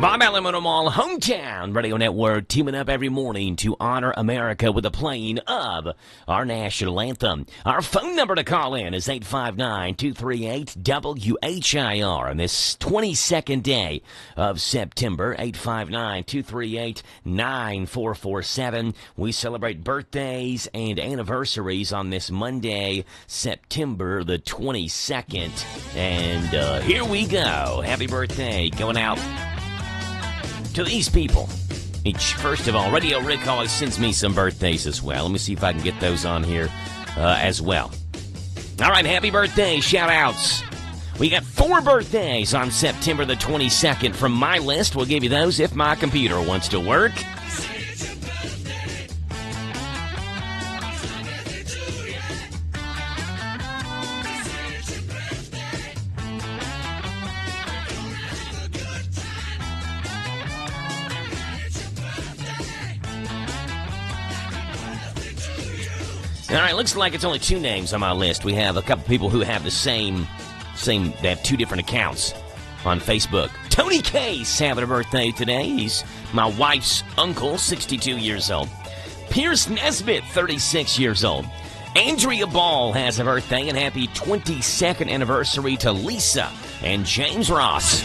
Bob Allen Mall, Hometown Radio Network, teaming up every morning to honor America with the playing of our national anthem. Our phone number to call in is 859-238-WHIR. On this 22nd day of September, 859-238-9447. We celebrate birthdays and anniversaries on this Monday, September the 22nd. And here we go. Happy birthday going out to these people. First of all, Radio Rick always sends me some birthdays as well. Let me see if I can get those on here as well. All right, happy birthday, shout-outs. We got 4 birthdays on September the 22nd from my list. We'll give you those if my computer wants to work. All right, looks like it's only 2 names on my list. We have a couple people who have the same, they have 2 different accounts on Facebook. Tony Case having a birthday today. He's my wife's uncle, 62 years old. Pierce Nesbitt, 36 years old. Andrea Ball has a birthday, and happy 22nd anniversary to Lisa and James Ross.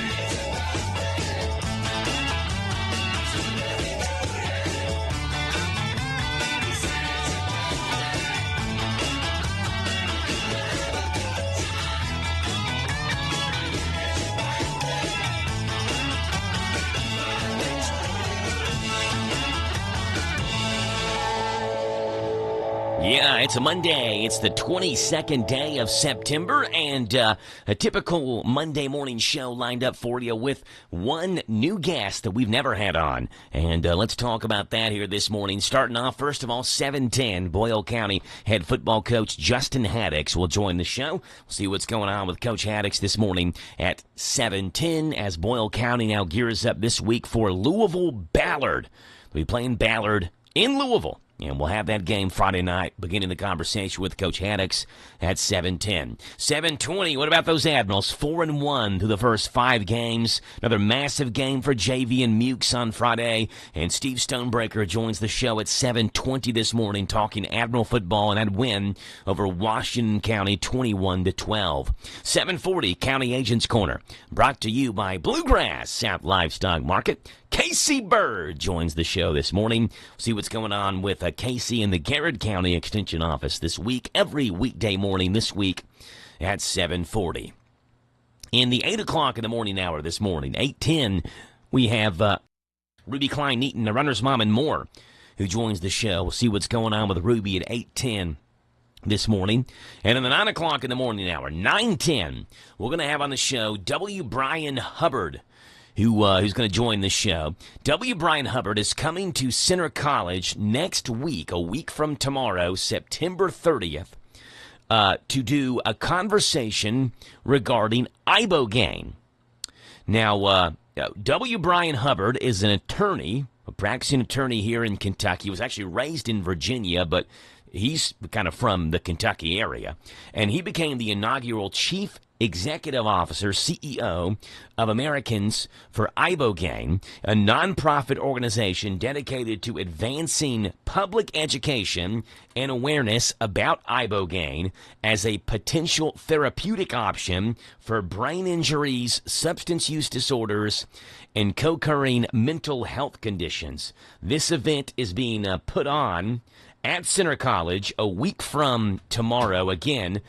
Yeah, it's a Monday. It's the 22nd day of September, and a typical Monday morning show lined up for you with one new guest that we've never had on. And let's talk about that here this morning. Starting off, first of all, 7:10, Boyle County head football coach Justin Haddix will join the show. We'll see what's going on with Coach Haddix this morning at 7:10 as Boyle County now gears up this week for Louisville Ballard. They'll be playing Ballard in Louisville. And we'll have that game Friday night, beginning the conversation with Coach Haddix at 7:10. 7:20, what about those Admirals? 4-1 through the first 5 games. Another massive game for JV and Mukes on Friday. And Steve Stonebreaker joins the show at 7:20 this morning, talking Admiral football and that win over Washington County 21-12. 7:40, County Agents Corner, brought to you by Bluegrass South Livestock Market. Casey Bird joins the show this morning. We'll see what's going on with Casey in the Garrett County Extension Office this week, every weekday morning this week at 7:40. In the 8 o'clock in the morning hour this morning, 8:10, we have Ruby Klein-Neaton, the runner's mom, and more, who joins the show. We'll see what's going on with Ruby at 8:10 this morning. And in the 9 o'clock in the morning hour, 9:10, we're going to have on the show W. Brian Hubbard, who's going to join the show. W. Brian Hubbard is coming to Center College next week, a week from tomorrow, September 30th, to do a conversation regarding ibogaine. Now, W. Brian Hubbard is an attorney, a practicing attorney here in Kentucky. He was actually raised in Virginia, but he's kind of from the Kentucky area. And he became the inaugural Chief Executive Officer, CEO of Americans for Ibogaine, a nonprofit organization dedicated to advancing public education and awareness about ibogaine as a potential therapeutic option for brain injuries, substance use disorders, and co-occurring mental health conditions. This event is being put on at Center College a week from tomorrow, again,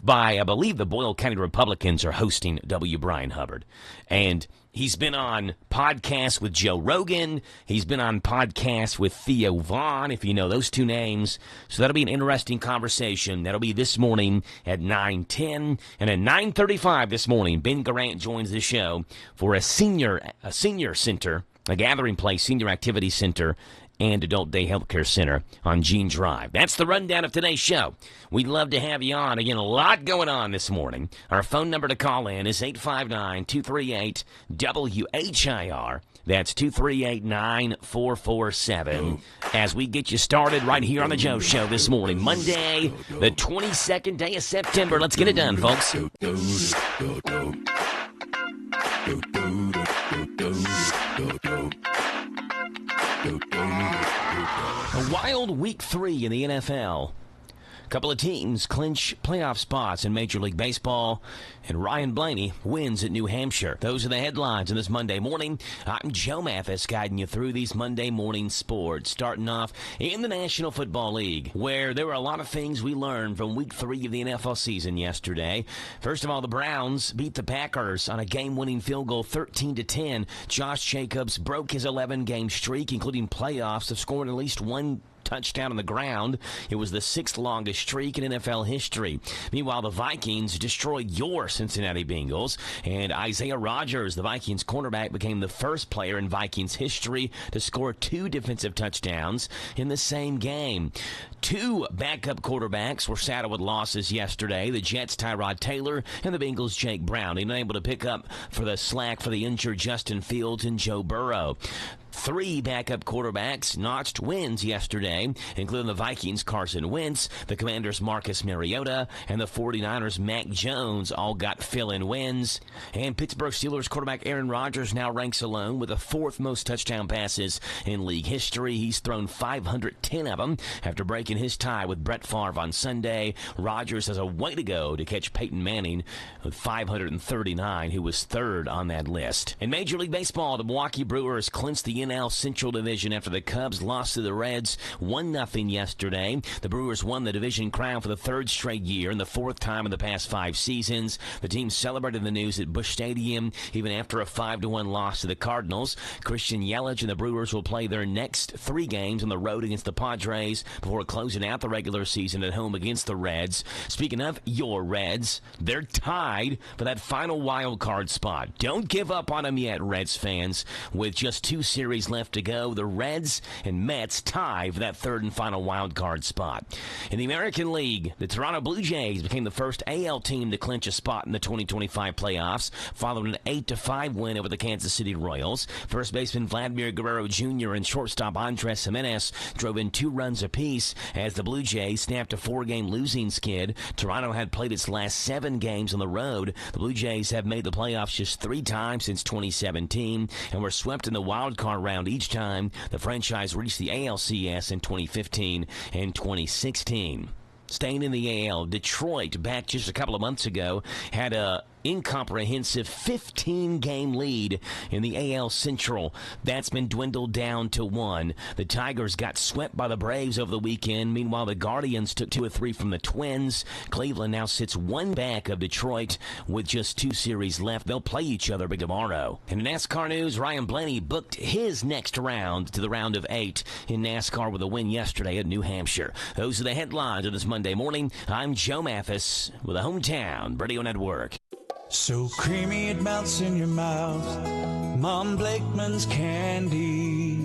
by, I believe, the Boyle County Republicans are hosting W. Brian Hubbard. And he's been on podcasts with Joe Rogan. He's been on podcasts with Theo Vaughn, if you know those 2 names. So that'll be an interesting conversation. That'll be this morning at 9:10. And at 9:35 this morning, Ben Garant joins the show for a senior center, a gathering place, senior activity center, and Adult Day Healthcare Center on Gene Drive. That's the rundown of today's show. We'd love to have you on. Again, a lot going on this morning. Our phone number to call in is 859-238-WHIR. That's 238-9447. As we get you started right here on the Joe Show this morning, Monday, the 22nd day of September. Let's get it done, folks. A wild week 3 in the NFL. A couple of teams clinch playoff spots in Major League Baseball, and Ryan Blaney wins at New Hampshire. Those are the headlines on this Monday morning. I'm Joe Mathis, guiding you through these Monday morning sports, starting off in the National Football League, where there were a lot of things we learned from week 3 of the NFL season yesterday. First of all, the Browns beat the Packers on a game-winning field goal 13-10. Josh Jacobs broke his 11-game streak, including playoffs, of scoring at least one touchdown on the ground. It was the 6th longest streak in NFL history. Meanwhile, the Vikings destroyed your Cincinnati Bengals, and Isaiah Rodgers, the Vikings cornerback, became the first player in Vikings history to score 2 defensive touchdowns in the same game. 2 backup quarterbacks were saddled with losses yesterday. The Jets' Tyrod Taylor and the Bengals' Jake Browning, unable to pick up for the slack for the injured Justin Fields and Joe Burrow. 3 backup quarterbacks notched wins yesterday, including the Vikings' Carson Wentz, the Commanders' Marcus Mariota, and the 49ers' Mac Jones all got fill-in wins. And Pittsburgh Steelers quarterback Aaron Rodgers now ranks alone with the 4th most touchdown passes in league history. He's thrown 510 of them after breaking his tie with Brett Favre on Sunday. Rodgers has a way to go to catch Peyton Manning with 539, who was 3rd on that list. In Major League Baseball, the Milwaukee Brewers clinched the NL Central Division after the Cubs lost to the Reds 1-0 yesterday. The Brewers won the division crown for the 3rd straight year and the 4th time in the past 5 seasons. The team celebrated the news at Busch Stadium even after a 5-1 loss to the Cardinals. Christian Yelich and the Brewers will play their next 3 games on the road against the Padres before closing out the regular season at home against the Reds. Speaking of your Reds, they're tied for that final wild card spot. Don't give up on them yet, Reds fans. With just 2 series left to go, the Reds and Mets tie for that 3rd and final wild card spot. In the American League, the Toronto Blue Jays became the first AL team to clinch a spot in the 2025 playoffs, following an 8-5 win over the Kansas City Royals. First baseman Vladimir Guerrero Jr. and shortstop Andres Jimenez drove in 2 runs apiece as the Blue Jays snapped a 4-game losing skid. Toronto had played its last 7 games on the road. The Blue Jays have made the playoffs just 3 times since 2017 and were swept in the wild card round each time. The franchise reached the ALCS in 2015 and 2016. Staying in the AL, Detroit, back just a couple of months ago, had a incomprehensive 15-game lead in the AL Central. That's been dwindled down to 1. The Tigers got swept by the Braves over the weekend. Meanwhile, the Guardians took 2 of 3 from the Twins. Cleveland now sits 1 back of Detroit with just 2 series left. They'll play each other by tomorrow. In NASCAR news, Ryan Blaney booked his next round to the round of 8 in NASCAR with a win yesterday at New Hampshire. Those are the headlines of this Monday morning. I'm Joe Mathis with the Hometown Radio Network. So creamy it melts in your mouth, Mom Blakeman's candy.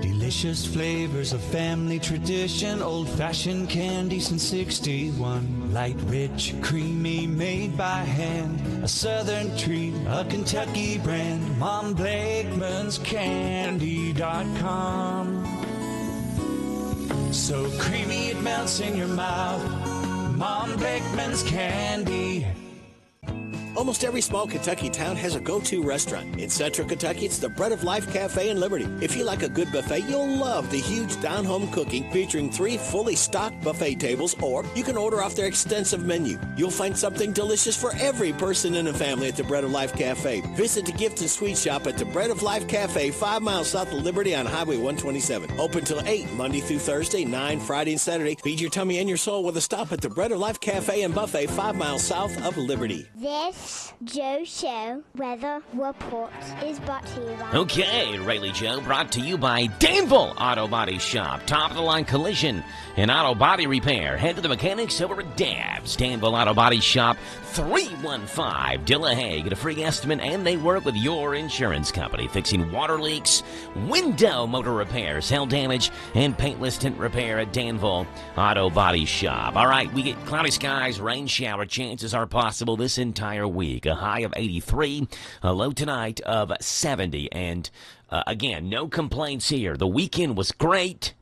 Delicious flavors of family tradition, old-fashioned candy since 61. Light, rich, creamy, made by hand, a southern treat, a Kentucky brand. Mom Blakeman's Candy.com. So creamy it melts in your mouth, Mom Blakeman's Candy. Almost every small Kentucky town has a go-to restaurant. In Central Kentucky, it's the Bread of Life Cafe in Liberty. If you like a good buffet, you'll love the huge down-home cooking featuring 3 fully stocked buffet tables, or you can order off their extensive menu. You'll find something delicious for every person in the family at the Bread of Life Cafe. Visit the gift and sweet shop at the Bread of Life Cafe, 5 miles south of Liberty on Highway 127. Open till 8, Monday through Thursday, 9 Friday and Saturday. Feed your tummy and your soul with a stop at the Bread of Life Cafe and Buffet, 5 miles south of Liberty. This Joe Show Weather Report is brought to you by... Okay, Rayleigh Joe, brought to you by Danville Auto Body Shop. Top-of-the-line collision and auto body repair. Head to the mechanics over at Dabs. Danville Auto Body Shop, 315 Dillahay. Get a free estimate, and they work with your insurance company, fixing water leaks, window motor repairs, hail damage, and paintless tint repair at Danville Auto Body Shop. All right, we get cloudy skies, rain shower chances are possible this entire week. A high of 83, a low tonight of 70. And again, no complaints here. The weekend was great.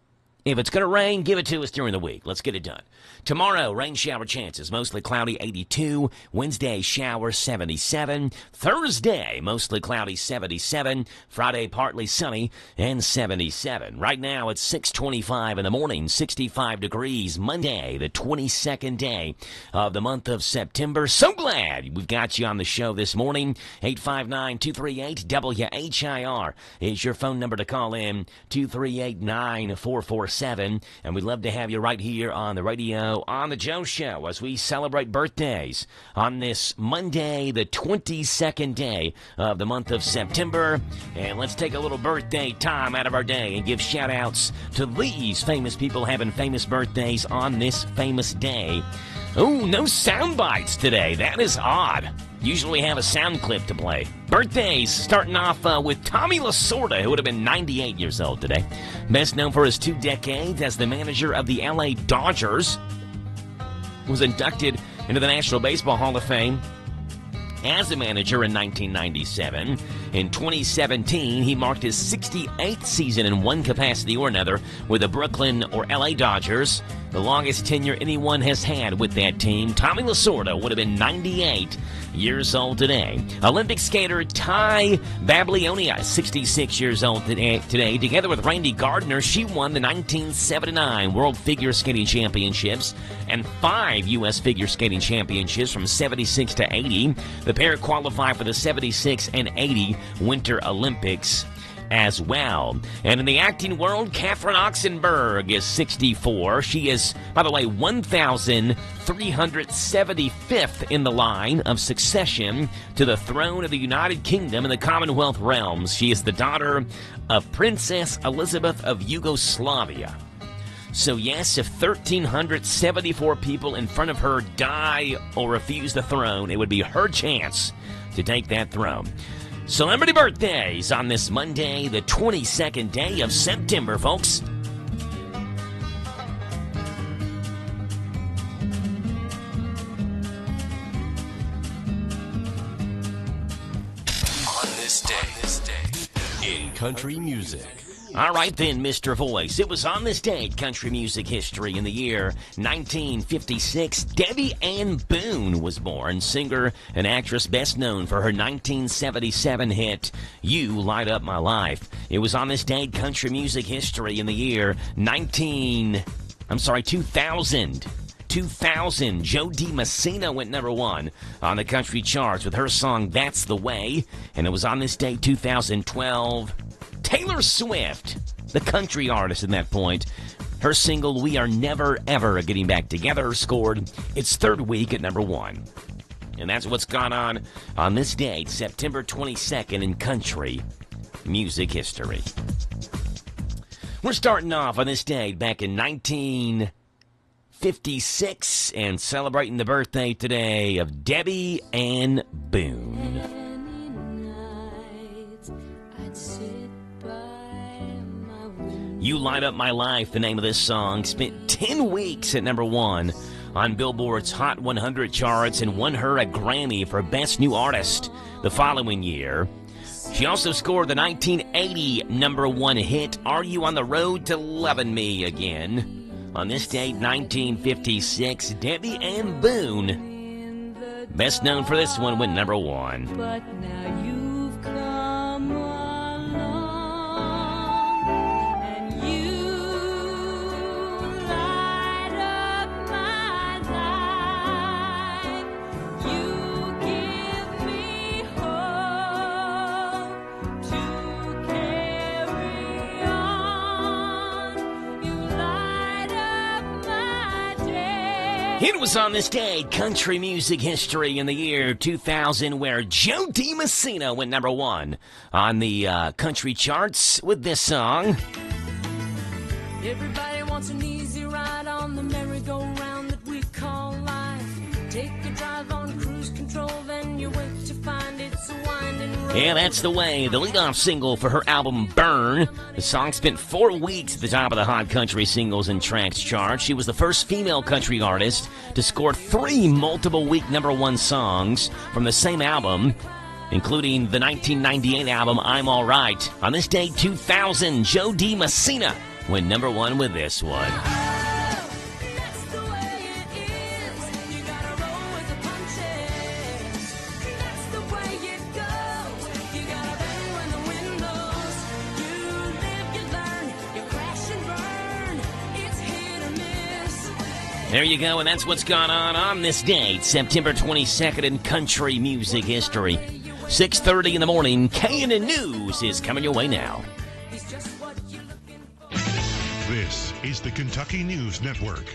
If it's going to rain, give it to us during the week. Let's get it done. Tomorrow, rain shower chances, mostly cloudy, 82. Wednesday, shower, 77. Thursday, mostly cloudy, 77. Friday, partly sunny, and 77. Right now, it's 6:25 in the morning, 65 degrees. Monday, the 22nd day of the month of September. So glad we've got you on the show this morning. 859-238-WHIR is your phone number to call in, 238-9447. And we'd love to have you right here on the radio, on the Joe Show, as we celebrate birthdays on this Monday, the 22nd day of the month of September. And let's take a little birthday time out of our day and give shout-outs to these famous people having famous birthdays on this famous day. Oh, no sound bites today. That is odd. Usually have a sound clip to play. Birthdays, starting off with Tommy Lasorda, who would have been 98 years old today. Best known for his 2 decades as the manager of the LA Dodgers. Was inducted into the National Baseball Hall of Fame as a manager in 1997. In 2017, he marked his 68th season in one capacity or another with the Brooklyn or LA Dodgers, the longest tenure anyone has had with that team. Tommy Lasorda would have been 98 years old today. Olympic skater Ty Bablionia, 66 years old today. Together with Randy Gardner, she won the 1979 World Figure Skating Championships and 5 U.S. Figure Skating Championships from 76 to 80. The pair qualified for the 76 and 80 Winter Olympics as well. And in the acting world, Katherine Oxenberg is 64. She is, by the way, 1,375th in the line of succession to the throne of the United Kingdom and the Commonwealth realms. She is the daughter of Princess Elizabeth of Yugoslavia. So yes, if 1,374 people in front of her die or refuse the throne, it would be her chance to take that throne. Celebrity birthdays on this Monday, the 22nd day of September, folks. On this day in country music. All right then, Mr. Voice. It was on this day in country music history in the year 1956. Debbie Ann Boone was born, singer and actress best known for her 1977 hit, You Light Up My Life. It was on this day in country music history in the year 2000. 2000, Joe DiMessina went number 1 on the country charts with her song That's the Way. And it was on this day, 2012, Taylor Swift, the country artist at that point, her single We Are Never Ever Getting Back Together scored its 3rd week at number 1. And that's what's gone on this date, September 22nd, in country music history. We're starting off on this date back in 1956 and celebrating the birthday today of Debbie Ann Boone. You Light Up My Life, the name of this song, spent 10 weeks at number 1 on Billboard's Hot 100 charts and won her a Grammy for Best New Artist the following year. She also scored the 1980 number 1 hit, Are You on the Road to Lovin' Me Again? On this date, 1956, Debbie Ann Boone, best known for this one, went number 1. But now you've come along and you light up my life. You give me hope to carry on. You light up my day. It was on this day, country music history in the year 2000, where Joe DiMessina went number 1 on the country charts with this song. Everybody wants an easy ride on the merry-go-round that we call life. Take a drive on cruise control, then you wait to find it's a winding road. Yeah, That's the Way, the leadoff single for her album Burn. The song spent 4 weeks at the top of the Hot Country Singles and Tracks chart. She was the first female country artist to score 3 multiple-week number 1 songs from the same album, including the 1998 album I'm All Right. On this day, 2000, Joe DiMessina went number 1 with this one. That's the way There you go, and that's what's gone on this date, September 22nd in country music history. 6:30 in the morning, K&N News is coming your way now. This is the Kentucky News Network.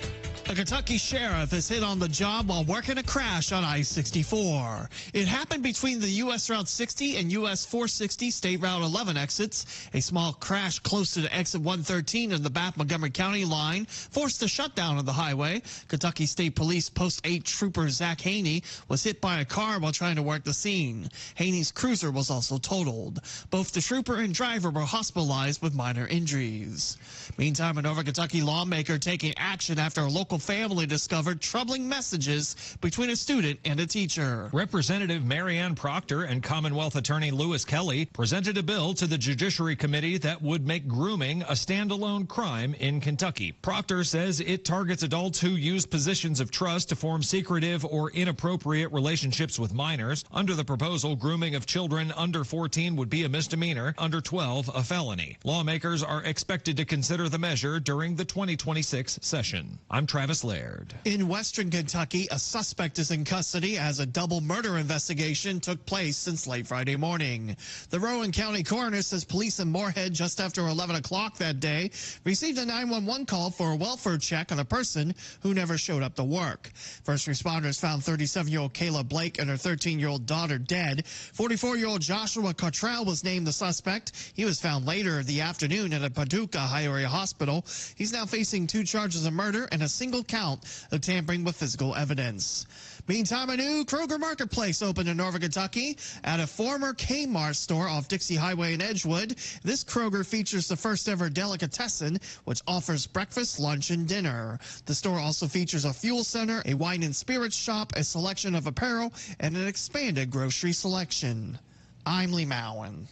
A Kentucky sheriff is hit on the job while working a crash on I-64. It happened between the U.S. Route 60 and U.S. 460 State Route 11 exits. A small crash close to the exit 113 in the Bath-Montgomery County line forced a shutdown of the highway. Kentucky State Police Post 8 Trooper Zach Haney was hit by a car while trying to work the scene. Haney's cruiser was also totaled. Both the trooper and driver were hospitalized with minor injuries. Meantime, a Northern Kentucky lawmaker taking action after a local family discovered troubling messages between a student and a teacher. Representative Marianne Proctor and Commonwealth Attorney Lewis Kelly presented a bill to the Judiciary Committee that would make grooming a standalone crime in Kentucky. Proctor says it targets adults who use positions of trust to form secretive or inappropriate relationships with minors. Under the proposal, grooming of children under 14 would be a misdemeanor, under 12 a felony. Lawmakers are expected to consider the measure during the 2026 session. I'm Travis Laird. In Western Kentucky, a suspect is in custody as a double murder investigation took place since late Friday morning. The Rowan County coroner says police in Moorhead just after 11 o'clock that day received a 911 call for a welfare check on a person who never showed up to work. First responders found 37-year-old Kayla Blake and her 13-year-old daughter dead. 44-year-old Joshua Cottrell was named the suspect. He was found later in the afternoon at a Paducah High Area hospital. He's now facing 2 charges of murder and a single count of tampering with physical evidence. Meantime, a new Kroger Marketplace opened in Northern Kentucky at a former Kmart store off Dixie Highway in Edgewood. This Kroger features the first ever delicatessen, which offers breakfast, lunch, and dinner. The store also features a fuel center, a wine and spirits shop, a selection of apparel, and an expanded grocery selection. I'm Lee Mowen.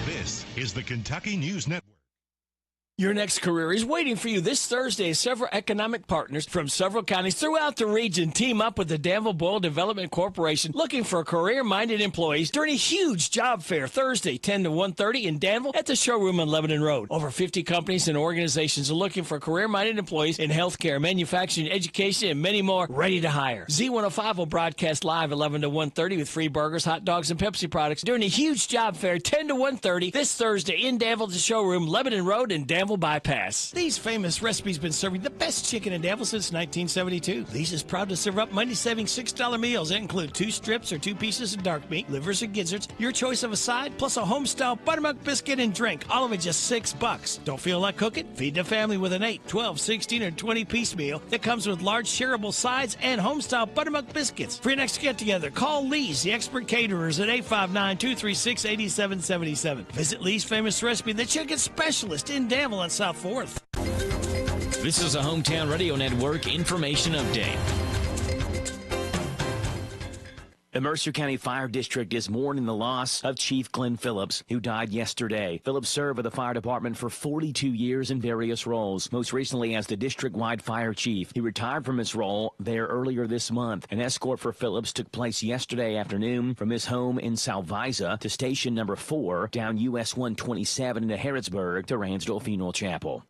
This is the Kentucky News Network. Your next career is waiting for you this Thursday. Several economic partners from several counties throughout the region team up with the Danville Boyle Development Corporation looking for career-minded employees during a huge job fair Thursday, 10 to 1:30 in Danville at the showroom on Lebanon Road. Over 50 companies and organizations are looking for career-minded employees in healthcare, manufacturing, education, and many more ready to hire. Z105 will broadcast live 11 to 1:30 with free burgers, hot dogs, and Pepsi products during a huge job fair 10 to 1:30 this Thursday in Danville at the showroom, Lebanon Road, and Danville Bypass. These famous recipes been serving the best chicken in Danville since 1972. Lisa's proud to serve up money-saving $6 meals that include 2 strips or 2 pieces of dark meat, livers or gizzards, your choice of a side, plus a home-style buttermilk biscuit and drink, all of it just $6. Don't feel like cooking? Feed the family with an 8, 12, 16, or 20-piece meal that comes with large shareable sides and home-style buttermilk biscuits. For your next get-together, call Lee's, the expert caterers, at 859-236-8777. Visit Lee's Famous Recipe, the chicken specialist in Danville on South 4th. This is a Hometown Radio Network information update. The Mercer County Fire District is mourning the loss of Chief Glenn Phillips, who died yesterday. Phillips served with the fire department for 42 years in various roles, most recently as the district-wide fire chief. He retired from his role there earlier this month. An escort for Phillips took place yesterday afternoon from his home in Salvisa to station number 4 down US 127 into Harrodsburg to Ransdale Funeral Chapel.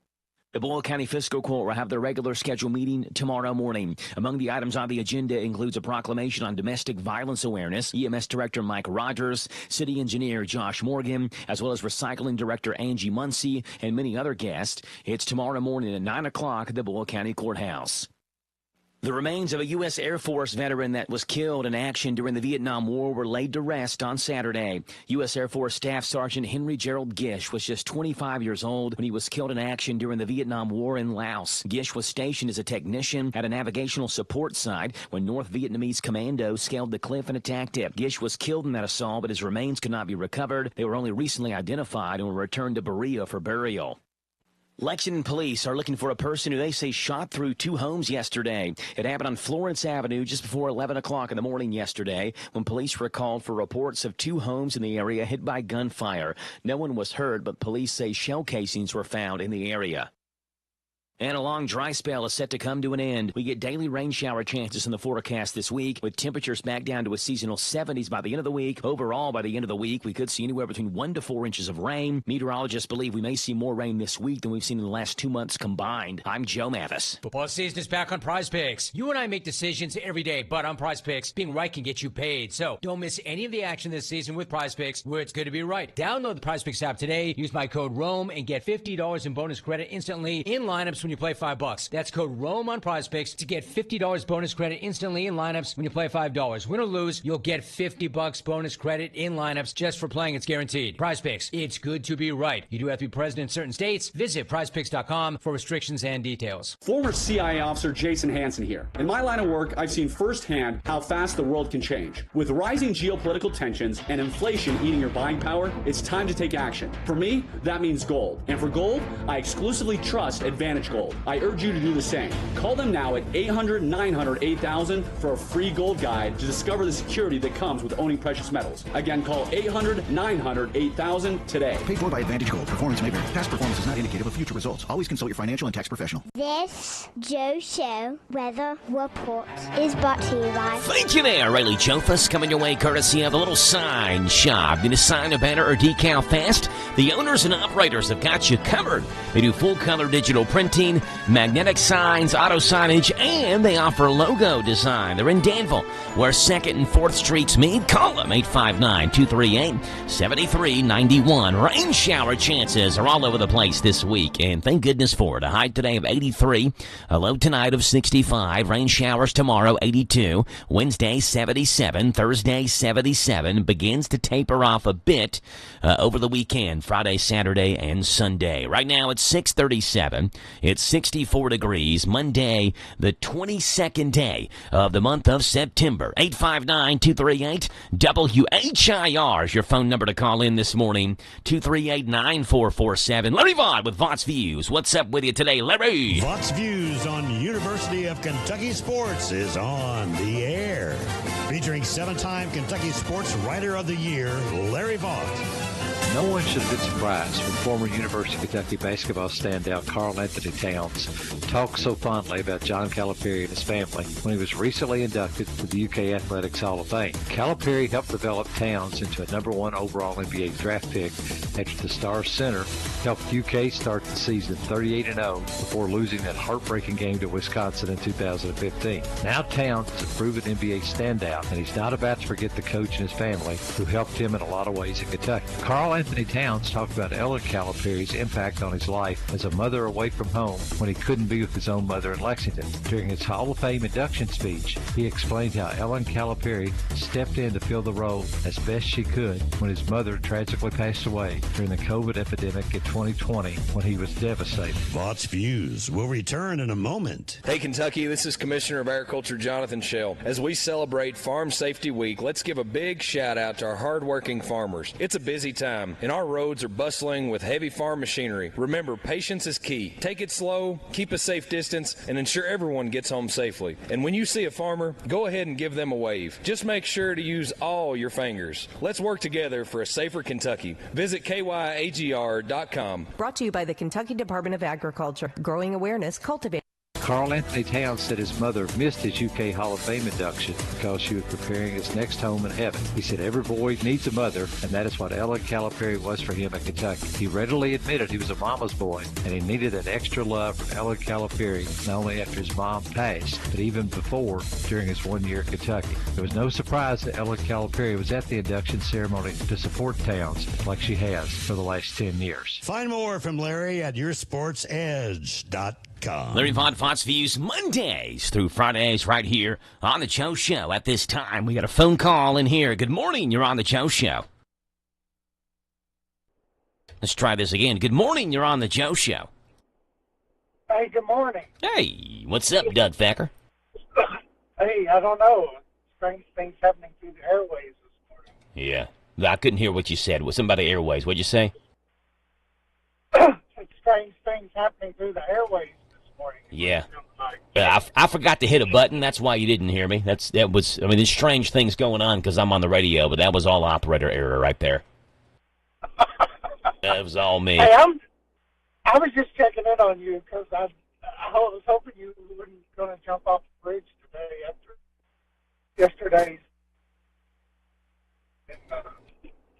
The Boyle County Fiscal Court will have their regular scheduled meeting tomorrow morning. Among the items on the agenda includes a proclamation on domestic violence awareness, EMS Director Mike Rogers, City Engineer Josh Morgan, as well as Recycling Director Angie Muncie, and many other guests. It's tomorrow morning at 9 o'clock at the Boyle County Courthouse. The remains of a U.S. Air Force veteran that was killed in action during the Vietnam War were laid to rest on Saturday. U.S. Air Force Staff Sergeant Henry Gerald Gish was just 25 years old when he was killed in action during the Vietnam War in Laos. Gish was stationed as a technician at a navigational support site when North Vietnamese commandos scaled the cliff and attacked it. Gish was killed in that assault, but his remains could not be recovered. They were only recently identified and were returned to Berea for burial. Lexington police are looking for a person who they say shot through 2 homes yesterday. It happened on Florence Avenue just before 11 o'clock in the morning yesterday when police were called for reports of 2 homes in the area hit by gunfire. No one was hurt, but police say shell casings were found in the area. And a long dry spell is set to come to an end. We get daily rain shower chances in the forecast this week, with temperatures back down to a seasonal 70s by the end of the week. Overall, by the end of the week, we could see anywhere between 1 to 4 inches of rain. Meteorologists believe we may see more rain this week than we've seen in the last 2 months combined. I'm Joe Mathis. Football season is back on Prize Picks. You and I make decisions every day, but on Prize Picks, being right can get you paid. So don't miss any of the action this season with Prize Picks, where it's good to be right. Download the Prize Picks app today. Use my code ROAM and get $50 in bonus credit instantly in lineups when you play $5. That's code ROAM on Prize Picks to get $50 bonus credit instantly in lineups when you play $5. Win or lose, you'll get $50 bonus credit in lineups just for playing. It's guaranteed. Prize Picks. It's good to be right. You do have to be present in certain states. Visit prizepicks.com for restrictions and details. Former CIA officer Jason Hansen here. In my line of work, I've seen firsthand how fast the world can change. With rising geopolitical tensions and inflation eating your buying power, it's time to take action. For me, that means gold. And for gold, I exclusively trust Advantage Gold. I urge you to do the same. Call them now at 800-900-8000 for a free gold guide to discover the security that comes with owning precious metals. Again, call 800-900-8000 today. Paid for by Advantage Gold. Performance may vary. Past performance is not indicative of future results. Always consult your financial and tax professional. This Joe Show weather report is brought to you by... Thank you there, Rayleigh Chofus, coming your way courtesy of the Little Sign Shop. Need a sign, a banner, or decal fast? The owners and operators have got you covered. They do full-color digital printing, magnetic signs, auto signage, and they offer logo design. They're in Danville, where 2nd and 4th Streets meet. Call them, 859-238-7391. Rain shower chances are all over the place this week, and thank goodness for it. A high today of 83, a low tonight of 65, rain showers tomorrow 82, Wednesday 77, Thursday 77, begins to taper off a bit over the weekend, Friday, Saturday, and Sunday. Right now it's 6:37, it's 64 degrees, Monday, the 22nd day of the month of September. 859-238-WHIR is your phone number to call in this morning. 238-9447. Larry Vaught with Vaught's Views. What's up with you today, Larry? Vaught's Views on University of Kentucky Sports is on the air. Featuring 7-time Kentucky Sports Writer of the Year, Larry Vaught. No one should have been surprised when former University of Kentucky basketball standout Carl Anthony Towns talked so fondly about John Calipari and his family when he was recently inducted to the UK Athletics Hall of Fame. Calipari helped develop Towns into a #1 overall NBA draft pick after the Stars center helped UK start the season 38-0 before losing that heartbreaking game to Wisconsin in 2015. Now Towns is a proven NBA standout, and he's not about to forget the coach and his family who helped him in a lot of ways in Kentucky. Carl Anthony Towns talked about Ellen Calipari's impact on his life as a mother away from home when he couldn't be with his own mother in Lexington. During his Hall of Fame induction speech, he explained how Ellen Calipari stepped in to fill the role as best she could when his mother tragically passed away during the COVID epidemic in 2020 when he was devastated. Vaught's Views will return in a moment. Hey Kentucky, this is Commissioner of Agriculture Jonathan Schell. As we celebrate Farm Safety Week, let's give a big shout out to our hardworking farmers. It's a busy time, and our roads are bustling with heavy farm machinery. Remember, patience is key. Take it slow, keep a safe distance, and ensure everyone gets home safely. And when you see a farmer, go ahead and give them a wave. Just make sure to use all your fingers. Let's work together for a safer Kentucky. Visit kyagr.com. Brought to you by the Kentucky Department of Agriculture. Growing awareness, cultivating. Carl Anthony Towns said his mother missed his UK Hall of Fame induction because she was preparing his next home in heaven. He said every boy needs a mother, and that is what Ellen Calipari was for him in Kentucky. He readily admitted he was a mama's boy, and he needed that extra love from Ellen Calipari, not only after his mom passed, but even before, during his 1 year at Kentucky. There was no surprise that Ellen Calipari was at the induction ceremony to support Towns like she has for the last 10 years. Find more from Larry at yoursportsedge.com. Larry Vaught's Views Mondays through Fridays right here on the Joe Show. At this time, we got a phone call in here. Good morning. You're on the Joe Show. Let's try this again. Good morning. You're on the Joe Show. Hey, good morning. Hey, what's up, Doug Thacker? Hey, I don't know. Strange things happening through the airways this morning. Yeah. I couldn't hear what you said. Was somebody airways? What'd you say? Strange things happening through the airways this morning. Yeah. I forgot to hit a button. That's why you didn't hear me. There's strange things going on because I'm on the radio, but that was all operator error right there. That was all me. Hey, I was just checking in on you because I I was hoping you weren't going to jump off the bridge today after yesterday's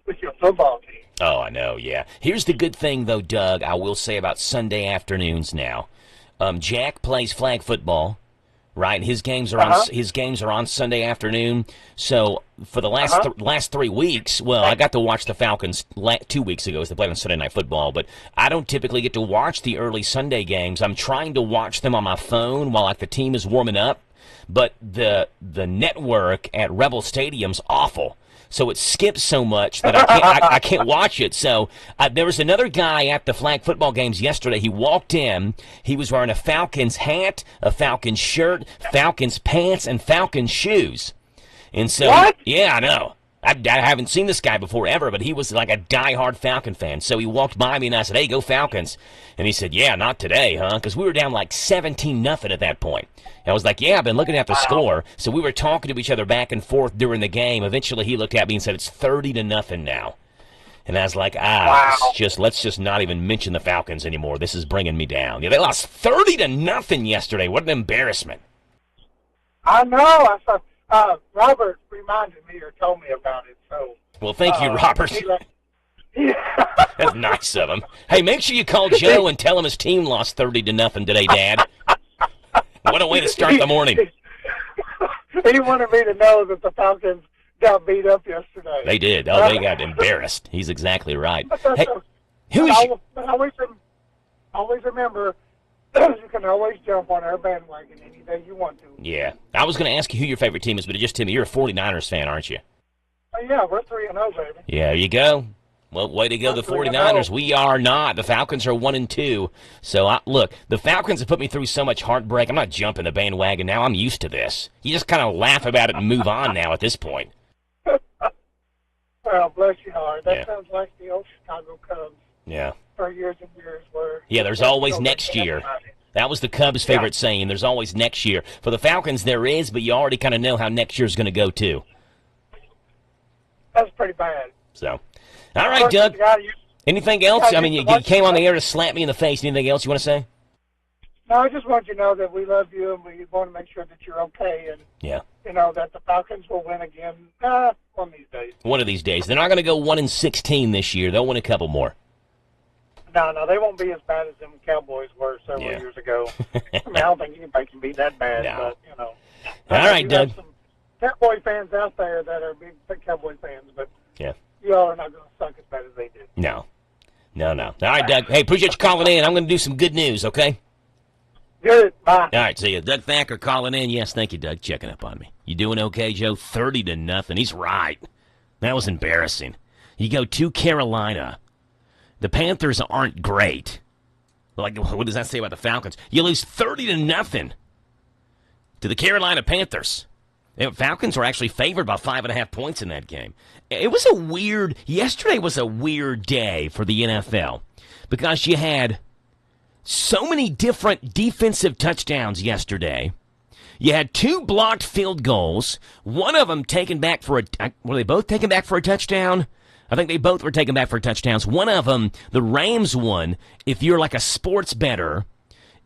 with your football team. Oh, I know, yeah. Here's the good thing, though, Doug, I will say about Sunday afternoons now. Jack plays flag football, right? His games are on Sunday afternoon. So for the last 3 weeks, well, I got to watch the Falcons 2 weeks ago as they played on Sunday Night Football, but I don't typically get to watch the early Sunday games. I'm trying to watch them on my phone while the team is warming up, but the network at Rebel Stadium's awful. So it skips so much that I can't watch it. So there was another guy at the flag football games yesterday. He walked in. He was wearing a Falcons hat, a Falcons shirt, Falcons pants, and Falcons shoes. And so, yeah, I know. I haven't seen this guy before ever, but he was like a diehard Falcon fan. So he walked by me, and I said, hey, go Falcons. And he said, yeah, not today, huh? Because we were down like 17-0 at that point. And I was like, yeah, I've been looking at the score. So we were talking to each other back and forth during the game. Eventually he looked at me and said, it's 30-0 now. And I was like, let's just not even mention the Falcons anymore. This is bringing me down. Yeah, they lost 30-0 yesterday. What an embarrassment. I know. I saw Robert reminded me or told me about it. So. Well, thank you, Robert. That's nice of him. Hey, make sure you call Joe and tell him his team lost 30-0 today, Dad. What a way to start the morning. He wanted me to know that the Falcons got beat up yesterday. They did. Oh, they got embarrassed. He's exactly right. Hey, always remember, you can always jump on our bandwagon any day you want to. Yeah. I was going to ask you who your favorite team is, but it just Timmy. You're a 49ers fan, aren't you? Yeah, we're 3-0, baby. Yeah, there you go. Well, way to go, the 49ers. We are not. The Falcons are 1-2. So, look, the Falcons have put me through so much heartbreak. I'm not jumping the bandwagon now. I'm used to this. You just kind of laugh about it and move on now at this point. Well, bless your heart. That sounds like the old Chicago Cubs. Yeah. For years and years. Yeah, there's always next year. That was the Cubs' favorite saying. There's always next year. For the Falcons, there is, but you already kind of know how next year's going to go, too. That's pretty bad. So. All right, Doug. Anything else? I mean, you came on the air to slap me in the face. Anything else you want to say? No, I just want you to know that we love you and we want to make sure that you're okay and, you know, that the Falcons will win again one of these days. One of these days. They're not going to go 1-16 this year. They'll win a couple more. No, they won't be as bad as them Cowboys were several years ago. I mean, I don't think anybody can be that bad, but, you know. All right, Doug. Some Cowboy fans out there that are big Cowboy fans, but you all are not going to suck as bad as they did. No. All right, Doug. Hey, appreciate you calling in. I'm going to do some good news, okay? Good. Bye. All right, see you. Doug Thacker calling in. Yes, thank you, Doug, checking up on me. You doing okay, Joe? 30-0. He's right. That was embarrassing. You go to Carolina. The Panthers aren't great. Like, what does that say about the Falcons? You lose 30-0 to the Carolina Panthers. The Falcons were actually favored by 5.5 points in that game. Yesterday was a weird day for the NFL because you had so many different defensive touchdowns yesterday. You had 2 blocked field goals. One of them taken back for were they both taken back for a touchdown? I think they both were taken back for touchdowns. One of them, the Rams one, if you're like a sports bettor,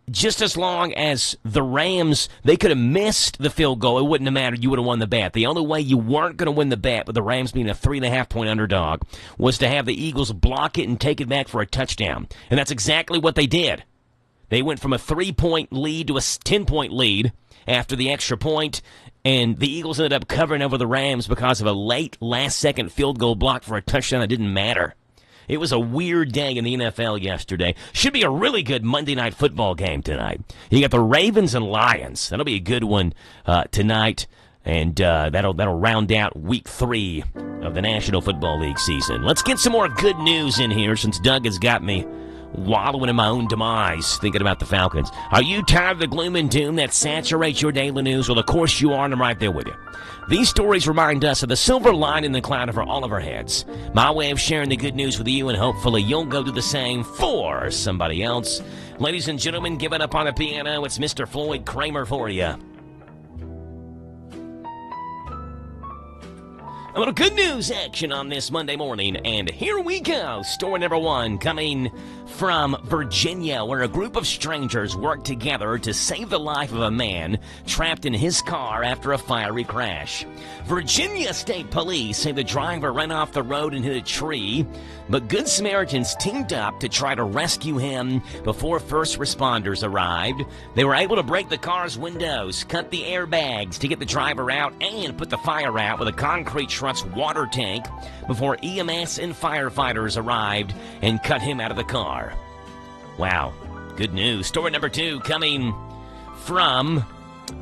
just as long as the Rams, they could have missed the field goal, it wouldn't have mattered. You would have won the bet. The only way you weren't going to win the bet, with the Rams being a 3.5-point underdog, was to have the Eagles block it and take it back for a touchdown. And that's exactly what they did. They went from a 3-point lead to a 10-point lead after the extra point, and the Eagles ended up covering over the Rams because of a late last-second field goal block for a touchdown that didn't matter. It was a weird day in the NFL yesterday. Should be a really good Monday Night Football game tonight. You got the Ravens and Lions. That'll be a good one tonight, and that'll round out Week 3 of the National Football League season. Let's get some more good news in here since Doug has got me wallowing in my own demise thinking about the Falcons. Are you tired of the gloom and doom that saturates your daily news? Well, of course you are, and I'm right there with you. These stories remind us of the silver line in the cloud over all of our heads. My way of sharing the good news with you, and hopefully you'll go do the same for somebody else. Ladies and gentlemen, give it up on the piano. It's Mr. Floyd Kramer for you. A little good news action on this Monday morning, and here we go. Story number 1 coming from Virginia, where a group of strangers worked together to save the life of a man trapped in his car after a fiery crash. Virginia State Police say the driver ran off the road and hit a tree, but Good Samaritans teamed up to try to rescue him before first responders arrived. They were able to break the car's windows, cut the airbags to get the driver out, and put the fire out with a concrete truck's water tank before EMS and firefighters arrived and cut him out of the car. Wow, good news. Story number 2 coming from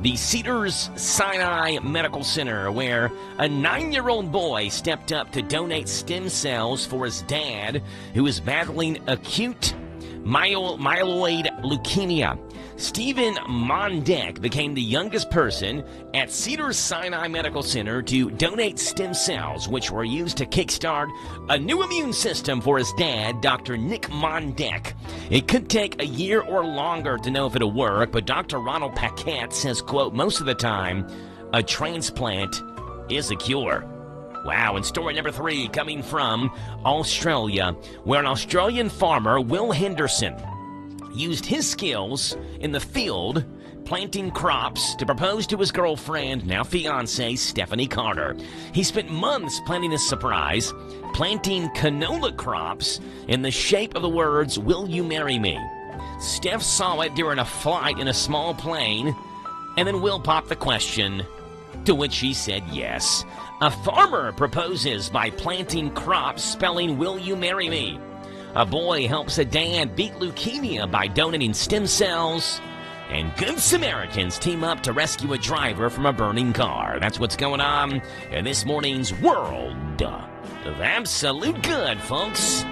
the Cedars-Sinai Medical Center, where a 9-year-old boy stepped up to donate stem cells for his dad, who is battling acute myeloid leukemia. Stephen Mondek became the youngest person at Cedars-Sinai Medical Center to donate stem cells, which were used to kickstart a new immune system for his dad, Dr. Nick Mondek. It could take a year or longer to know if it'll work, but Dr. Ronald Paquette says, quote, most of the time, a transplant is a cure. Wow, and story number 3 coming from Australia, where an Australian farmer, Will Henderson, used his skills in the field planting crops to propose to his girlfriend, now fiancée, Stephanie Carter. He spent months planning his surprise, planting canola crops in the shape of the words, "Will you marry me?" Steph saw it during a flight in a small plane, and then Will popped the question, to which he said yes. A farmer proposes by planting crops spelling, "Will you marry me?" A boy helps a dad beat leukemia by donating stem cells. And Good Samaritans team up to rescue a driver from a burning car. That's what's going on in this morning's World of Absolute Good, folks.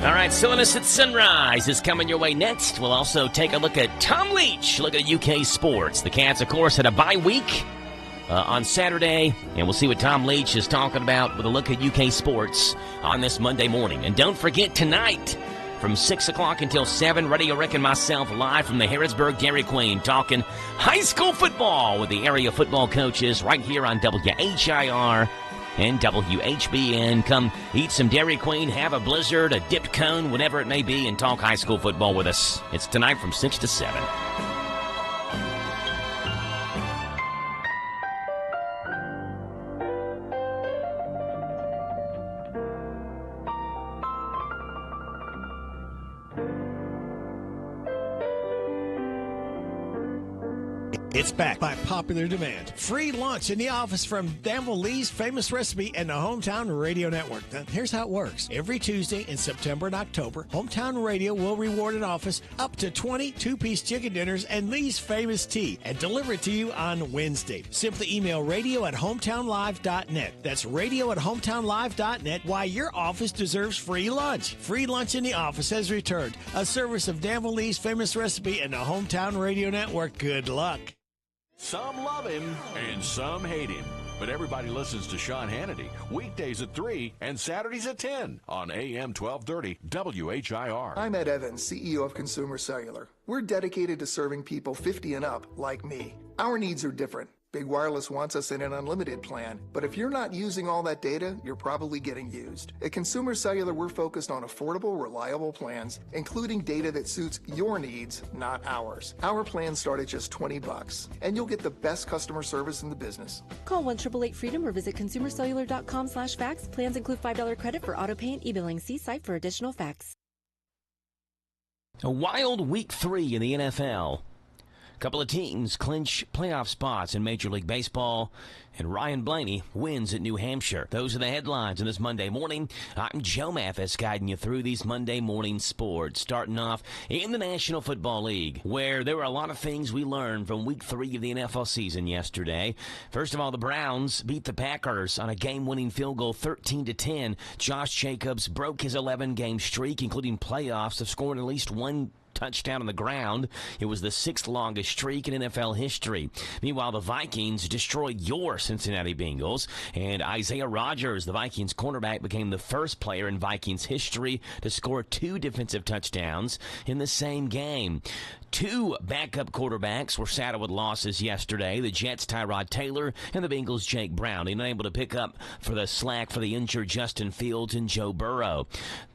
All right, Silliness at Sunrise is coming your way next. We'll also take a look at Tom Leach, look at UK sports. The Cats, of course, had a bye week on Saturday, and we'll see what Tom Leach is talking about with a look at UK sports on this Monday morning. And don't forget, tonight, from 6 o'clock until 7, Radio Rick and myself live from the Harrodsburg Dairy Queen, talking high school football with the area football coaches right here on WHIR and WHBN. Come eat some Dairy Queen, have a blizzard, a dipped cone, whatever it may be, and talk high school football with us. It's tonight from 6 to 7. It's back by popular demand. Free lunch in the office from Danville Lee's Famous Recipe and the Hometown Radio Network. Now, here's how it works. Every Tuesday in September and October, Hometown Radio will reward an office up to 20 two-piece chicken dinners and Lee's Famous Tea and deliver it to you on Wednesday. Simply email radio@hometownlive.net. That's radio@hometownlive.net. Why your office deserves free lunch. Free lunch in the office has returned. A service of Danville Lee's Famous Recipe and the Hometown Radio Network. Good luck. Some love him and some hate him. But everybody listens to Sean Hannity weekdays at 3 and Saturdays at 10 on AM 1230 WHIR. I'm Ed Evans, CEO of Consumer Cellular. We're dedicated to serving people 50 and up like me. Our needs are different. Big Wireless wants us in an unlimited plan, but if you're not using all that data, you're probably getting used. At Consumer Cellular, we're focused on affordable, reliable plans, including data that suits your needs, not ours. Our plans start at just $20, and you'll get the best customer service in the business. Call 1-888-FREEDOM or visit consumercellular.com/facts. Plans include $5 credit for auto pay and e-billing. See site for additional facts. A wild week 3 in the NFL. A couple of teams clinch playoff spots in Major League Baseball, and Ryan Blaney wins at New Hampshire. Those are the headlines on this Monday morning. I'm Joe Mathis, guiding you through these Monday morning sports, starting off in the National Football League, where there were a lot of things we learned from week 3 of the NFL season yesterday. First of all, the Browns beat the Packers on a game-winning field goal 13-10. Josh Jacobs broke his 11-game streak, including playoffs, of scoring at least one touchdown on the ground. It was the 6th longest streak in NFL history. Meanwhile, the Vikings destroyed your Cincinnati Bengals, and Isaiah Rodgers, the Vikings cornerback, became the first player in Vikings history to score 2 defensive touchdowns in the same game. 2 backup quarterbacks were saddled with losses yesterday. The Jets' Tyrod Taylor and the Bengals' Jake Browning, unable to pick up for the slack for the injured Justin Fields and Joe Burrow.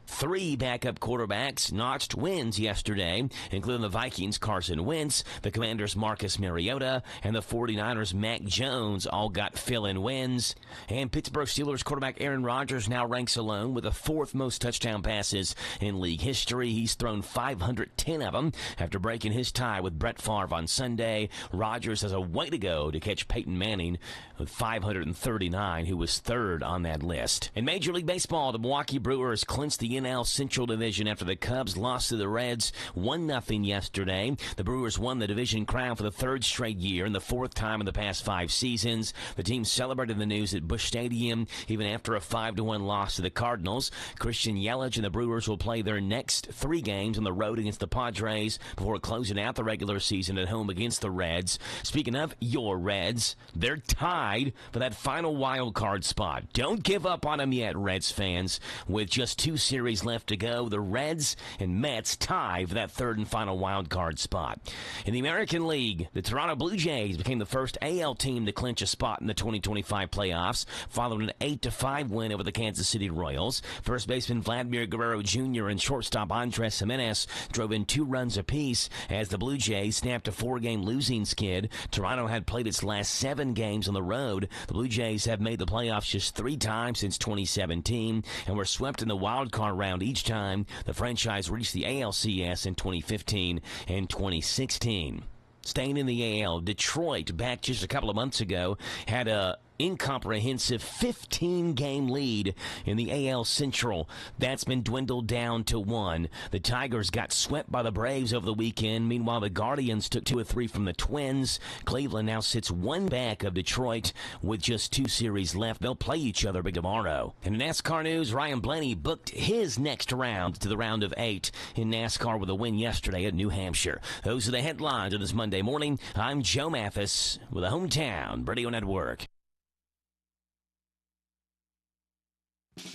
3 backup quarterbacks notched wins yesterday, including the Vikings' Carson Wentz, the Commanders' Marcus Mariota, and the 49ers' Mac Jones all got fill-in wins. And Pittsburgh Steelers quarterback Aaron Rodgers now ranks alone with the 4th most touchdown passes in league history. He's thrown 510 of them after breaking his tie with Brett Favre on Sunday. Rodgers has a way to go to catch Peyton Manning with 539, who was 3rd on that list. In Major League Baseball, the Milwaukee Brewers clinched the NL Central Division after the Cubs lost to the Reds 1-0 yesterday. The Brewers won the division crown for the 3rd straight year and the 4th time in the past 5 seasons. The team celebrated the news at Busch Stadium even after a 5-1 loss to the Cardinals. Christian Yelich and the Brewers will play their next 3 games on the road against the Padres before closing out the regular season at home against the Reds. Speaking of your Reds, they're tied for that final wild card spot. Don't give up on them yet, Reds fans. With just 2 series left to go, the Reds and Mets tie for that 3rd and final wild card spot. In the American League, the Toronto Blue Jays became the first AL team to clinch a spot in the 2025 playoffs, following an 8-5 win over the Kansas City Royals. First baseman Vladimir Guerrero Jr. and shortstop Andres Gimenez drove in 2 runs apiece as the Blue Jays snapped a 4-game losing skid. Toronto had played its last 7 games on the road. The Blue Jays have made the playoffs just 3 times since 2017 and were swept in the wild card round each time. The franchise reached the ALCS in 2015 and 2016. Staying in the AL, Detroit, back just a couple of months ago, had a incomprehensive 15-game lead in the AL Central. That's been dwindled down to 1. The Tigers got swept by the Braves over the weekend. Meanwhile, the Guardians took 2 of 3 from the Twins. Cleveland now sits 1 back of Detroit with just 2 series left. They'll play each other big tomorrow. In NASCAR news, Ryan Blaney booked his next round to the round of 8 in NASCAR with a win yesterday at New Hampshire. Those are the headlines of this Monday morning. I'm Joe Mathis with the Hometown Radio Network.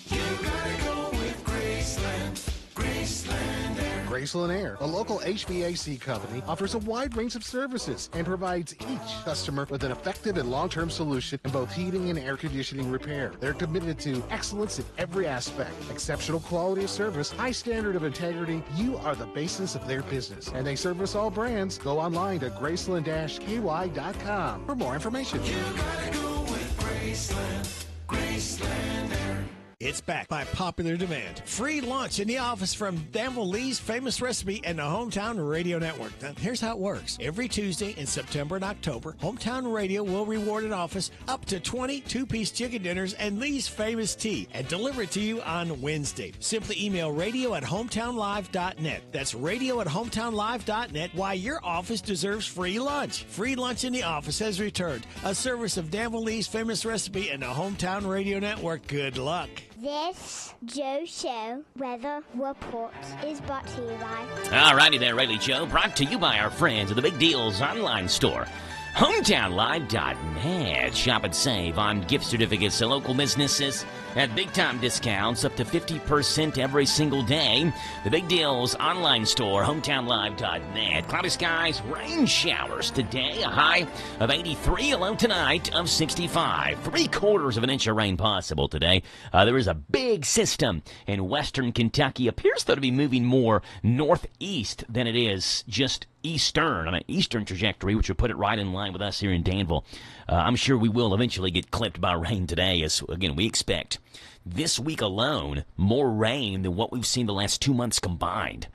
You gotta go with Graceland. Graceland Air. Graceland Air, a local HVAC company, offers a wide range of services and provides each customer with an effective and long-term solution in both heating and air conditioning repair. They're committed to excellence in every aspect, exceptional quality of service, high standard of integrity. You are the basis of their business, and they service all brands. Go online to Graceland-KY.com for more information. You gotta go with Graceland. Graceland Air. It's back by popular demand. Free lunch in the office from Danville Lee's Famous Recipe and the Hometown Radio Network. Now, here's how it works. Every Tuesday in September and October, Hometown Radio will reward an office up to 20 2-piece chicken dinners and Lee's Famous Tea and deliver it to you on Wednesday. Simply email radio@hometownlive.net. That's radio@hometownlive.net. Why your office deserves free lunch. Free lunch in the office has returned. A service of Danville Lee's Famous Recipe and the Hometown Radio Network. Good luck. This Joe Show weather report is brought to you by... All righty there, Rayleigh Joe, brought to you by our friends at the Big Deals online store. HometownLive.net. Shop and save on gift certificates to local businesses at big-time discounts up to 50% every single day. The Big Deals online store, HometownLive.net. Cloudy skies, rain showers today. A high of 83, a low tonight of 65. 3/4 of an inch of rain possible today. There is a big system in western Kentucky. Appears, though, to be moving more northeast than it is just eastern, on an eastern trajectory, which would put it right in line with us here in Danville. I'm sure we will eventually get clipped by rain today, as, again, we expect this week alone more rain than what we've seen the last 2 months combined.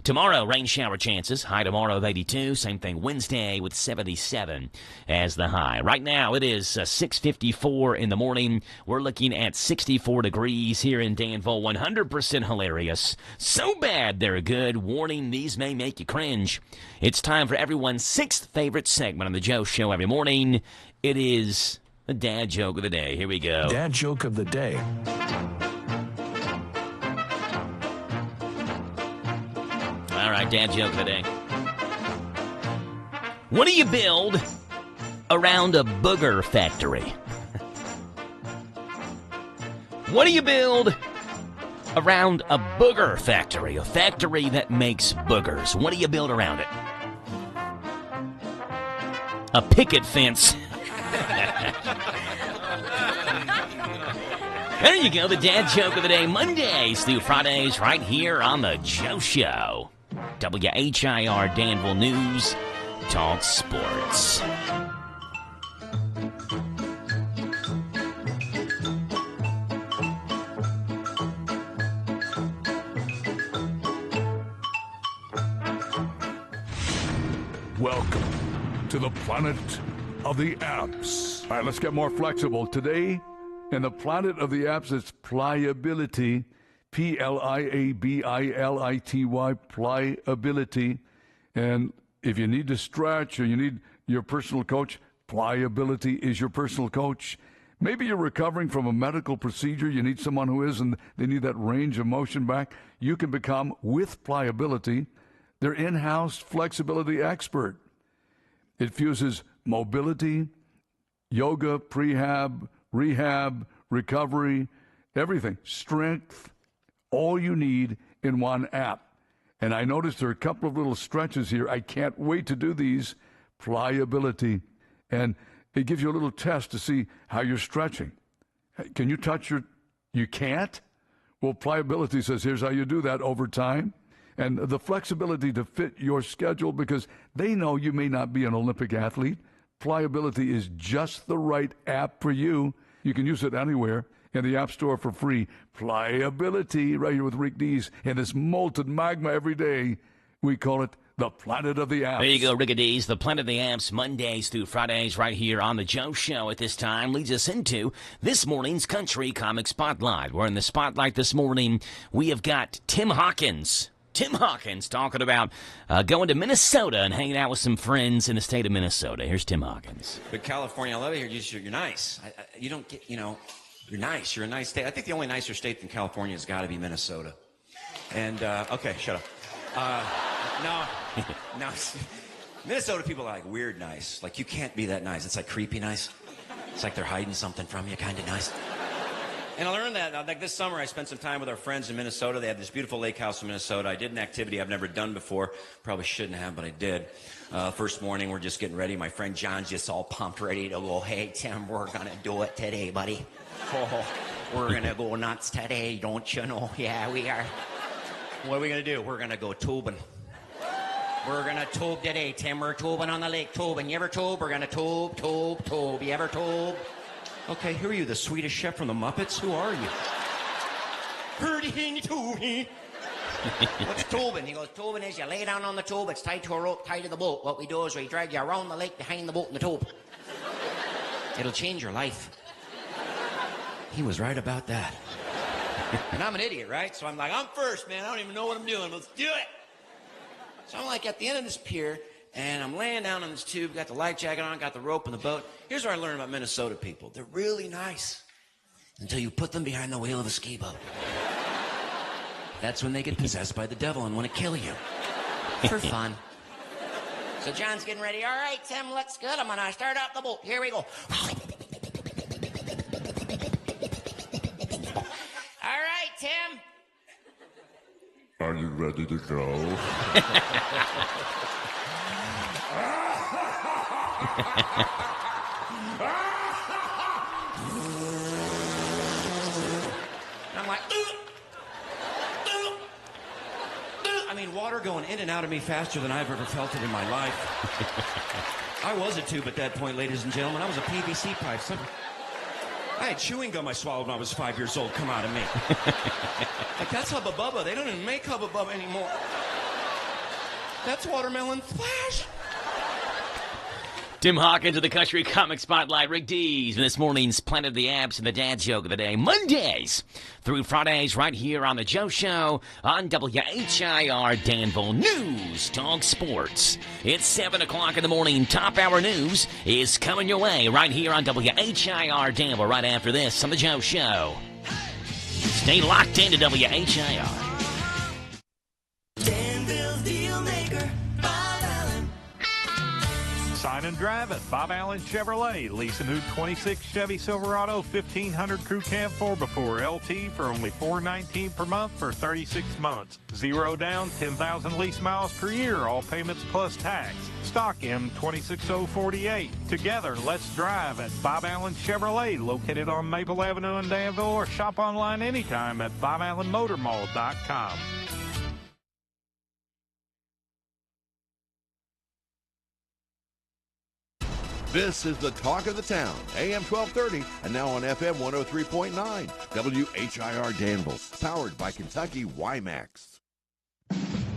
Tomorrow, rain shower chances. High tomorrow of 82. Same thing Wednesday with 77 as the high. Right now, it is 6:54 in the morning. We're looking at 64 degrees here in Danville. 100% hilarious. So bad they're good. Warning, these may make you cringe. It's time for everyone's 6th favorite segment on the Joe Show every morning. It is a dad joke of the day. Here we go. Dad joke of the day. All right, dad joke of the day. What do you build around a booger factory? What do you build around a booger factory? A factory that makes boogers. What do you build around it? A picket fence. There you go, the dad joke of the day, Mondays through Fridays, right here on the Joe Show. WHIR Danville News, Talk Sports. Welcome to the planet of the apps. All right, let's get more flexible. Today, in the planet of the apps, it's pliability, Pliability, pliability. And if you need to stretch or you need your personal coach, Pliability is your personal coach. Maybe you're recovering from a medical procedure. You need someone who is, and they need that range of motion back. You can become, with Pliability, their in-house flexibility expert. It fuses mobility, yoga, prehab, rehab, recovery, everything. Strength, all you need in one app. And I noticed there are a couple of little stretches here. I can't wait to do these. Pliability. And it gives you a little test to see how you're stretching. Can you touch you can't? Well, Pliability says, here's how you do that over time. And the flexibility to fit your schedule, because they know you may not be an Olympic athlete. Pliability is just the right app for you. You can use it anywhere in the App Store for free. Pliability, right here with Rick Dees and this molten magma every day. We call it the Planet of the Apps. There you go, Rick Dees, the Planet of the Apps, Mondays through Fridays right here on the Joe Show at this time. Leads us into this morning's Country Comic Spotlight. We're in the Spotlight this morning. We have got Tim Hawkins. Tim Hawkins talking about going to Minnesota and hanging out with some friends in the state of Minnesota. Here's Tim Hawkins. But California, I love it here. You're nice. You don't get, you're nice. You're a nice state. I think the only nicer state than California has got to be Minnesota. And, okay, shut up. No. Minnesota people are like weird nice. Like, you can't be that nice. It's like creepy nice. It's like they're hiding something from you, kind of nice. And I learned that, like this summer, I spent some time with our friends in Minnesota. They have this beautiful lake house in Minnesota. I did an activity I've never done before. Probably shouldn't have, but I did. First morning, we're just getting ready. My friend John's just all pumped, ready to go. Hey, Tim, we're going to do it today, buddy. Oh, we're going to go nuts today, don't you know? Yeah, we are. What are we going to do? We're going to go tubing. We're going to tube today, Tim. We're tubing on the lake, tubing. You ever tube? We're going to tube. You ever tube? Okay, who are you, the Swedish chef from the Muppets? Who are you? What's tubing? He goes, tubing is you lay down on the tube, it's tied to a rope, tied to the boat. What we do is we drag you around the lake behind the boat in the tube. It'll change your life. He was right about that. And I'm an idiot, right? So I'm like, I'm first, man. I don't even know what I'm doing. Let's do it. So I'm like at the end of this pier, and I'm laying down on this tube, got the life jacket on, got the rope in the boat. Here's what I learned about Minnesota people. They're really nice until you put them behind the wheel of a ski boat. That's when they get possessed by the devil and want to kill you. For fun. So John's getting ready. All right, Tim, looks good. I'm going to start out the boat. Here we go. All right, Tim. Are you ready to go? I'm like, I mean, water going in and out of me faster than I've ever felt it in my life. I was a tube at that point, ladies and gentlemen. I was a PVC pipe. I had chewing gum I swallowed when I was 5 years old come out of me. Like, that's Hubba Bubba. They don't even make Hubba Bubba anymore. That's watermelon splash. Tim Hawkins of the Country Comic Spotlight. Rick Dees in this morning's Planet of the Apps and the Dad Joke of the Day. Mondays through Fridays right here on The Joe Show on WHIR Danville News Talk Sports. It's 7 o'clock in the morning. Top Hour News is coming your way right here on WHIR Danville right after this on The Joe Show. Stay locked into WHIR. Danville's Deal drive at Bob Allen Chevrolet. Lease a new 26 Chevy Silverado 1500 Crew Cab 4x4 LT for only $419 per month for 36 months. 0 down, 10,000 lease miles per year, all payments plus tax. Stock M26048. Together, let's drive at Bob Allen Chevrolet, located on Maple Avenue in Danville, or shop online anytime at BobAllenMotorMall.com. This is the talk of the town, AM 1230, and now on FM 103.9, WHIR Danville, powered by Kentucky WiMAX.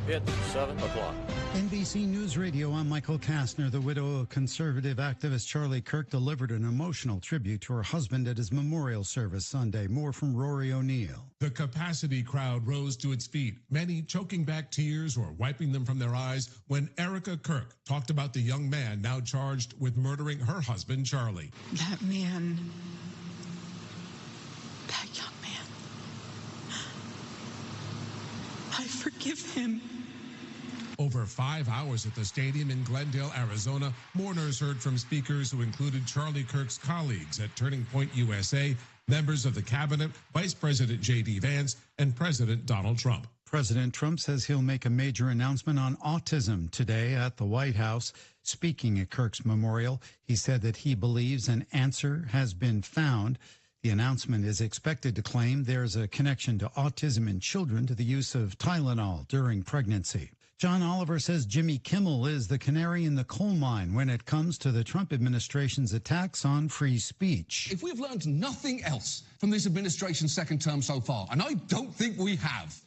It's 7 o'clock. NBC News Radio, I'm Michael Kastner. The widow of conservative activist Charlie Kirk delivered an emotional tribute to her husband at his memorial service Sunday. More from Rory O'Neill. The capacity crowd rose to its feet, many choking back tears or wiping them from their eyes when Erica Kirk talked about the young man now charged with murdering her husband, Charlie. That man, that young man, I forgive him. Over 5 hours at the stadium in Glendale, Arizona, mourners heard from speakers who included Charlie Kirk's colleagues at Turning Point USA, members of the cabinet, Vice President J.D. Vance, and President Donald Trump. President Trump says he'll make a major announcement on autism today at the White House. Speaking at Kirk's memorial, he said that he believes an answer has been found. The announcement is expected to claim there's a connection to autism in children to the use of Tylenol during pregnancy. John Oliver says Jimmy Kimmel is the canary in the coal mine when it comes to the Trump administration's attacks on free speech. If we've learned nothing else from this administration's second term so far, and I don't think we have,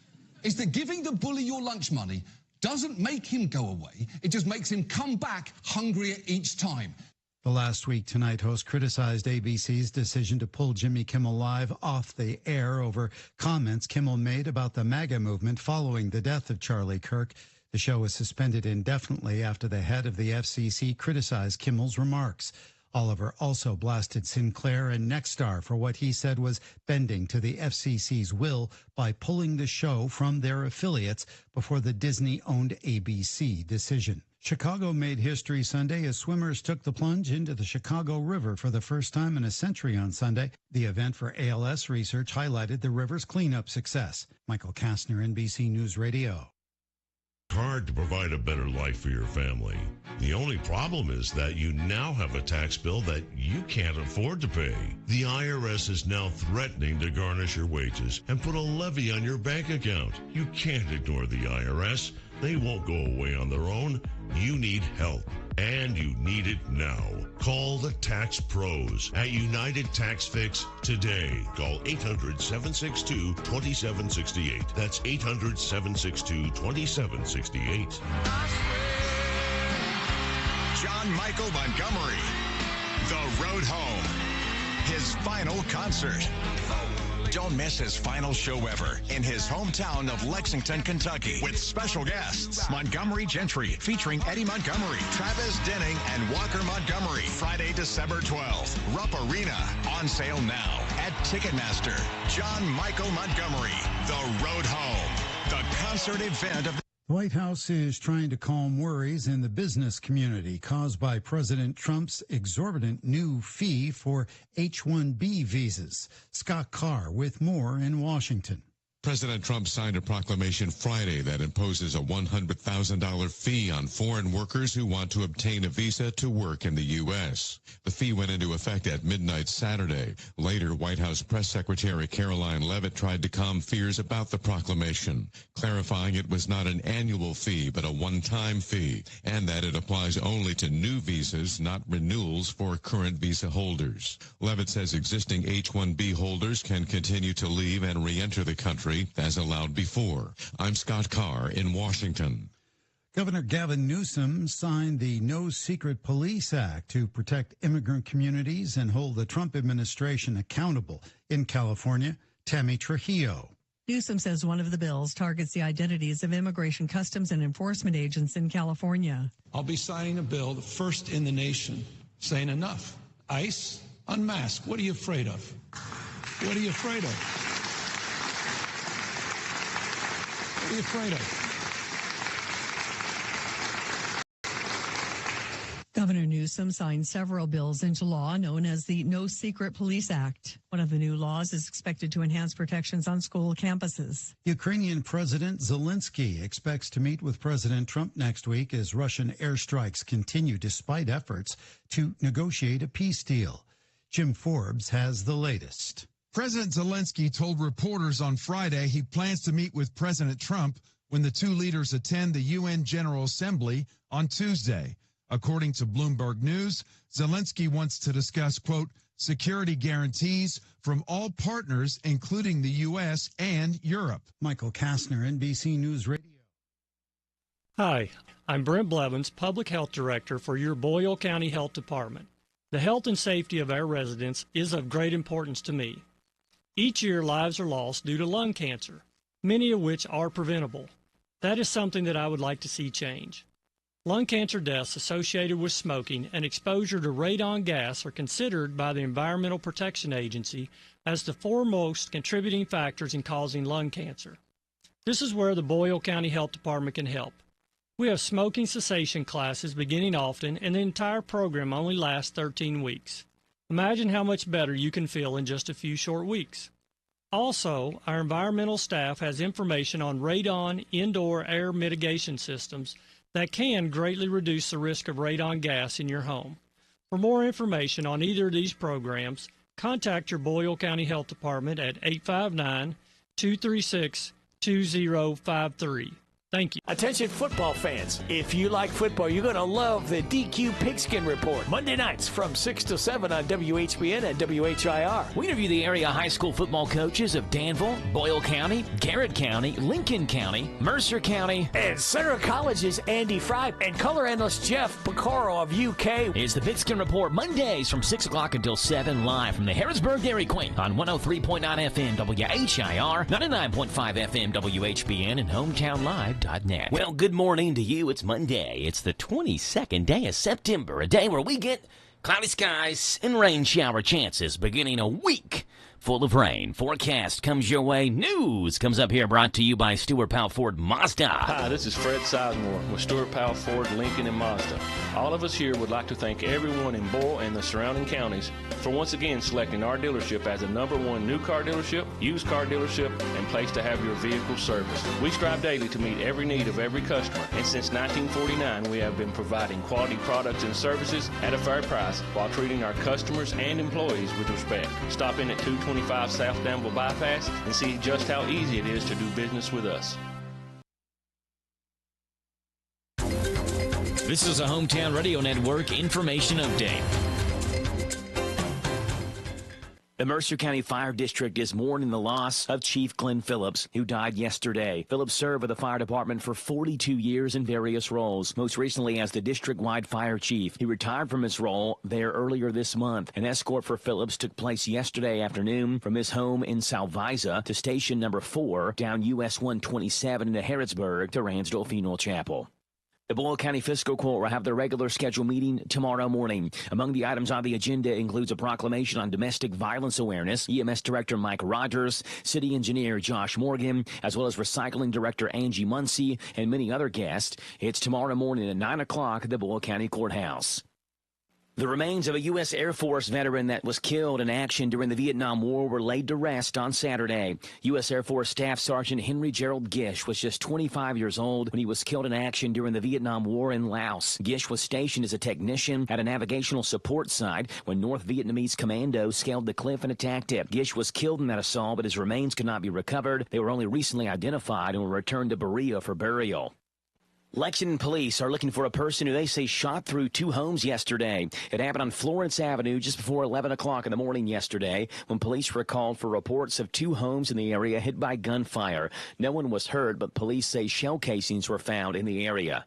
is that giving the bully your lunch money doesn't make him go away. It just makes him come back hungrier each time. The Last Week Tonight host criticized ABC's decision to pull Jimmy Kimmel Live off the air over comments Kimmel made about the MAGA movement following the death of Charlie Kirk. The show was suspended indefinitely after the head of the FCC criticized Kimmel's remarks. Oliver also blasted Sinclair and Nexstar for what he said was bending to the FCC's will by pulling the show from their affiliates before the Disney-owned ABC decision. Chicago made history Sunday as swimmers took the plunge into the Chicago River for the first time in a century on Sunday. The event for ALS research highlighted the river's cleanup success. Michael Kastner, NBC News Radio. Hard to provide a better life for your family. The only problem is that you now have a tax bill that you can't afford to pay. The IRS is now threatening to garnish your wages and put a levy on your bank account. You can't ignore the IRS. They won't go away on their own. You need help, and you need it now. Call the Tax Pros at United Tax Fix today. Call 800-762-2768. That's 800-762-2768. John Michael Montgomery, The Road Home, his final concert. Don't miss his final show ever in his hometown of Lexington, Kentucky, with special guests Montgomery Gentry featuring Eddie Montgomery, Travis Denning, and Walker Montgomery. Friday, December 12th, Rupp Arena. On sale now at Ticketmaster. John Michael Montgomery, The Road Home, the concert event of The White House is trying to calm worries in the business community caused by President Trump's exorbitant new fee for H-1B visas. Scott Carr with more in Washington. President Trump signed a proclamation Friday that imposes a $100,000 fee on foreign workers who want to obtain a visa to work in the U.S. The fee went into effect at midnight Saturday. Later, White House Press Secretary Caroline Leavitt tried to calm fears about the proclamation, clarifying it was not an annual fee but a one-time fee, and that it applies only to new visas, not renewals for current visa holders. Leavitt says existing H-1B holders can continue to leave and re-enter the country as allowed before. I'm Scott Carr in Washington. Governor Gavin Newsom signed the No Secret Police Act to protect immigrant communities and hold the Trump administration accountable. In California, Tammy Trujillo. Newsom says one of the bills targets the identities of immigration customs and enforcement agents in California. I'll be signing a bill, the first in the nation, saying enough. ICE, unmask. What are you afraid of? What are you afraid of? What are you afraid of? Governor Newsom signed several bills into law known as the No Secret Police Act. One of the new laws is expected to enhance protections on school campuses. Ukrainian President Zelensky expects to meet with President Trump next week as Russian airstrikes continue despite efforts to negotiate a peace deal. Jim Forbes has the latest. President Zelensky told reporters on Friday he plans to meet with President Trump when the two leaders attend the UN General Assembly on Tuesday. According to Bloomberg News, Zelensky wants to discuss, quote, security guarantees from all partners, including the U.S. and Europe. Michael Kastner, NBC News Radio. Hi, I'm Brent Blevins, Public Health Director for your Boyle County Health Department. The health and safety of our residents is of great importance to me. Each year, lives are lost due to lung cancer, many of which are preventable. That is something that I would like to see change. Lung cancer deaths associated with smoking and exposure to radon gas are considered by the Environmental Protection Agency as the foremost contributing factors in causing lung cancer. This is where the Boyle County Health Department can help. We have smoking cessation classes beginning often, and the entire program only lasts 13 weeks. Imagine how much better you can feel in just a few short weeks. Also, our environmental staff has information on radon indoor air mitigation systems that can greatly reduce the risk of radon gas in your home. For more information on either of these programs, contact your Boyle County Health Department at 859-236-2053. Thank you. Attention football fans. If you like football, you're going to love the DQ Pigskin Report. Monday nights from 6 to 7 on WHBN and WHIR. We interview the area high school football coaches of Danville, Boyle County, Garrett County, Lincoln County, Mercer County, and Center College's Andy Fry and color analyst Jeff Picaro of UK. It's the Pigskin Report Mondays from 6 o'clock until 7 live from the Harrodsburg Dairy Queen on 103.9 FM WHIR, 99.5 FM WHBN, and HometownLive.net. Well, good morning to you. It's Monday. It's the 22nd day of September, a day where we get cloudy skies and rain shower chances beginning a week full of rain. Forecast comes your way. News comes up here, brought to you by Stuart Powell Ford Mazda. Hi, this is Fred Sizemore with Stuart Powell Ford, Lincoln, and Mazda. All of us here would like to thank everyone in Boyle and the surrounding counties for once again selecting our dealership as the #1 new car dealership, used car dealership, and place to have your vehicle serviced. We strive daily to meet every need of every customer, and since 1949 we have been providing quality products and services at a fair price while treating our customers and employees with respect. Stop in at 225 South Danville Bypass and see just how easy it is to do business with us. This is a Hometown Radio Network information update. The Mercer County Fire District is mourning the loss of Chief Glenn Phillips, who died yesterday. Phillips served with the fire department for 42 years in various roles, most recently as the district-wide fire chief. He retired from his role there earlier this month. An escort for Phillips took place yesterday afternoon from his home in Salviza to station number 4 down US 127 into Harrodsburg to Ransdale Funeral Chapel. The Boyle County Fiscal Court will have their regular scheduled meeting tomorrow morning. Among the items on the agenda includes a proclamation on domestic violence awareness, EMS Director Mike Rogers, City Engineer Josh Morgan, as well as Recycling Director Angie Muncie, and many other guests. It's tomorrow morning at 9 o'clock at the Boyle County Courthouse. The remains of a U.S. Air Force veteran that was killed in action during the Vietnam War were laid to rest on Saturday. U.S. Air Force Staff Sergeant Henry Gerald Gish was just 25 years old when he was killed in action during the Vietnam War in Laos. Gish was stationed as a technician at a navigational support site when North Vietnamese commandos scaled the cliff and attacked him. Gish was killed in that assault, but his remains could not be recovered. They were only recently identified and were returned to Berea for burial. Lexington police are looking for a person who they say shot through 2 homes yesterday. It happened on Florence Avenue just before 11 o'clock in the morning yesterday when police were called for reports of 2 homes in the area hit by gunfire. No one was hurt, but police say shell casings were found in the area.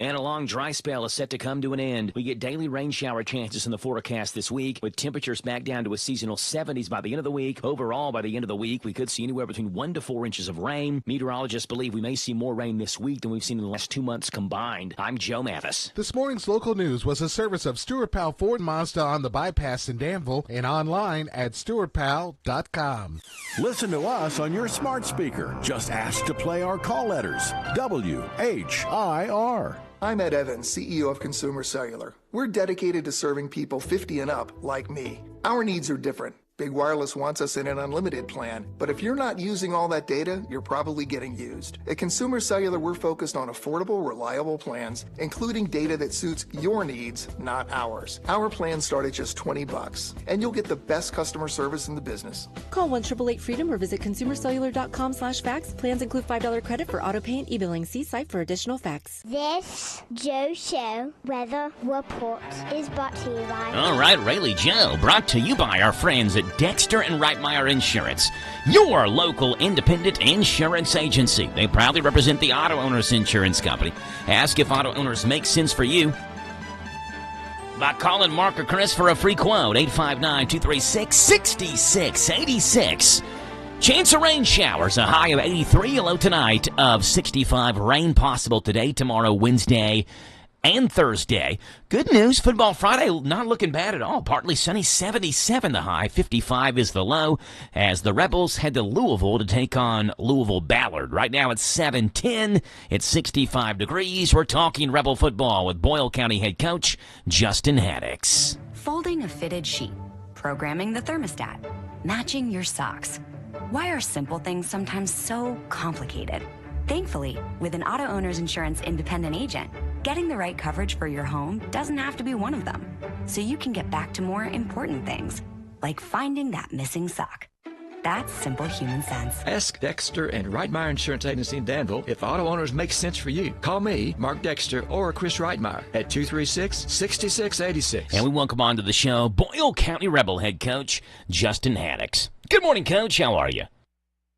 And a long dry spell is set to come to an end. We get daily rain shower chances in the forecast this week, with temperatures back down to a seasonal 70s by the end of the week. Overall, by the end of the week, we could see anywhere between 1 to 4 inches of rain. Meteorologists believe we may see more rain this week than we've seen in the last 2 months combined. I'm Joe Mathis. This morning's local news was a service of Stuart Powell Ford Mazda on the bypass in Danville and online at stuartpowell.com. Listen to us on your smart speaker. Just ask to play our call letters. WHIR. I'm Ed Evans, CEO of Consumer Cellular. We're dedicated to serving people 50 and up like me. Our needs are different. Big Wireless wants us in an unlimited plan, but if you're not using all that data, you're probably getting used. At Consumer Cellular, we're focused on affordable, reliable plans, including data that suits your needs, not ours. Our plans start at just $20, and you'll get the best customer service in the business. Call 1-888-FREEDOM or visit consumercellular.com/facts. Plans include $5 credit for auto pay and e-billing. See site for additional facts. This Joe Show weather report is brought to you by... All right, Rayleigh Joe, brought to you by our friends at Dexter and Reitmeyer Insurance, your local independent insurance agency. They proudly represent the Auto Owners Insurance Company. Ask if auto owners make sense for you by calling Mark or Chris for a free quote, 859-236-6686. Chance of rain showers, a high of 83, a low tonight of 65. Rain possible today, tomorrow, Wednesday, and Thursday. Good news, Football Friday not looking bad at all. Partly sunny, 77 the high, 55 is the low, as the Rebels head to Louisville to take on Louisville Ballard. Right now it's 7:10, it's 65 degrees. We're talking Rebel football with Boyle County head coach Justin Haddix. Folding a fitted sheet, programming the thermostat, matching your socks. Why are simple things sometimes so complicated? Thankfully, with an Auto Owners Insurance independent agent, getting the right coverage for your home doesn't have to be one of them. So you can get back to more important things, like finding that missing sock. That's simple human sense. Ask Dexter and Reitmeyer Insurance Agency in Danville if auto owners make sense for you. Call me, Mark Dexter, or Chris Reitmeyer at 236-6686. And we welcome on to the show Boyle County Rebel head coach Justin Haddix. Good morning, Coach. How are you?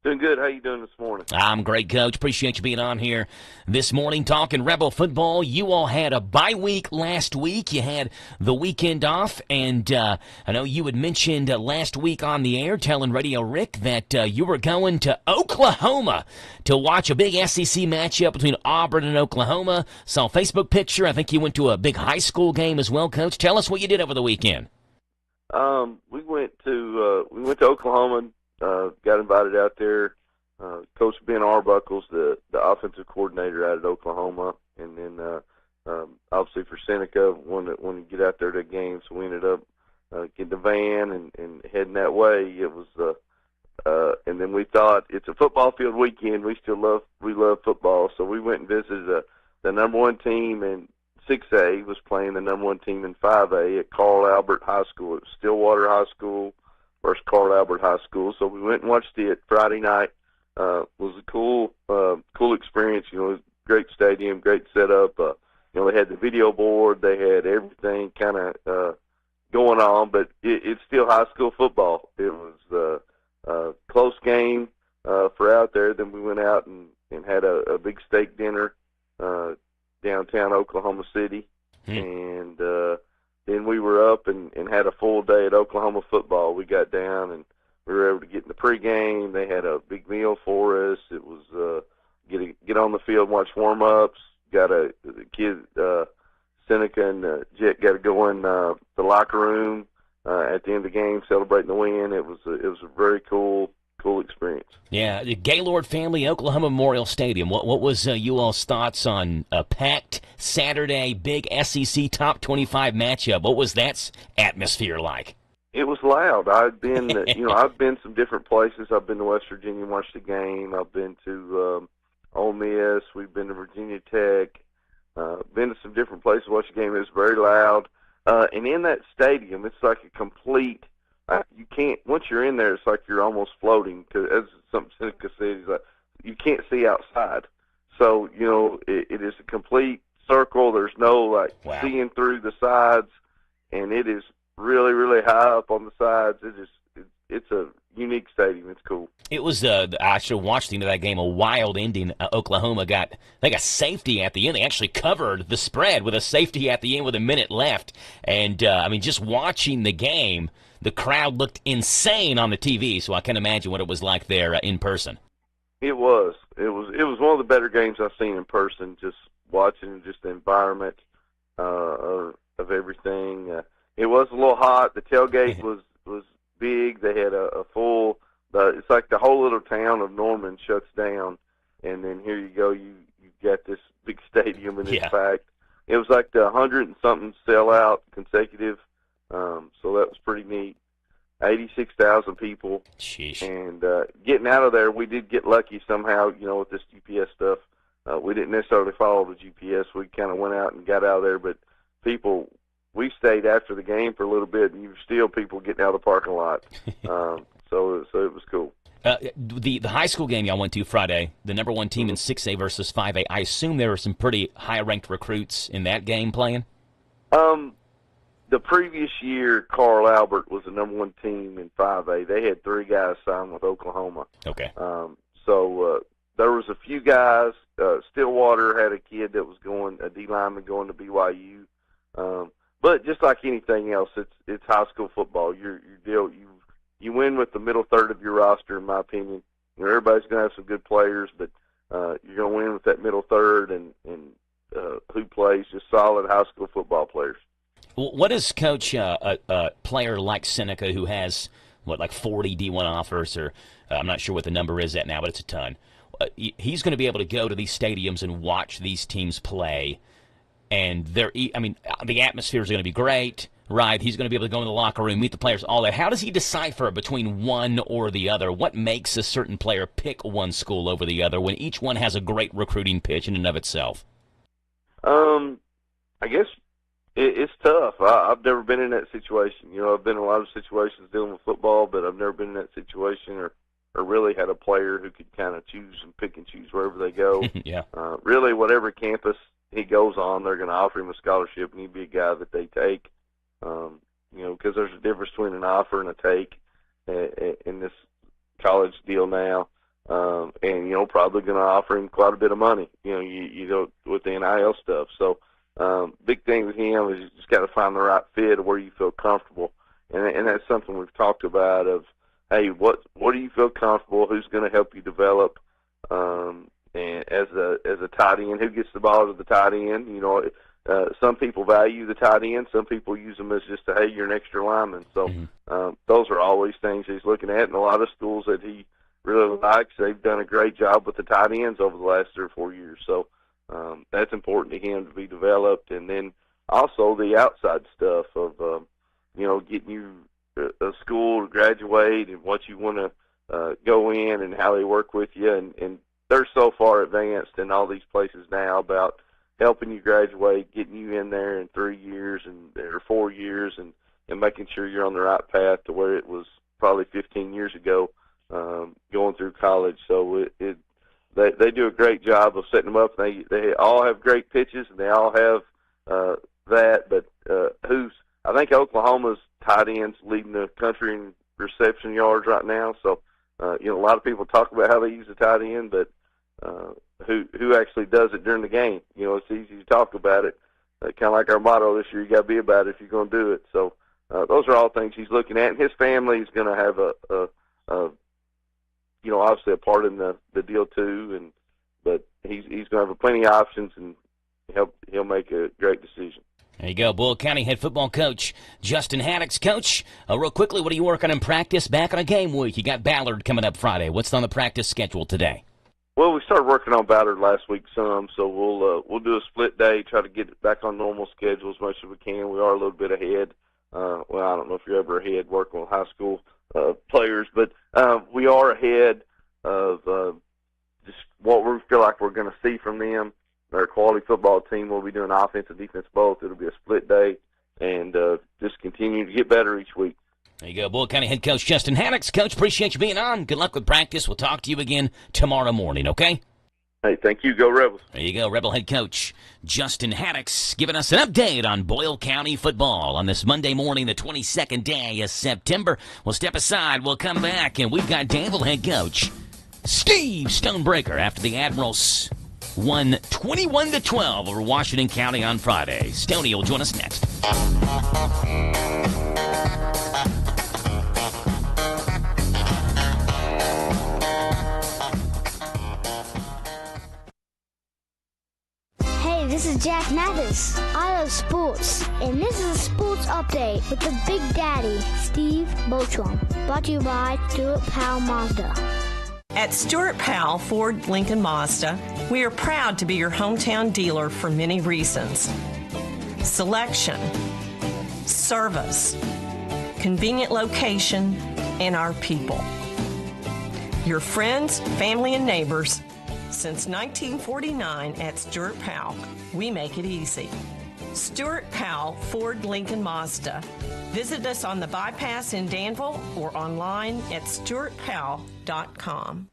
Doing good. How you doing this morning? I'm great, Coach. Appreciate you being on here this morning talking Rebel football. You all had a bye week last week. You had the weekend off, and I know you had mentioned last week on the air telling Radio Rick that you were going to Oklahoma to watch a big SEC matchup between Auburn and Oklahoma. Saw a Facebook picture. I think you went to a big high school game as well, Coach. Tell us what you did over the weekend. We went to Oklahoma. Got invited out there. Coach Ben Arbuckle's the offensive coordinator out at Oklahoma, and then obviously for Seneca, wanted to get out there to games, so we ended up getting the van and heading that way. It was, and then we thought it's a football field weekend. We love football, so we went and visited the number one team in 6A was playing the number one team in 5A at Carl Albert High School. It was Stillwater High School versus Carl Albert High School. So we went and watched it Friday night. Was a cool experience. You know, great stadium, great setup. You know, they had the video board, they had everything kind of going on, but it's still high school football. It was a close game for out there. Then we went out and had a big steak dinner downtown Oklahoma City, and then we were up and had a full day at Oklahoma football. We got down and we were able to get in the pregame. They had a big meal for us. It was get on the field and watch warm-ups. Got the kid, Seneca and Jet got to go in the locker room at the end of the game celebrating the win. It was a very cool experience. Yeah, the Gaylord family, Oklahoma Memorial Stadium. What was you all's thoughts on a packed Saturday big SEC top 25 matchup? What was that atmosphere like? It was loud. I've been, I've been some different places. I've been to West Virginia and watched the game. I've been to Ole Miss. We've been to Virginia Tech. Been to some different places to watch the game. It was very loud. And in that stadium, it's like a complete. You can't. Once you're in there, it's like you're almost floating. Because as something Seneca said, he's like, you can't see outside. So it is a complete circle. There's no seeing through the sides, and it is really, really high up on the sides. It's a unique stadium. It's cool. It was, I should have watched into that game, a wild ending. Oklahoma got a safety at the end. They actually covered the spread with a safety at the end with a minute left. And, just watching the game, the crowd looked insane on the TV, so I can imagine what it was like there in person. It was. It was one of the better games I've seen in person, just watching just the environment of everything. It was a little hot. The tailgate was big. They had a full. It's like the whole little town of Norman shuts down, and then here you go. You've got this big stadium and it's packed. it was like the 100 and something sellout consecutive. So that was pretty neat. 86,000 people. Sheesh. And getting out of there, we did get lucky somehow, with this GPS stuff. We didn't necessarily follow the GPS. We kind of went out and got out of there, but we stayed after the game for a little bit, and you were still people getting out of the parking lot. So it was cool. The high school game y'all went to Friday, the number one team in 6A versus 5A, I assume there were some pretty high-ranked recruits in that game playing? The previous year, Carl Albert was the number one team in 5A. They had 3 guys signed with Oklahoma. Okay. So there was a few guys. Stillwater had a kid that was a D lineman going to BYU. But just like anything else, it's high school football. You win with the middle third of your roster, in my opinion. Everybody's going to have some good players, but you're going to win with that middle third and who plays just solid high school football players. What does coach a player like Seneca who has, like 40 D1 offers, or I'm not sure what the number is at now, but it's a ton. He's going to be able to go to these stadiums and watch these teams play, and the atmosphere is going to be great, right? He's going to be able to go in the locker room, meet the players, all that. How does he decipher between one or the other? What makes a certain player pick one school over the other when each one has a great recruiting pitch in and of itself? I guess it's tough. I've never been in that situation. I've been in a lot of situations dealing with football, but I've never been in that situation or really had a player who could kind of choose and pick and choose wherever they go. Yeah. Really, whatever campus he goes on, they're going to offer him a scholarship, and he'd be a guy that they take. Because there's a difference between an offer and a take in this college deal now. And probably going to offer him quite a bit of money. You go with the NIL stuff. So big thing with him is you just got to find the right fit of where you feel comfortable, and that's something we've talked about. Of hey, what do you feel comfortable? Who's going to help you develop? And as a tight end, who gets the ball to the tight end? Some people value the tight end. Some people use them as just hey, you're an extra lineman. So those are always things he's looking at, and a lot of schools that he really likes, they've done a great job with the tight ends over the last 3 or 4 years. So that's important to him to be developed. And then also the outside stuff of, getting you a school to graduate and what you want to go in and how they work with you. And they're so far advanced in all these places now about helping you graduate, getting you in there in 3 years or 4 years and making sure you're on the right path to where it was probably 15 years ago going through college. So they do a great job of setting them up. They all have great pitches, and they all have that. But I think Oklahoma's tight ends leading the country in reception yards right now. So a lot of people talk about how they use the tight end, but who actually does it during the game? It's easy to talk about it. Kind of like our motto this year: you got to be about it if you're going to do it. So those are all things he's looking at, and his family is going to have obviously a part in the deal too, but he's going to have plenty of options, and he'll make a great decision. There you go, Boyle County head football coach Justin Haddix. Coach, real quickly, what are you working on in practice back on a game week? You got Ballard coming up Friday. What's on the practice schedule today? Well, we started working on Ballard last week some, so we'll do a split day, try to get it back on normal schedule as much as we can. We are a little bit ahead. I don't know if you're ever ahead working with high school players, but we are ahead of just what we feel like we're going to see from them. They're a quality football team. We'll be doing offense and defense both. It'll be a split day, and just continue to get better each week. There you go, Boyle County head coach Justin Haddix. Coach, appreciate you being on. Good luck with practice. We'll talk to you again tomorrow morning, okay? Hey, thank you. Go Rebels. There you go, Rebel head coach Justin Haddix giving us an update on Boyle County football on this Monday morning, the 22nd day of September. We'll step aside. We'll come back, and we've got Danville head coach Steve Stonebreaker after the Admirals won 21-12 over Washington County on Friday. Stoney will join us next. Hey, this is Jack Mathis. I love sports, and this is a sports update with the Big Daddy, Steve Bochum. Brought to you by Stuart Powell Mazda. At Stuart Powell Ford Lincoln Mazda, we are proud to be your hometown dealer for many reasons. selection, service, convenient location, and our people. Your friends, family, and neighbors. Since 1949 at Stuart Powell, we make it easy. Stuart Powell, Ford, Lincoln, Mazda. Visit us on the bypass in Danville or online at stuartpowell.com.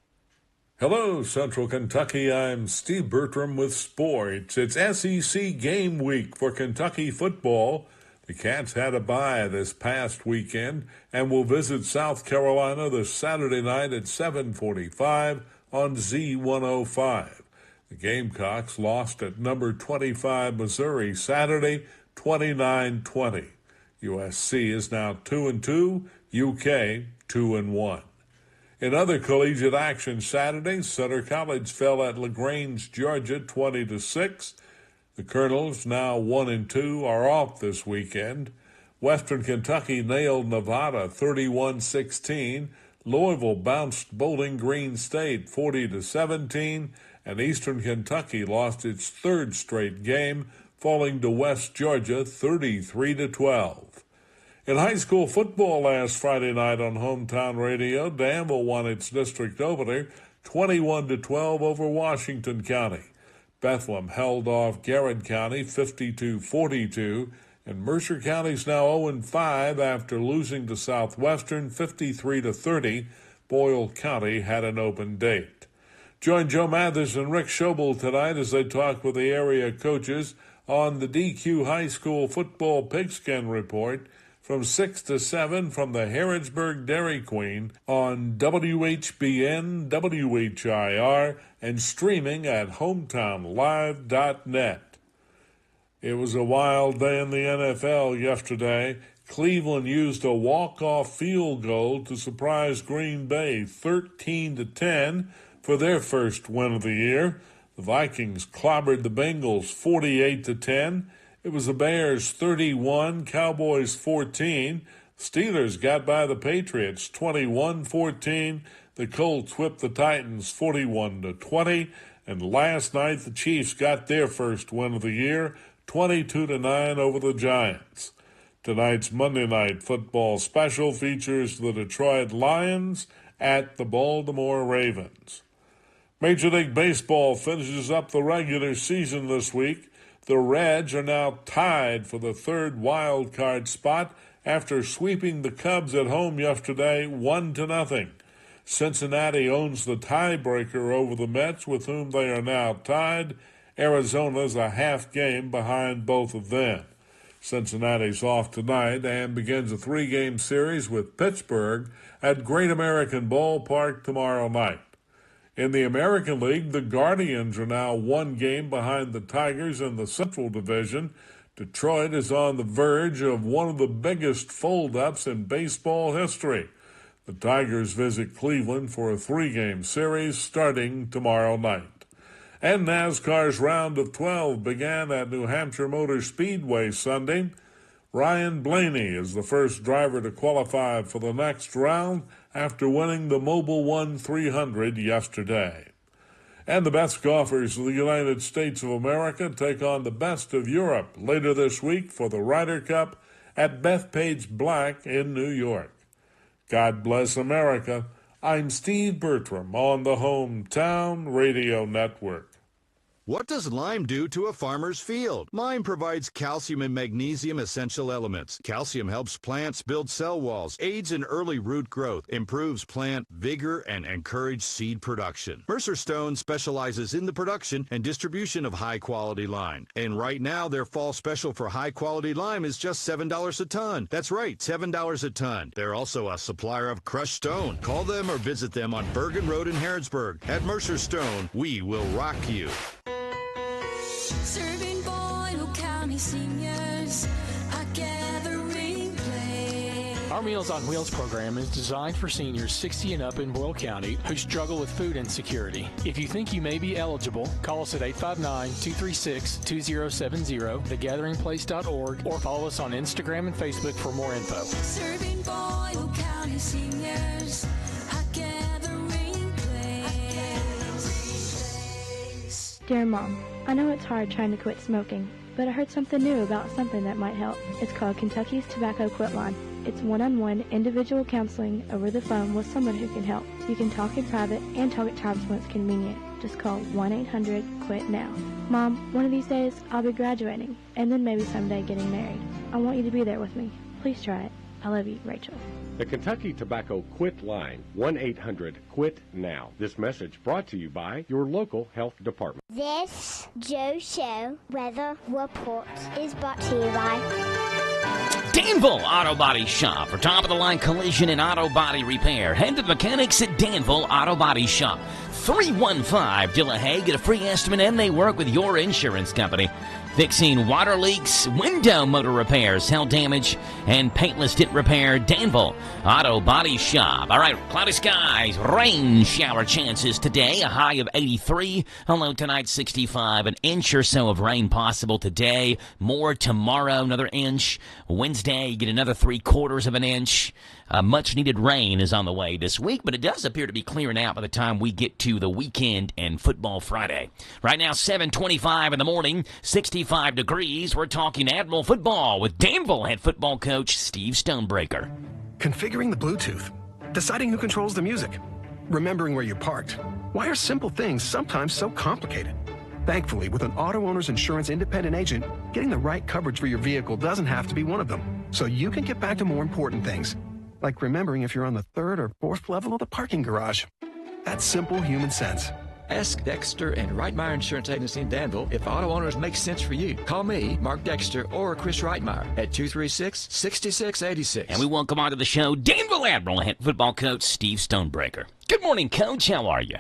Hello, Central Kentucky. I'm Steve Bertram with sports. It's SEC game week for Kentucky football. The Cats had a bye this past weekend and will visit South Carolina this Saturday night at 7:45 on Z105. The Gamecocks lost at number 25 Missouri Saturday, 29-20. USC is now 2-2, UK 2-1. In other collegiate action Saturday, Sutter College fell at LaGrange, Georgia, 20-6. The Colonels, now 1-2, are off this weekend. Western Kentucky nailed Nevada 31-16. Louisville bounced Bowling Green State 40-17, and Eastern Kentucky lost its third straight game, falling to West Georgia 33-12. In high school football last Friday night on Hometown Radio, Danville won its district opener 21-12 over Washington County. Bethlehem held off Garrett County 52-42, and Mercer County's now 0-5 after losing to Southwestern 53-30. Boyle County had an open date. Join Joe Mathers and Rick Schobel tonight as they talk with the area coaches on the DQ High School Football Pigskin Report from 6 to 7 from the Harrodsburg Dairy Queen on WHBN, WHIR, and streaming at hometownlive.net. It was a wild day in the NFL yesterday. Cleveland used a walk-off field goal to surprise Green Bay 13-10 for their first win of the year. The Vikings clobbered the Bengals 48-10. It was the Bears 31, Cowboys 14. Steelers got by the Patriots 21-14. The Colts whipped the Titans 41-20. And last night the Chiefs got their first win of the year, 22-9 over the Giants. Tonight's Monday Night Football special features the Detroit Lions at the Baltimore Ravens. Major League Baseball finishes up the regular season this week. The Reds are now tied for the third wild card spot after sweeping the Cubs at home yesterday 1-0. Cincinnati owns the tiebreaker over the Mets, with whom they are now tied. Arizona's a half game behind both of them. Cincinnati's off tonight and begins a 3-game series with Pittsburgh at Great American Ballpark tomorrow night. In the American League, the Guardians are now 1 game behind the Tigers in the Central Division. Detroit is on the verge of one of the biggest fold-ups in baseball history. The Tigers visit Cleveland for a 3-game series starting tomorrow night. And NASCAR's round of 12 began at New Hampshire Motor Speedway Sunday. Ryan Blaney is the first driver to qualify for the next round after winning the Mobil 1 300 yesterday. And the best golfers of the United States of America take on the best of Europe later this week for the Ryder Cup at Bethpage Black in New York. God bless America. I'm Steve Bertram on the Hometown Radio Network. What does lime do to a farmer's field? Lime provides calcium and magnesium essential elements. Calcium helps plants build cell walls, aids in early root growth, improves plant vigor, and encourages seed production. Mercer Stone specializes in the production and distribution of high-quality lime. And right now, their fall special for high-quality lime is just $7 a ton. That's right, $7 a ton. They're also a supplier of crushed stone. Call them or visit them on Bergen Road in Harrodsburg. At Mercer Stone, we will rock you. Serving Boyle County seniors a gathering place. Our Meals on Wheels program is designed for seniors 60 and up in Boyle County who struggle with food insecurity. If you think you may be eligible, call us at 859-236-2070, thegatheringplace.org, or follow us on Instagram and Facebook for more info. Serving Boyle County seniors a gathering place. Dear Mom, I know it's hard trying to quit smoking, but I heard something new about something that might help. It's called Kentucky's Tobacco Quit Line. It's one-on-one individual counseling over the phone with someone who can help. You can talk in private and talk at times when it's convenient. Just call 1-800-QUIT-NOW. Mom, one of these days I'll be graduating and then maybe someday getting married. I want you to be there with me. Please try it. I love you, Rachel. The Kentucky Tobacco Quit Line, 1-800-QUIT-NOW. This message brought to you by your local health department. This Joe Show weather report is brought to you by Danville Auto Body Shop. For top-of-the-line collision and auto body repair, head to the mechanics at Danville Auto Body Shop. 315-DILLA-HAY. Get a free estimate, and they work with your insurance company. Fixing water leaks, window motor repairs, hail damage, and paintless dent repair. Danville Auto Body Shop. All right, cloudy skies, rain shower chances today, a high of 83. A low tonight, 65. An inch or so of rain possible today. More tomorrow, another inch. Wednesday, you get another 3/4 of an inch. Much-needed rain is on the way this week, but it does appear to be clearing out by the time we get to the weekend and Football Friday. Right now, 7:25 in the morning, 65 degrees. We're talking Admiral football with Danville head football coach Steve Stonebreaker. Configuring the Bluetooth, deciding who controls the music, remembering where you parked. Why are simple things sometimes so complicated? Thankfully, with an auto owner's insurance independent agent, getting the right coverage for your vehicle doesn't have to be one of them. So you can get back to more important things, like remembering if you're on the 3rd or 4th level of the parking garage. That's simple human sense. Ask Dexter and WHIR Insurance Agency in Danville if auto owners make sense for you. Call me, Mark Dexter, or Chris WHIR at 236-6686. And we welcome onto the show Danville Admiral head football coach Steve Stonebreaker. Good morning, Coach. How are you?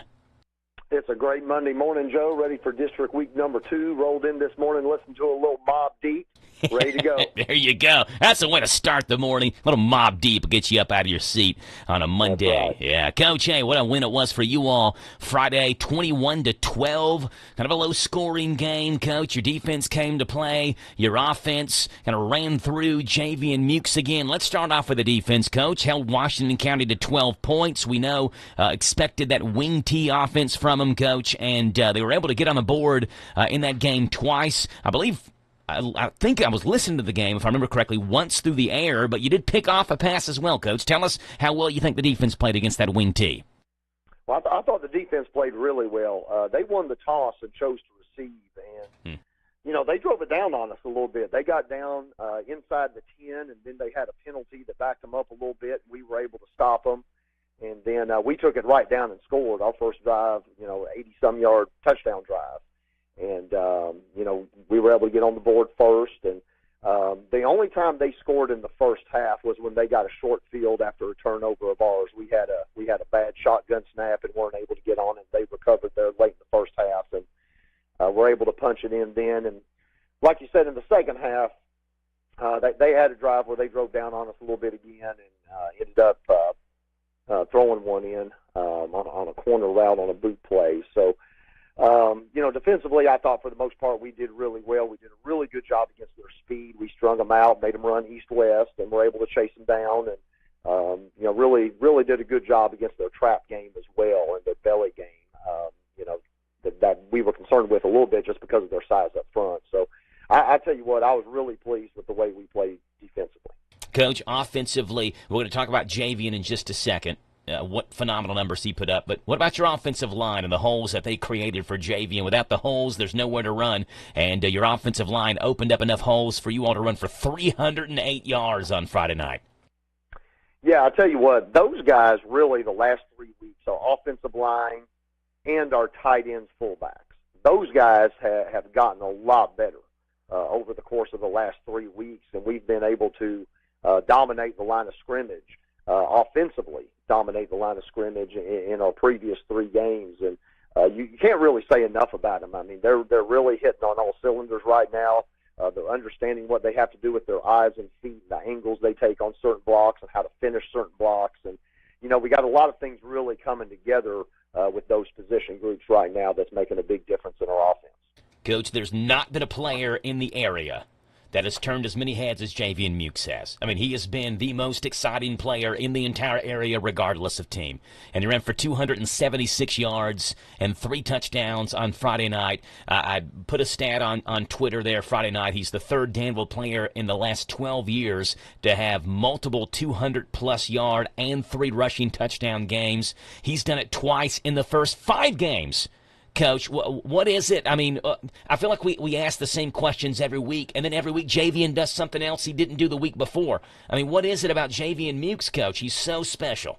It's a great Monday morning, Joe. Ready for District Week number 2. Rolled in this morning, listened to a little Mobb Deep. Ready to go. There you go. That's the way to start the morning. A little Mobb Deep will get you up out of your seat on a Monday. Right. Yeah, Coach, hey, what a win it was for you all. Friday, 21-12. Kind of a low-scoring game, Coach. Your defense came to play. Your offense kind of ran through JV and Mukes again. Let's start off with the defense, Coach. Held Washington County to 12 points. We know expected that wing T offense from them, Coach, and they were able to get on the board in that game twice. I think I was listening to the game, if I remember correctly, once through the air, but you did pick off a pass as well, Coach. Tell us how well you think the defense played against that wing T. Well, I thought the defense played really well. They won the toss and chose to receive, and they drove it down on us a little bit. They got down inside the 10, and then they had a penalty that backed them up a little bit, and we were able to stop them. And then we took it right down and scored our first drive, 80-some-yard touchdown drive. And, we were able to get on the board first. And the only time they scored in the first half was when they got a short field after a turnover of ours. We had a bad shotgun snap and weren't able to get on it. They recovered there late in the first half and were able to punch it in then. And like you said, in the second half, they had a drive where they drove down on us a little bit again and ended up throwing one in on a corner route on a boot play. So, defensively, I thought for the most part we did really well. We did a really good job against their speed. We strung them out, made them run east-west, and were able to chase them down. And, really did a good job against their trap game as well and their belly game, that we were concerned with a little bit just because of their size up front. So I tell you what, I was really pleased with the way we played defensively. Coach, offensively, we're going to talk about Javian in just a second. What phenomenal numbers he put up. But what about your offensive line and the holes that they created for JV? And without the holes, there's nowhere to run. And your offensive line opened up enough holes for you all to run for 308 yards on Friday night. Yeah, I'll tell you what, those guys really the last 3 weeks, our offensive line and our tight ends fullbacks, those guys have gotten a lot better over the course of the last 3 weeks. And we've been able to dominate the line of scrimmage offensively. Dominate the line of scrimmage in our previous 3 games, and you can't really say enough about them. I mean, they're really hitting on all cylinders right now. They're understanding what they have to do with their eyes and feet, and the angles they take on certain blocks, and how to finish certain blocks. And we got a lot of things really coming together with those position groups right now that's making a big difference in our offense. Coach, there's not been a player in the area that has turned as many heads as Javian Mukes has. I mean, he has been the most exciting player in the entire area regardless of team. And he ran for 276 yards and 3 touchdowns on Friday night. I put a stat on Twitter there Friday night. He's the third Danville player in the last 12 years to have multiple 200-plus yard and 3 rushing touchdown games. He's done it twice in the first 5 games. Coach, what is it? I mean, I feel like we ask the same questions every week, and then every week Javian does something else he didn't do the week before. I mean, what is it about Javian Mukes, Coach? He's so special.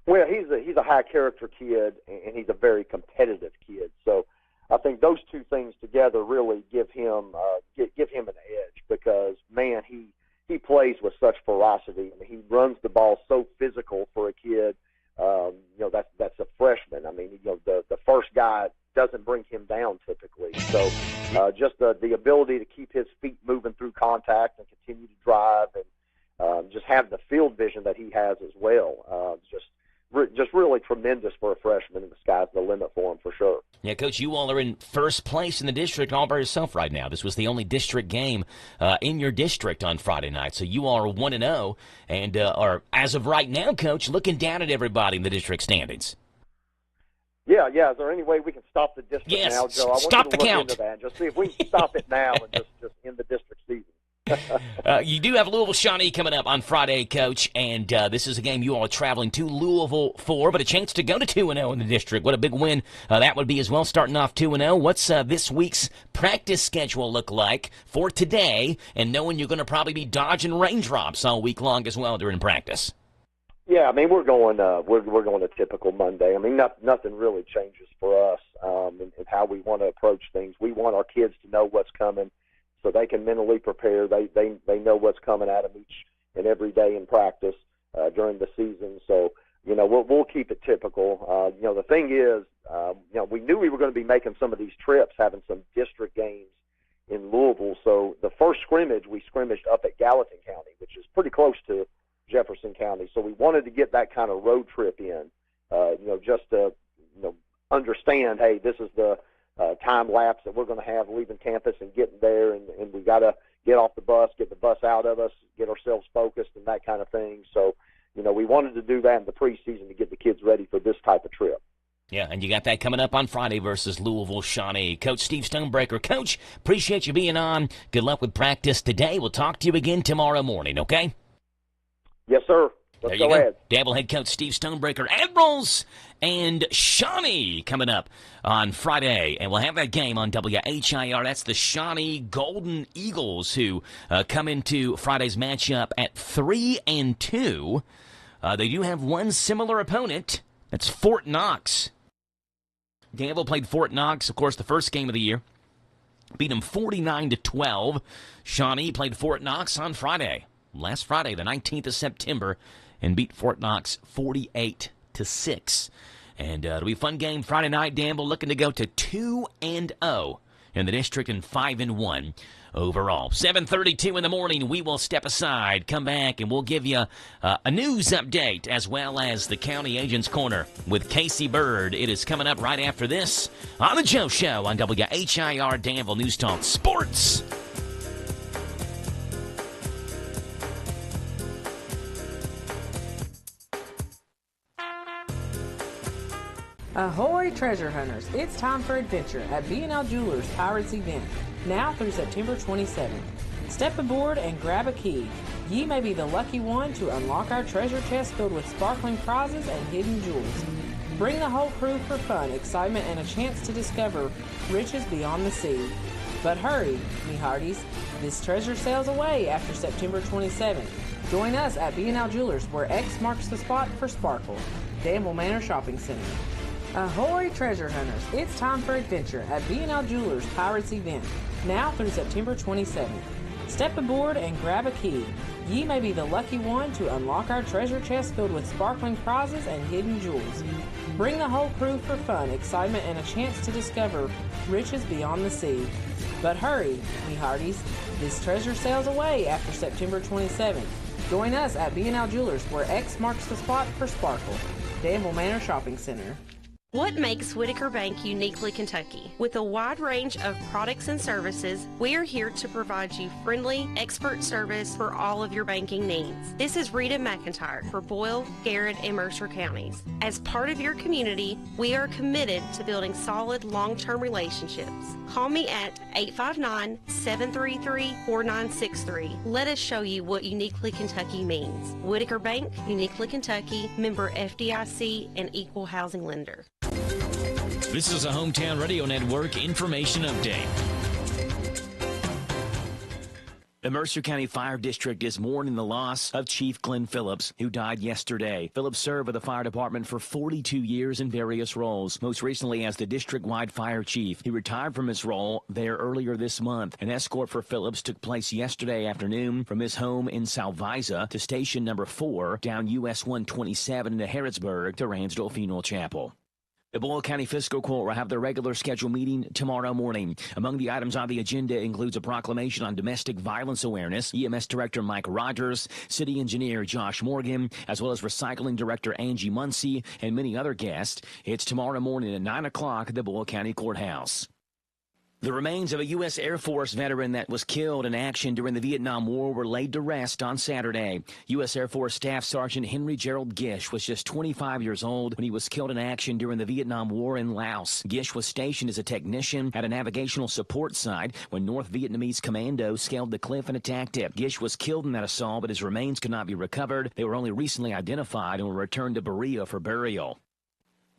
Well, he's a high-character kid, and he's a very competitive kid. So I think those two things together really give him an edge because, man, he plays with such ferocity. I mean, he runs the ball so physical for a kid. That's a freshman. I mean, the first guy doesn't bring him down typically. So just the ability to keep his feet moving through contact and continue to drive and just have the field vision that he has as well. Just really tremendous for a freshman, and the sky's the limit for him for sure. Yeah, Coach, you all are in first place in the district all by yourself right now. This was the only district game in your district on Friday night, so you are 1-0 and are, as of right now, Coach, looking down at everybody in the district standings. Yeah. Is there any way we can stop the district now, Joe? I want stop you the to look count. into that and just see if we can stop it now and just end the district season. You do have Louisville Shawnee coming up on Friday, Coach, and this is a game you all are traveling to Louisville for, but a chance to go to 2-0 in the district. What a big win that would be as well, starting off 2-0. What's this week's practice schedule look like for today, and knowing you're going to probably be dodging raindrops all week long as well during practice? Yeah, I mean, we're going a typical Monday. I mean, nothing really changes for us in how we want to approach things. We want our kids to know what's coming, so they can mentally prepare. They know what's coming at them each and every day in practice during the season. So, we'll keep it typical. The thing is, we knew we were going to be making some of these trips, having some district games in Louisville. So the first scrimmage, we scrimmaged up at Gallatin County, which is pretty close to Jefferson County. So we wanted to get that kind of road trip in, just to, understand, hey, this is the time lapse that we're going to have leaving campus and getting there, and we got to get off the bus, get the bus out of us, get ourselves focused and that kind of thing. So, we wanted to do that in the preseason to get the kids ready for this type of trip. Yeah, and you got that coming up on Friday versus Louisville Shawnee. Coach Steve Stonebreaker. Coach, appreciate you being on. Good luck with practice today. We'll talk to you again tomorrow morning, okay? Yes, sir. There you go. Danville head coach Steve Stonebreaker. Admirals and Shawnee coming up on Friday. And we'll have that game on WHIR. That's the Shawnee Golden Eagles who come into Friday's matchup at 3-2. They do have one similar opponent. That's Fort Knox. Danville played Fort Knox, of course, the first game of the year. Beat them 49-12. Shawnee played Fort Knox on Friday. Last Friday, the 19th of September, and beat Fort Knox 48-6. And it'll be a fun game Friday night. Danville looking to go to 2-0 in the district and 5-1 overall. 7:32 in the morning, we will step aside, come back, and we'll give you a news update as well as the County Agent's Corner with Casey Bird. It is coming up right after this on The Joe Show on WHIR Danville News Talk Sports. Ahoy treasure hunters, it's time for adventure at B&L Jewelers Pirates event, now through September 27th. Step aboard and grab a key. Ye may be the lucky one to unlock our treasure chest filled with sparkling prizes and hidden jewels. Bring the whole crew for fun, excitement, and a chance to discover riches beyond the sea. But hurry, me hearties, this treasure sails away after September 27th. Join us at B&L Jewelers, where X marks the spot for sparkle. Danville Manor Shopping Center. Ahoy treasure hunters, it's time for adventure at B&L Jewelers Pirates event, now through September 27th. Step aboard and grab a key. Ye may be the lucky one to unlock our treasure chest filled with sparkling prizes and hidden jewels. Bring the whole crew for fun, excitement, and a chance to discover riches beyond the sea. But hurry, me hearties, this treasure sails away after September 27th. Join us at B&L Jewelers, where X marks the spot for sparkle. Danville Manor Shopping Center. What makes Whitaker Bank uniquely Kentucky? With a wide range of products and services, we are here to provide you friendly, expert service for all of your banking needs. This is Rita McIntyre for Boyle, Garrett, and Mercer counties. As part of your community, we are committed to building solid, long-term relationships. Call me at 859-733-4963. Let us show you what uniquely Kentucky means. Whitaker Bank, uniquely Kentucky, member FDIC, and equal housing lender. This is a Hometown Radio Network information update. The Mercer County Fire District is mourning the loss of Chief Glenn Phillips, who died yesterday. Phillips served with the fire department for 42 years in various roles, most recently as the district-wide fire chief. He retired from his role there earlier this month. An escort for Phillips took place yesterday afternoon from his home in Salvisa to station number 4 down US 127 into Harrodsburg to Ransdale Funeral Chapel. The Boyle County Fiscal Court will have their regular scheduled meeting tomorrow morning. Among the items on the agenda includes a proclamation on domestic violence awareness, EMS Director Mike Rogers, City Engineer Josh Morgan, as well as Recycling Director Angie Muncie, and many other guests. It's tomorrow morning at 9 o'clock at the Boyle County Courthouse. The remains of a U.S. Air Force veteran that was killed in action during the Vietnam War were laid to rest on Saturday. U.S. Air Force Staff Sergeant Henry Gerald Gish was just 25 years old when he was killed in action during the Vietnam War in Laos. Gish was stationed as a technician at a navigational support site when North Vietnamese commandos scaled the cliff and attacked it. Gish was killed in that assault, but his remains could not be recovered. They were only recently identified and were returned to Berea for burial.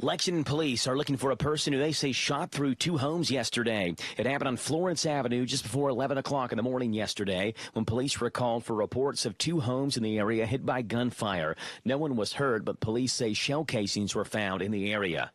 Lexington police are looking for a person who they say shot through 2 homes yesterday. It happened on Florence Avenue just before 11 o'clock in the morning yesterday when police were called for reports of 2 homes in the area hit by gunfire. No one was hurt, but police say shell casings were found in the area.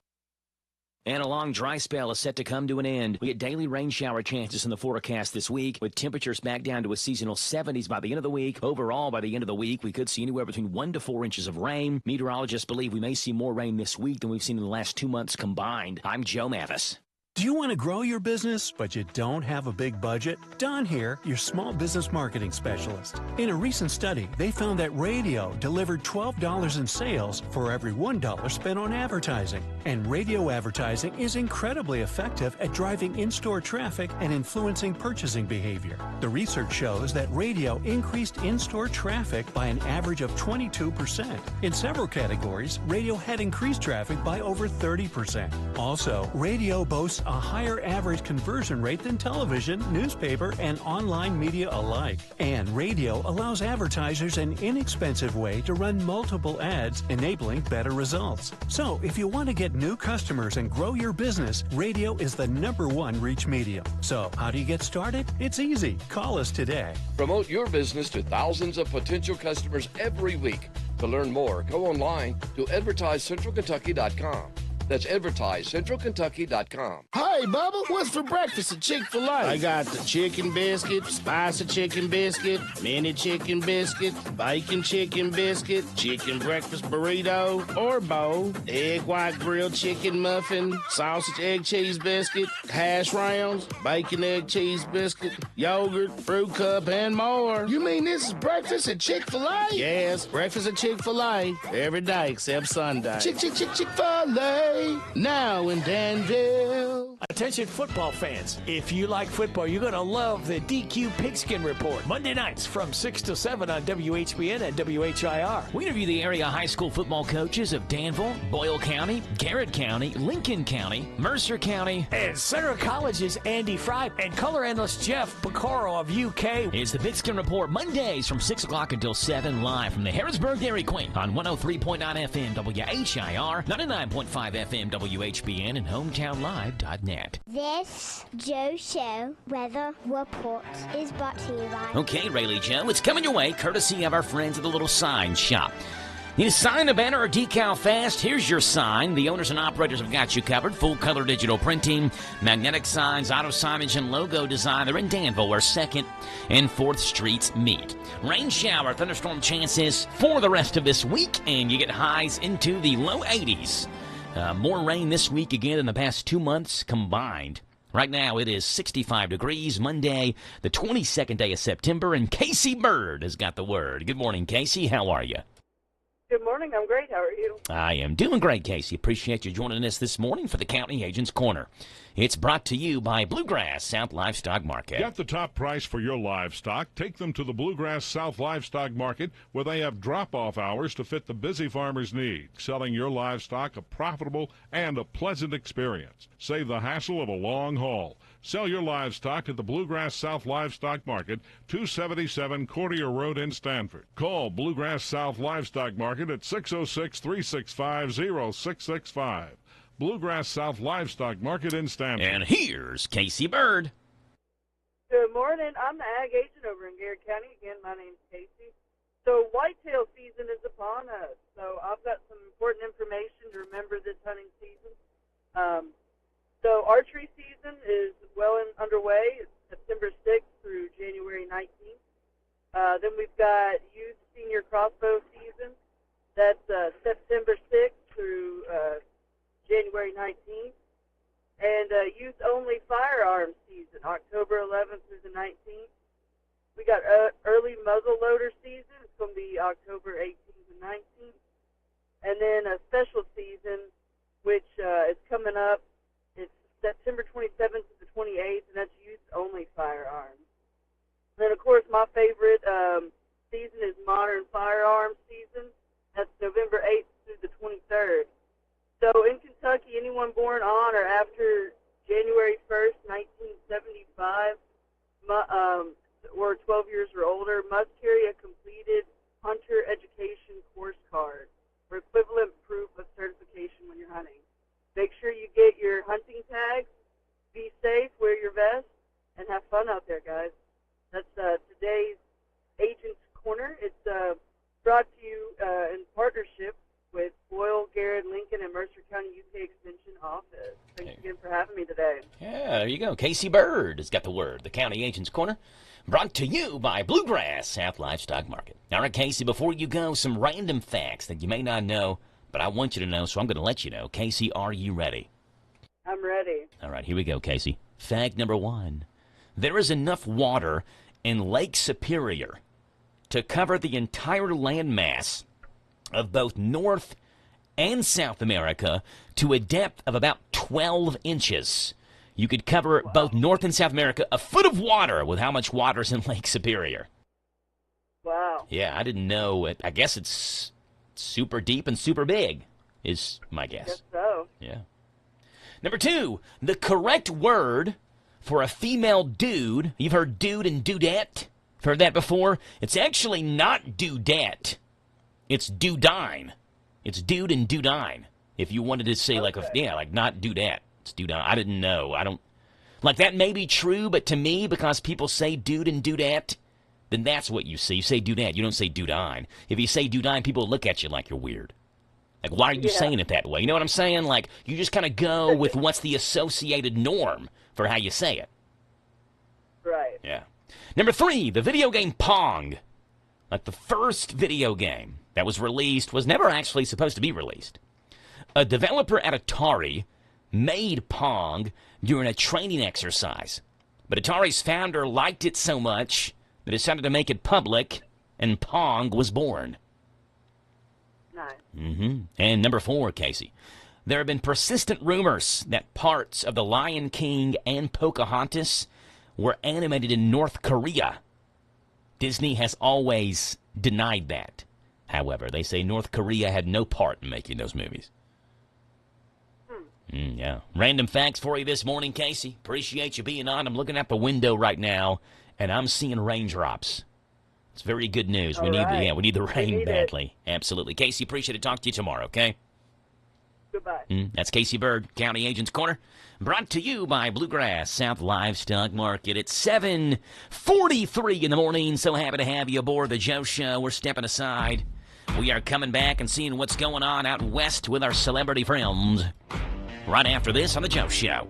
And a long dry spell is set to come to an end. We get daily rain shower chances in the forecast this week, with temperatures back down to a seasonal 70s by the end of the week. Overall, by the end of the week, we could see anywhere between 1 to 4 inches of rain. Meteorologists believe we may see more rain this week than we've seen in the last 2 months combined. I'm Joe Mathis. Do you want to grow your business, but you don't have a big budget? Don here, your small business marketing specialist. In a recent study, they found that radio delivered $12 in sales for every $1 spent on advertising. And radio advertising is incredibly effective at driving in-store traffic and influencing purchasing behavior. The research shows that radio increased in-store traffic by an average of 22%. In several categories, radio had increased traffic by over 30%. Also, radio boasts a higher average conversion rate than television, newspaper, and online media alike. And radio allows advertisers an inexpensive way to run multiple ads, enabling better results. So, if you want to get new customers and grow your business, radio is the #1 reach medium. So, how do you get started? It's easy. Call us today. Promote your business to thousands of potential customers every week. To learn more, go online to advertisecentralkentucky.com. That's advertisecentralkentucky.com. Hey, Bubba, what's for breakfast at Chick-fil-A? I got the chicken biscuit, spicy chicken biscuit, mini chicken biscuit, bacon chicken biscuit, chicken breakfast burrito or bowl, egg white grilled chicken muffin, sausage egg cheese biscuit, hash browns, bacon egg cheese biscuit, yogurt, fruit cup, and more. You mean this is breakfast at Chick-fil-A? Yes, breakfast at Chick-fil-A every day except Sunday. Chick-fil-A. Now in Danville. Attention football fans. If you like football, you're going to love the DQ Pigskin Report. Monday nights from 6 to 7 on WHBN and WHIR. We interview the area high school football coaches of Danville, Boyle County, Garrett County, Lincoln County, Mercer County, and Center College's Andy Fry and color analyst Jeff Picaro of UK. It's the Pigskin Report Mondays from 6 o'clock until 7 live from the Harrodsburg Dairy Queen on 103.9 FM WHIR, 99.5 FM WHBN, and HometownLive.net. This Joe Show Weather Report is brought to you by... Okay, Rayleigh Joe, it's coming your way courtesy of our friends at the Little Sign Shop. Need a sign, a banner, or decal fast? Here's your sign. The owners and operators have got you covered. Full-color digital printing, magnetic signs, auto signage, and logo design. They're in Danville, where 2nd and 4th Streets meet. Rain shower, thunderstorm chances for the rest of this week, and you get highs into the low 80s. More rain this week again than the past 2 months combined. Right now it is 65 degrees, Monday, the 22nd day of September, and Casey Bird has got the word. Good morning, Casey. How are you? Good morning. I'm great. How are you? I am doing great, Casey. Appreciate you joining us this morning for the County Agent's Corner. It's brought to you by Bluegrass South Livestock Market. Get the top price for your livestock. Take them to the Bluegrass South Livestock Market, where they have drop-off hours to fit the busy farmer's need. Selling your livestock a profitable and a pleasant experience. Save the hassle of a long haul. Sell your livestock at the Bluegrass South Livestock Market, 277 Courtier Road in Stanford. Call Bluegrass South Livestock Market at 606-365-0665. Bluegrass South Livestock Market in Stanford. And here's Casey Bird. Good morning. I'm the ag agent over in Garrett County. Again, my name's Casey. So whitetail season is upon us. So I've got some important information to remember this hunting season. So archery season is well underway. It's September 6th through January 19th. Then we've got youth senior crossbow season. That's September 6th through January 19th. And youth-only firearms season, October 11th through the 19th. We got early muzzle loader season. It's going to be October 18th and 19th. And then a special season, which is coming up. It's September 27th to the 28th, and that's youth-only firearms. And then, of course, my favorite season is modern firearms season. That's November 8th through the 23rd. So in Kentucky, anyone born on or after January 1st, 1975, or 12 years or older, must carry a completed hunter education course card or equivalent proof of certification when you're hunting. Make sure you get your hunting tags, be safe, wear your vest, and have fun out there, guys. That's today's Agent's Corner. It's brought to you in partnership with Boyle, Garrett, Lincoln, and Mercer County UK Extension Office. Thanks again for having me today. Yeah, there you go. Casey Bird has got the word. The County Agent's Corner, brought to you by Bluegrass South Livestock Market. All right, Casey, before you go, some random facts that you may not know, but I want you to know, so I'm going to let you know. Casey, are you ready? I'm ready. All right, here we go, Casey. Fact number 1. There is enough water in Lake Superior to cover the entire landmass of both North and South America to a depth of about 12 inches. You could cover both North and South America a foot of water with how much water's in Lake Superior. Wow. Yeah, I didn't know it. I guess it's super deep and super big is my guess. Guess so. Yeah. Number 2, the correct word for a female dude. You've heard dude and dudette. Heard that before? It's actually not dudette. It's dudine. It's dude and dudine. If you wanted to say like not dudette. It's dudine. I didn't know. I don't like that may be true, but to me, because people say dude and dudette, then that's what you see. You say dudette. You don't say dudine. If you say dudine, people look at you like you're weird. Like, why are you saying it that way? You know what I'm saying? Like, you just kind of go with what's the associated norm for how you say it. Right. Yeah. Number 3, the video game Pong. Like the first video game that was released was never actually supposed to be released. A developer at Atari made Pong during a training exercise. But Atari's founder liked it so much they decided to make it public, and Pong was born. Nice. And number 4, Casey. There have been persistent rumors that parts of The Lion King and Pocahontas were animated in North Korea. Disney has always denied that. However, they say North Korea had no part in making those movies. Yeah. Random facts for you this morning, Casey. Appreciate you being on. I'm looking out the window right now, and I'm seeing raindrops. It's very good news. We need the rain badly. Absolutely. Casey, appreciate it. Talk to you tomorrow, okay? Goodbye. That's Casey Bird, County Agent's Corner, brought to you by Bluegrass South Livestock Market. It's 7:43 in the morning. So happy to have you aboard the Joe Show. We're stepping aside. We are coming back and seeing what's going on out west with our celebrity friends. Right after this on the Joe Show.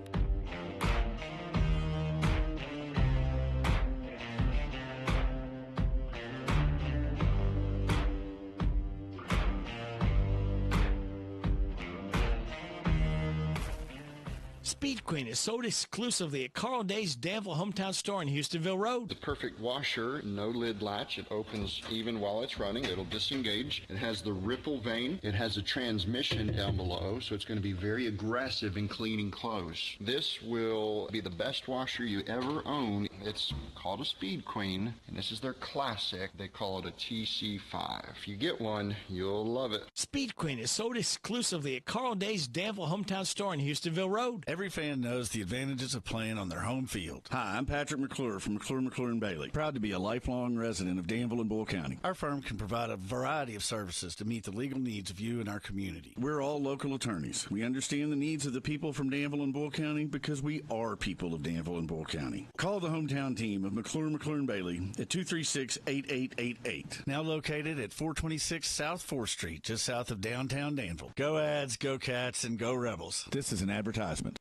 Speed Queen is sold exclusively at Carl Day's Danville Hometown Store in Houstonville Road. The perfect washer, no lid latch. It opens even while it's running. It'll disengage. It has the ripple vane. It has a transmission down below, so it's going to be very aggressive in cleaning clothes. This will be the best washer you ever own. It's called a Speed Queen, and this is their classic. They call it a TC5. If you get one, you'll love it. Speed Queen is sold exclusively at Carl Day's Danville Hometown Store in Houstonville Road. Every fan knows the advantages of playing on their home field. Hi, I'm Patrick McClure from McClure Bailey. Proud to be a lifelong resident of Danville and Bull County. Our firm can provide a variety of services to meet the legal needs of you and our community. We're all local attorneys. We understand the needs of the people from Danville and Bull County because we are people of Danville and Bull County. Call the hometown team of McClure Bailey at 236-8888. Now located at 426 South 4th Street, just south of downtown Danville. Go Ads, go Cats, and go Rebels. This is an advertisement.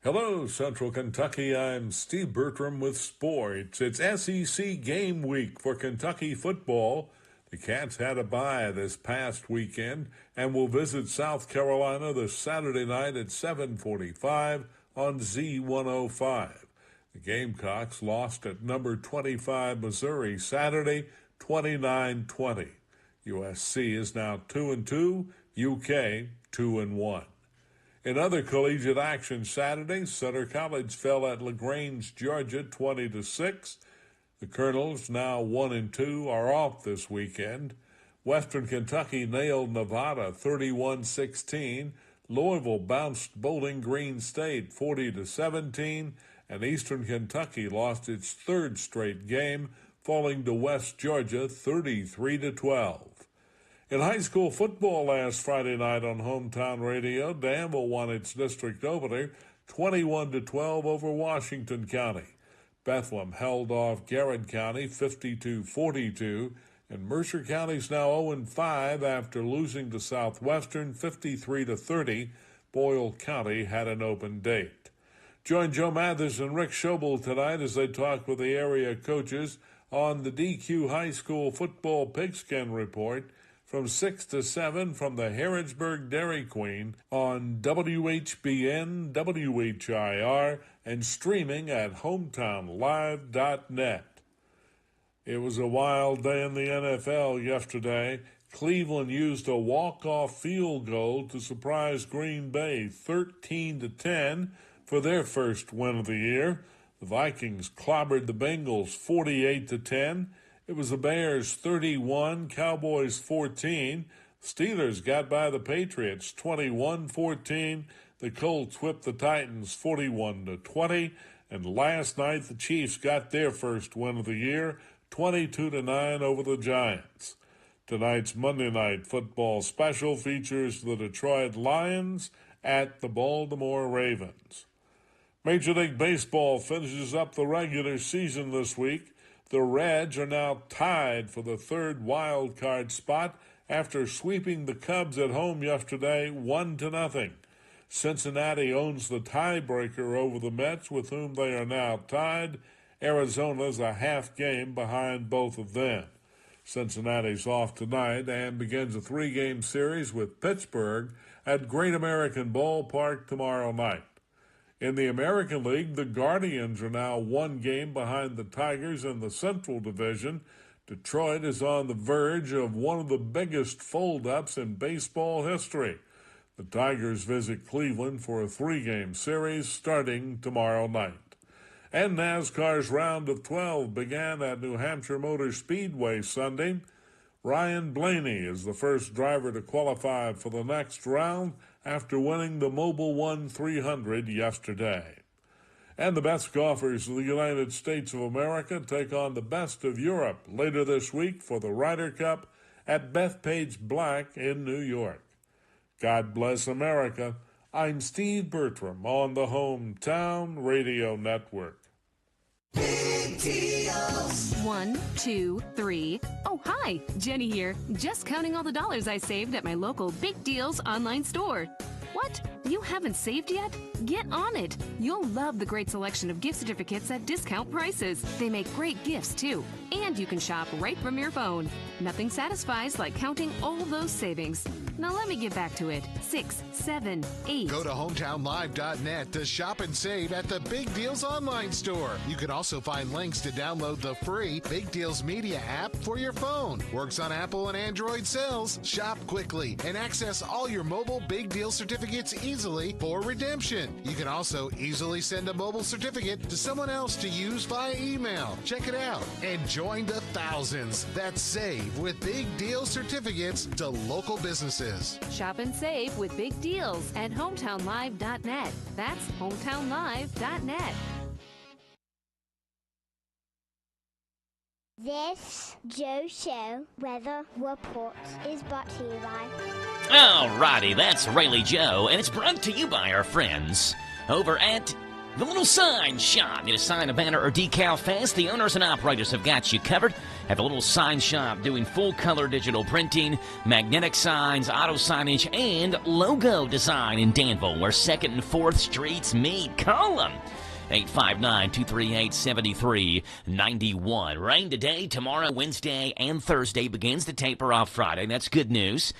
Hello, Central Kentucky. I'm Steve Bertram with sports. It's SEC game week for Kentucky football. The Cats had a bye this past weekend and will visit South Carolina this Saturday night at 7:45 on Z105. The Gamecocks lost at number 25 Missouri Saturday, 29-20. USC is now 2-2, UK 2-1. In other collegiate action Saturday, Sutter College fell at LaGrange, Georgia, 20-6. The Colonels, now 1-2, are off this weekend. Western Kentucky nailed Nevada, 31-16. Louisville bounced Bowling Green State, 40-17. And Eastern Kentucky lost its third straight game, falling to West Georgia, 33-12. In high school football last Friday night on Hometown Radio, Danville won its district opener 21-12 over Washington County. Bethlehem held off Garrett County 52-42, and Mercer County's now 0-5 after losing to Southwestern 53-30. Boyle County had an open date. Join Joe Mathers and Rick Schobel tonight as they talk with the area coaches on the DQ High School Football Pigskin Report from 6 to 7 from the Harrodsburg Dairy Queen on WHBN, WHIR, and streaming at hometownlive.net. It was a wild day in the NFL yesterday. Cleveland used a walk-off field goal to surprise Green Bay 13-10 for their first win of the year. The Vikings clobbered the Bengals 48-10. It was the Bears 31, Cowboys 14. Steelers got by the Patriots 21-14. The Colts whipped the Titans 41-20. And last night the Chiefs got their first win of the year, 22-9 over the Giants. Tonight's Monday Night Football special features the Detroit Lions at the Baltimore Ravens. Major League Baseball finishes up the regular season this week. The Reds are now tied for the third wild card spot after sweeping the Cubs at home yesterday 1-0. Cincinnati owns the tiebreaker over the Mets, with whom they are now tied. Arizona's a half game behind both of them. Cincinnati's off tonight and begins a 3-game series with Pittsburgh at Great American Ballpark tomorrow night. In the American League, the Guardians are now 1 game behind the Tigers in the Central Division. Detroit is on the verge of one of the biggest fold-ups in baseball history. The Tigers visit Cleveland for a 3-game series starting tomorrow night. And NASCAR's round of 12 began at New Hampshire Motor Speedway Sunday. Ryan Blaney is the first driver to qualify for the next round after winning the Mobil 1 300 yesterday. And the best golfers of the United States of America take on the best of Europe later this week for the Ryder Cup at Bethpage Black in New York. God bless America. I'm Steve Bertram on the Hometown Radio Network. Big deals. 1, 2, 3. Oh, hi, Jenny here. Just counting all the dollars I saved at my local Big Deals online store. What? You haven't saved yet? Get on it. You'll love the great selection of gift certificates at discount prices. They make great gifts, too. And you can shop right from your phone. Nothing satisfies like counting all those savings. Now let me get back to it. 6, 7, 8. Go to hometownlive.net to shop and save at the Big Deals online store. You can also find links to download the free Big Deals Media app for your phone. Works on Apple and Android cells. Shop quickly and access all your mobile Big Deal certificates easily for redemption. You can also easily send a mobile certificate to someone else to use via email. Check it out and join the thousands that save with Big Deal certificates to local businesses. Shop and save with big deals at hometownlive.net. That's hometownlive.net. This Joe Show Weather Report is brought to you by... Alrighty, that's Rayleigh Joe, and it's brought to you by our friends over at The Little Sign Shop. Need a sign, a banner, or decal fast? The owners and operators have got you covered at The Little Sign Shop, doing full-color digital printing, magnetic signs, auto signage, and logo design in Danville, where 2nd and 4th Streets meet. Call them. 859-238-7391. Rain today, tomorrow, Wednesday, and Thursday. Begins to taper off Friday. That's good news.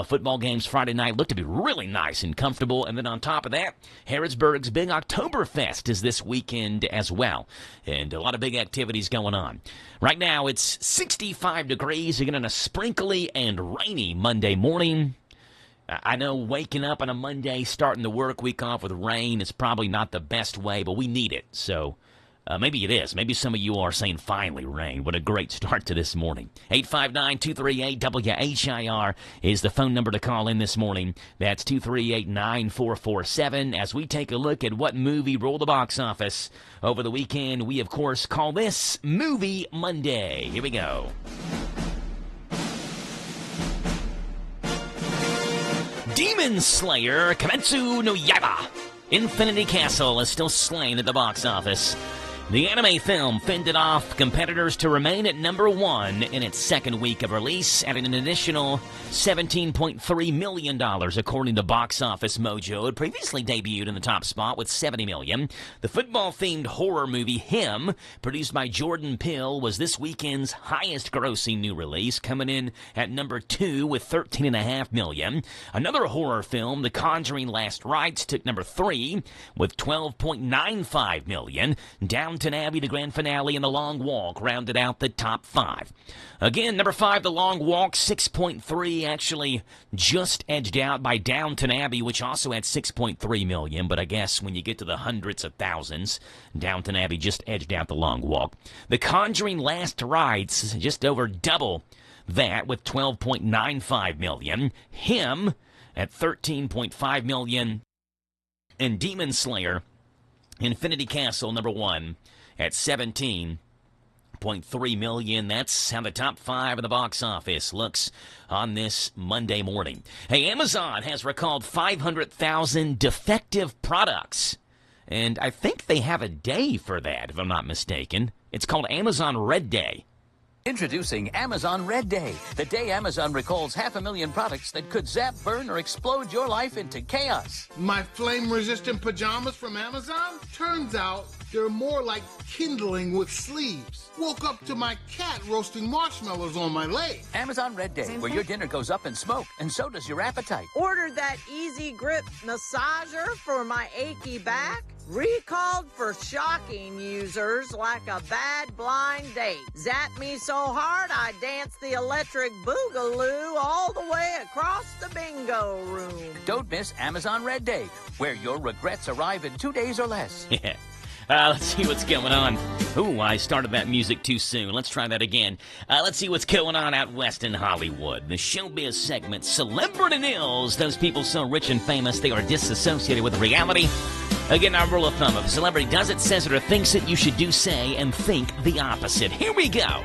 Football games Friday night look to be really nice and comfortable. And then on top of that, Harrodsburg's big Oktoberfest is this weekend as well. And a lot of big activities going on. Right now, it's 65 degrees. Again, on a sprinkly and rainy Monday morning. I know waking up on a Monday, starting the work week off with rain is probably not the best way, but we need it. So maybe it is. Maybe some of you are saying, finally, rain. What a great start to this morning. 859-238-WHIR is the phone number to call in this morning. That's 238-9447. As we take a look at what movie rolled the box office over the weekend, we, of course, call this Movie Monday. Here we go. Demon Slayer Kimetsu no Yaiba Infinity Castle is still slain at the box office. The anime film fended off competitors to remain at number 1 in its second week of release, at an additional $17.3 million, according to Box Office Mojo. It previously debuted in the top spot with $70 million. The football-themed horror movie Him, produced by Jordan Peele, was this weekend's highest-grossing new release, coming in at number 2 with $13.5 million. Another horror film, The Conjuring Last Rites, took number 3 with $12.95 million. Downton Abbey, the grand finale, and The Long Walk rounded out the top 5. Again, number 5, The Long Walk, 6.3, actually just edged out by Downton Abbey, which also had 6.3 million, but I guess when you get to the hundreds of thousands, Downton Abbey just edged out The Long Walk. The Conjuring Last Rites, just over double that with 12.95 million. Him at 13.5 million. And Demon Slayer Infinity Castle, number 1, at 17.3 million. That's how the top 5 of the box office looks on this Monday morning. Hey, Amazon has recalled 500,000 defective products. And I think they have a day for that, if I'm not mistaken. It's called Amazon Red Day. Introducing Amazon Red Day, the day Amazon recalls 500,000 products that could zap, burn, or explode your life into chaos. My flame-resistant pajamas from Amazon? Turns out they're more like kindling with sleeves. Woke up to my cat roasting marshmallows on my leg. Amazon Red Day, where your dinner goes up in smoke, and so does your appetite. Ordered that Easy Grip massager for my achy back. Recalled for shocking users like a bad blind date. Zapped me so hard I danced the electric boogaloo all the way across the bingo room. Don't miss Amazon Red Day, where your regrets arrive in 2 days or less. Yeah. Let's see what's going on. Ooh, I started that music too soon. Let's try that again. Let's see what's going on out west in Hollywood. The showbiz segment, Celebrity News. Those people so rich and famous they are disassociated with reality. Again, our rule of thumb, if a celebrity does it, says it, or thinks it, you should do, say, and think the opposite. Here we go. All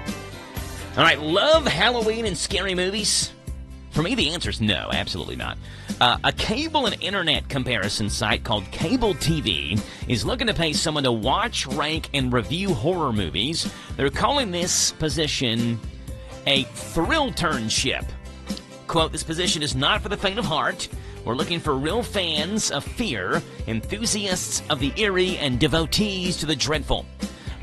right, love Halloween and scary movies? For me, the answer is no, absolutely not. A cable and internet comparison site called Cable TV is looking to pay someone to watch, rank, and review horror movies. They're calling this position a thrill-turnship. Quote, this position is not for the faint of heart. We're looking for real fans of fear, enthusiasts of the eerie, and devotees to the dreadful.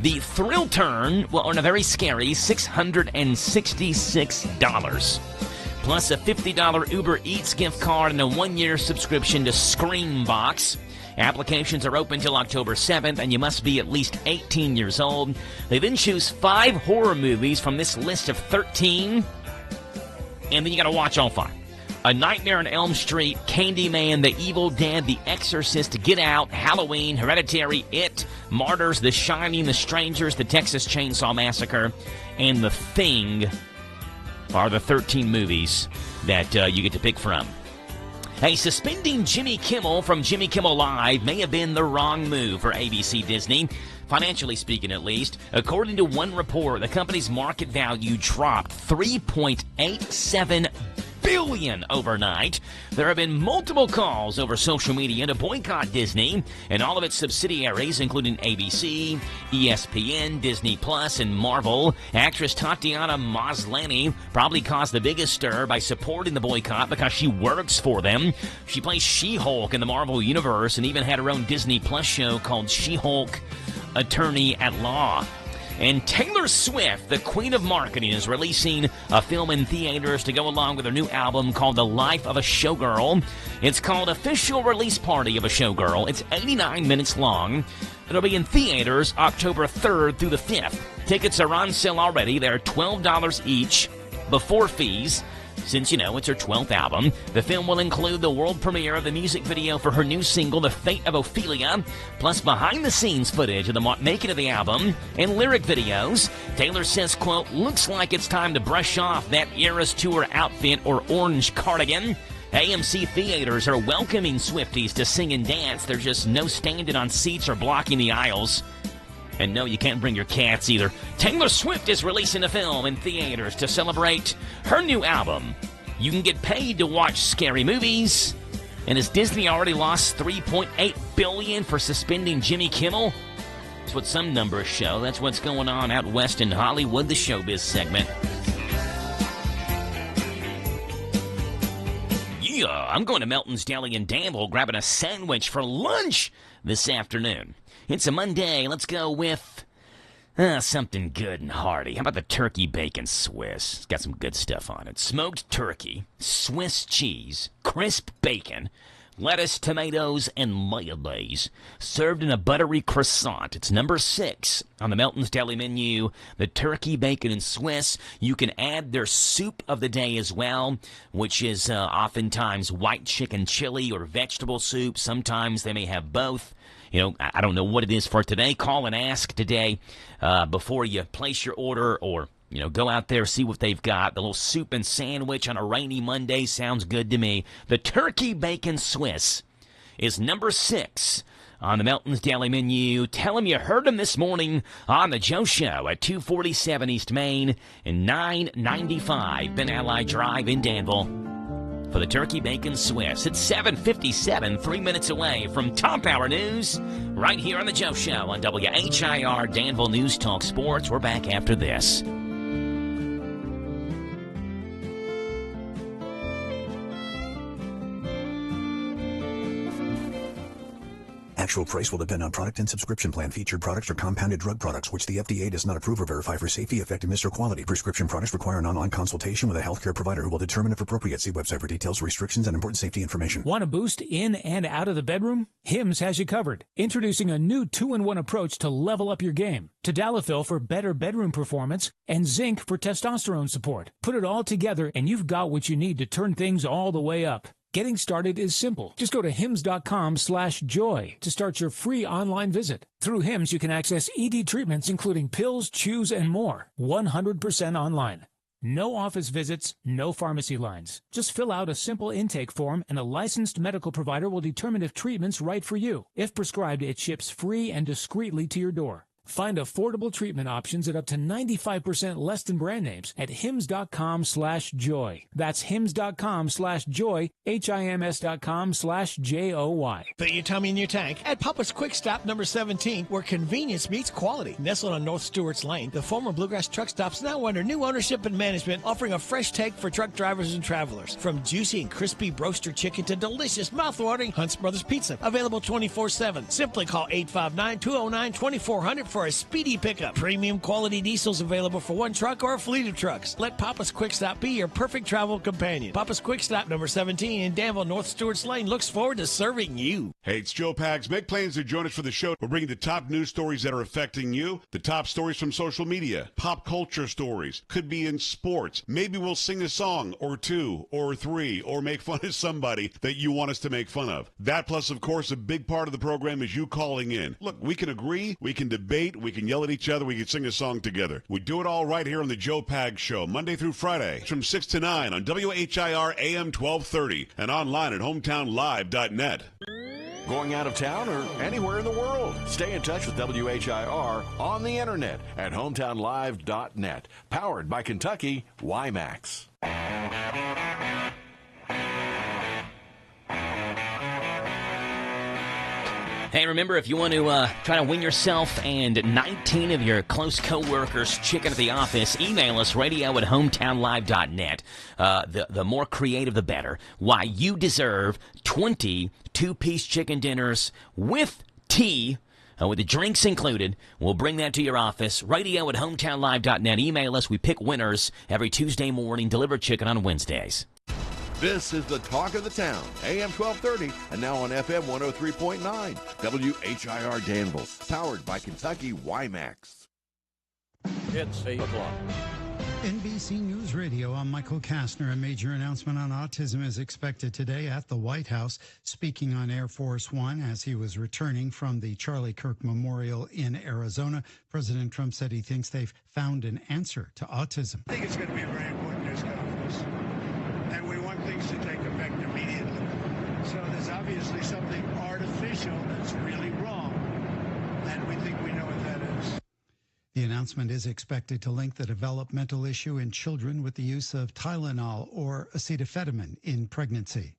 The thrill turn will earn a very scary $666. Plus a $50 Uber Eats gift card and a 1-year subscription to Screambox. Applications are open till October 7th, and you must be at least 18 years old. They then choose 5 horror movies from this list of 13, and then you got to watch all 5. A Nightmare on Elm Street, Candyman, The Evil Dead, The Exorcist, Get Out, Halloween, Hereditary, It, Martyrs, The Shining, The Strangers, The Texas Chainsaw Massacre, and The Thing are the 13 movies that you get to pick from. Hey, suspending Jimmy Kimmel from Jimmy Kimmel Live may have been the wrong move for ABC Disney, financially speaking at least. According to one report, the company's market value dropped $3.87 billion overnight. There have been multiple calls over social media to boycott Disney and all of its subsidiaries, including ABC, ESPN, Disney Plus, and Marvel. Actress Tatiana Maslany probably caused the biggest stir by supporting the boycott because she works for them. She plays She-Hulk in the Marvel Universe and even had her own Disney Plus show called She-Hulk Attorney at Law. And Taylor Swift, the queen of marketing, is releasing a film in theaters to go along with her new album called The Life of a Showgirl. It's called Official Release Party of a Showgirl. It's 89 minutes long. It'll be in theaters October 3rd through the 5th. Tickets are on sale already. They're $12 each before fees. Since, it's her 12th album, the film will include the world premiere of the music video for her new single, The Fate of Ophelia, plus behind-the-scenes footage of the making of the album and lyric videos. Taylor says, quote, "Looks like it's time to brush off that Eras Tour outfit or orange cardigan." AMC theaters are welcoming Swifties to sing and dance. There's just no standing on seats or blocking the aisles. And no, you can't bring your cats either. Taylor Swift is releasing a film in theaters to celebrate her new album. You can get paid to watch scary movies. And has Disney already lost $3.8 billion for suspending Jimmy Kimmel? That's what some numbers show. That's what's going on out west in Hollywood, the showbiz segment. Yeah, I'm going to Melton's Deli in Danville, grabbing a sandwich for lunch this afternoon. It's a Monday. Let's go with something good and hearty. How about the turkey bacon Swiss? It's got some good stuff on it. Smoked turkey, Swiss cheese, crisp bacon, lettuce, tomatoes, and mayonnaise. Served in a buttery croissant. It's number 6 on the Melton's Deli menu. The turkey bacon and Swiss. You can add their soup of the day as well, which is oftentimes white chicken chili or vegetable soup. Sometimes they may have both. I don't know what it is for today. Call and ask today before you place your order, or, go out there, see what they've got. The little soup and sandwich on a rainy Monday sounds good to me. The Turkey Bacon Swiss is number 6 on the Melton's Daily menu. Tell them you heard them this morning on The Joe Show at 247 East Main and 995 Ben Ally Drive in Danville. For the Turkey Bacon Swiss. It's 7:57, 3 minutes away from Top Hour News, right here on The Joe Show on WHIR Danville News Talk Sports. We're back after this. Actual price will depend on product and subscription plan. Featured products are compounded drug products, which the FDA does not approve or verify for safety, effectiveness, or quality. Prescription products require an online consultation with a healthcare provider who will determine if appropriate. See website for details, restrictions, and important safety information. Want a boost in and out of the bedroom? Hims has you covered. Introducing a new 2-in-1 approach to level up your game. Tadalafil for better bedroom performance and zinc for testosterone support. Put it all together and you've got what you need to turn things all the way up. Getting started is simple. Just go to hims.com/joy to start your free online visit. Through Hims, you can access ED treatments, including pills, chews, and more. 100% online. No office visits, no pharmacy lines. Just fill out a simple intake form and a licensed medical provider will determine if treatment's right for you. If prescribed, it ships free and discreetly to your door. Find affordable treatment options at up to 95% less than brand names at hims.com/joy. That's hims.com/joy, HIMS.com/JOY. Put your tummy in your tank at Papa's Quick Stop number 17, where convenience meets quality. Nestled on North Stewart's Lane, the former Bluegrass Truck Stop's now under new ownership and management, offering a fresh take for truck drivers and travelers. From juicy and crispy broaster chicken to delicious mouth-watering Hunt's Brothers Pizza. Available 24/7. Simply call 859-209-2400 for a speedy pickup. Premium quality diesels available for one truck or a fleet of trucks. Let Papa's Quick Stop be your perfect travel companion. Papa's Quick Stop number 17 in Danville, North Stewart's Lane looks forward to serving you. Hey, it's Joe Pags. Make plans to join us for the show. We're bringing the top news stories that are affecting you, the top stories from social media, pop culture stories, could be in sports. Maybe we'll sing a song or two or three or make fun of somebody that you want us to make fun of. That plus, of course, a big part of the program is you calling in. Look, we can agree, we can debate, we can yell at each other, we can sing a song together. We do it all right here on the Joe Pags Show, Monday through Friday, from 6 to 9 on WHIR AM 1230 and online at hometownlive.net. Going out of town or anywhere in the world? Stay in touch with WHIR on the internet at hometownlive.net. Powered by Kentucky WiMAX. Hey, remember, if you want to try to win yourself and 19 of your close co-workers chicken at the office, email us, radio@hometownlive.net. The more creative, the better. Why, you deserve 20 two-piece chicken dinners with tea, with the drinks included. We'll bring that to your office, radio@hometownlive.net. Email us. We pick winners every Tuesday morning, deliver chicken on Wednesdays. This is the talk of the town, AM 1230, and now on FM 103.9, WHIR Danville, powered by Kentucky WiMAX. It's 8 o'clock. NBC News Radio, I'm Michael Kastner. A major announcement on autism is expected today at the White House. Speaking on Air Force One as he was returning from the Charlie Kirk Memorial in Arizona, President Trump said he thinks they've found an answer to autism. I think it's going to be a very important news conference, and we want things to take effect immediately. So there's obviously something artificial that's really wrong, and we think we know what that is. The announcement is expected to link the developmental issue in children with the use of Tylenol or acetaminophen in pregnancy.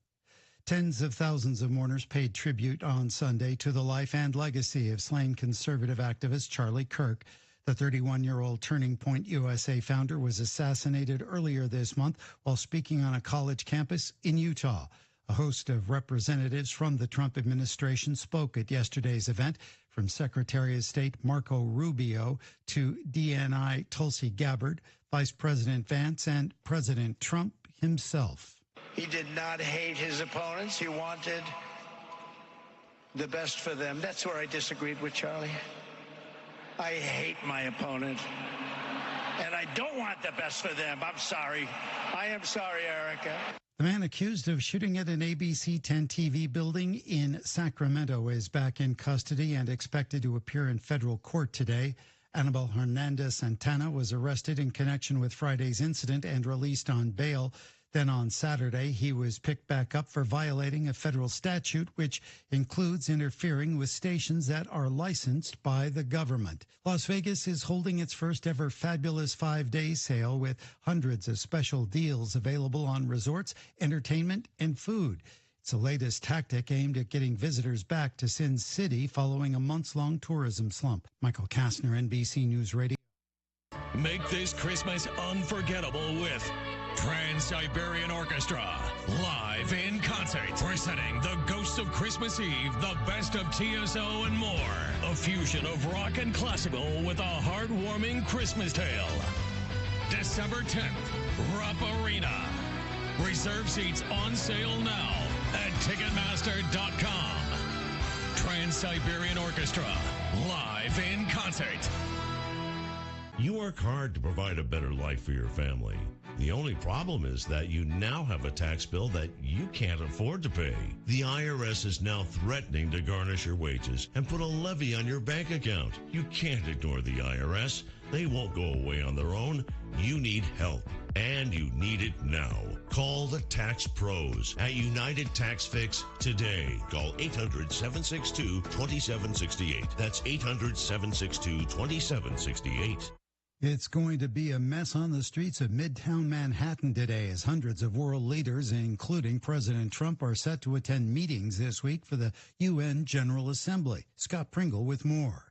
Tens of thousands of mourners paid tribute on Sunday to the life and legacy of slain conservative activist Charlie Kirk. The 31-year-old Turning Point USA founder was assassinated earlier this month while speaking on a college campus in Utah. A host of representatives from the Trump administration spoke at yesterday's event, from Secretary of State Marco Rubio to DNI Tulsi Gabbard, Vice President Vance, and President Trump himself. He did not hate his opponents. He wanted the best for them. That's where I disagreed with Charlie. I hate my opponent, and I don't want the best for them. I'm sorry. I am sorry, Erica. The man accused of shooting at an ABC 10 TV building in Sacramento is back in custody and expected to appear in federal court today. Anibal Hernandez Santana was arrested in connection with Friday's incident and released on bail. Then on Saturday, he was picked back up for violating a federal statute, which includes interfering with stations that are licensed by the government. Las Vegas is holding its first ever fabulous 5-day sale with hundreds of special deals available on resorts, entertainment, and food. It's the latest tactic aimed at getting visitors back to Sin City following a months-long tourism slump. Michael Kastner, NBC News Radio. Make this Christmas unforgettable with Trans-Siberian Orchestra, live in concert, presenting The Ghosts of Christmas Eve, the best of TSO and more. A fusion of rock and classical with a heartwarming Christmas tale. December 10th, Rupp Arena. Reserve seats on sale now at Ticketmaster.com. Trans-Siberian Orchestra, live in concert. You work hard to provide a better life for your family. The only problem is that you now have a tax bill that you can't afford to pay. The IRS is now threatening to garnish your wages and put a levy on your bank account. You can't ignore the IRS. They won't go away on their own. You need help, and you need it now. Call the Tax Pros at United Tax Fix today. Call 800-762-2768. That's 800-762-2768. It's going to be a mess on the streets of Midtown Manhattan today as hundreds of world leaders, including President Trump, are set to attend meetings this week for the UN General Assembly. Scott Pringle with more.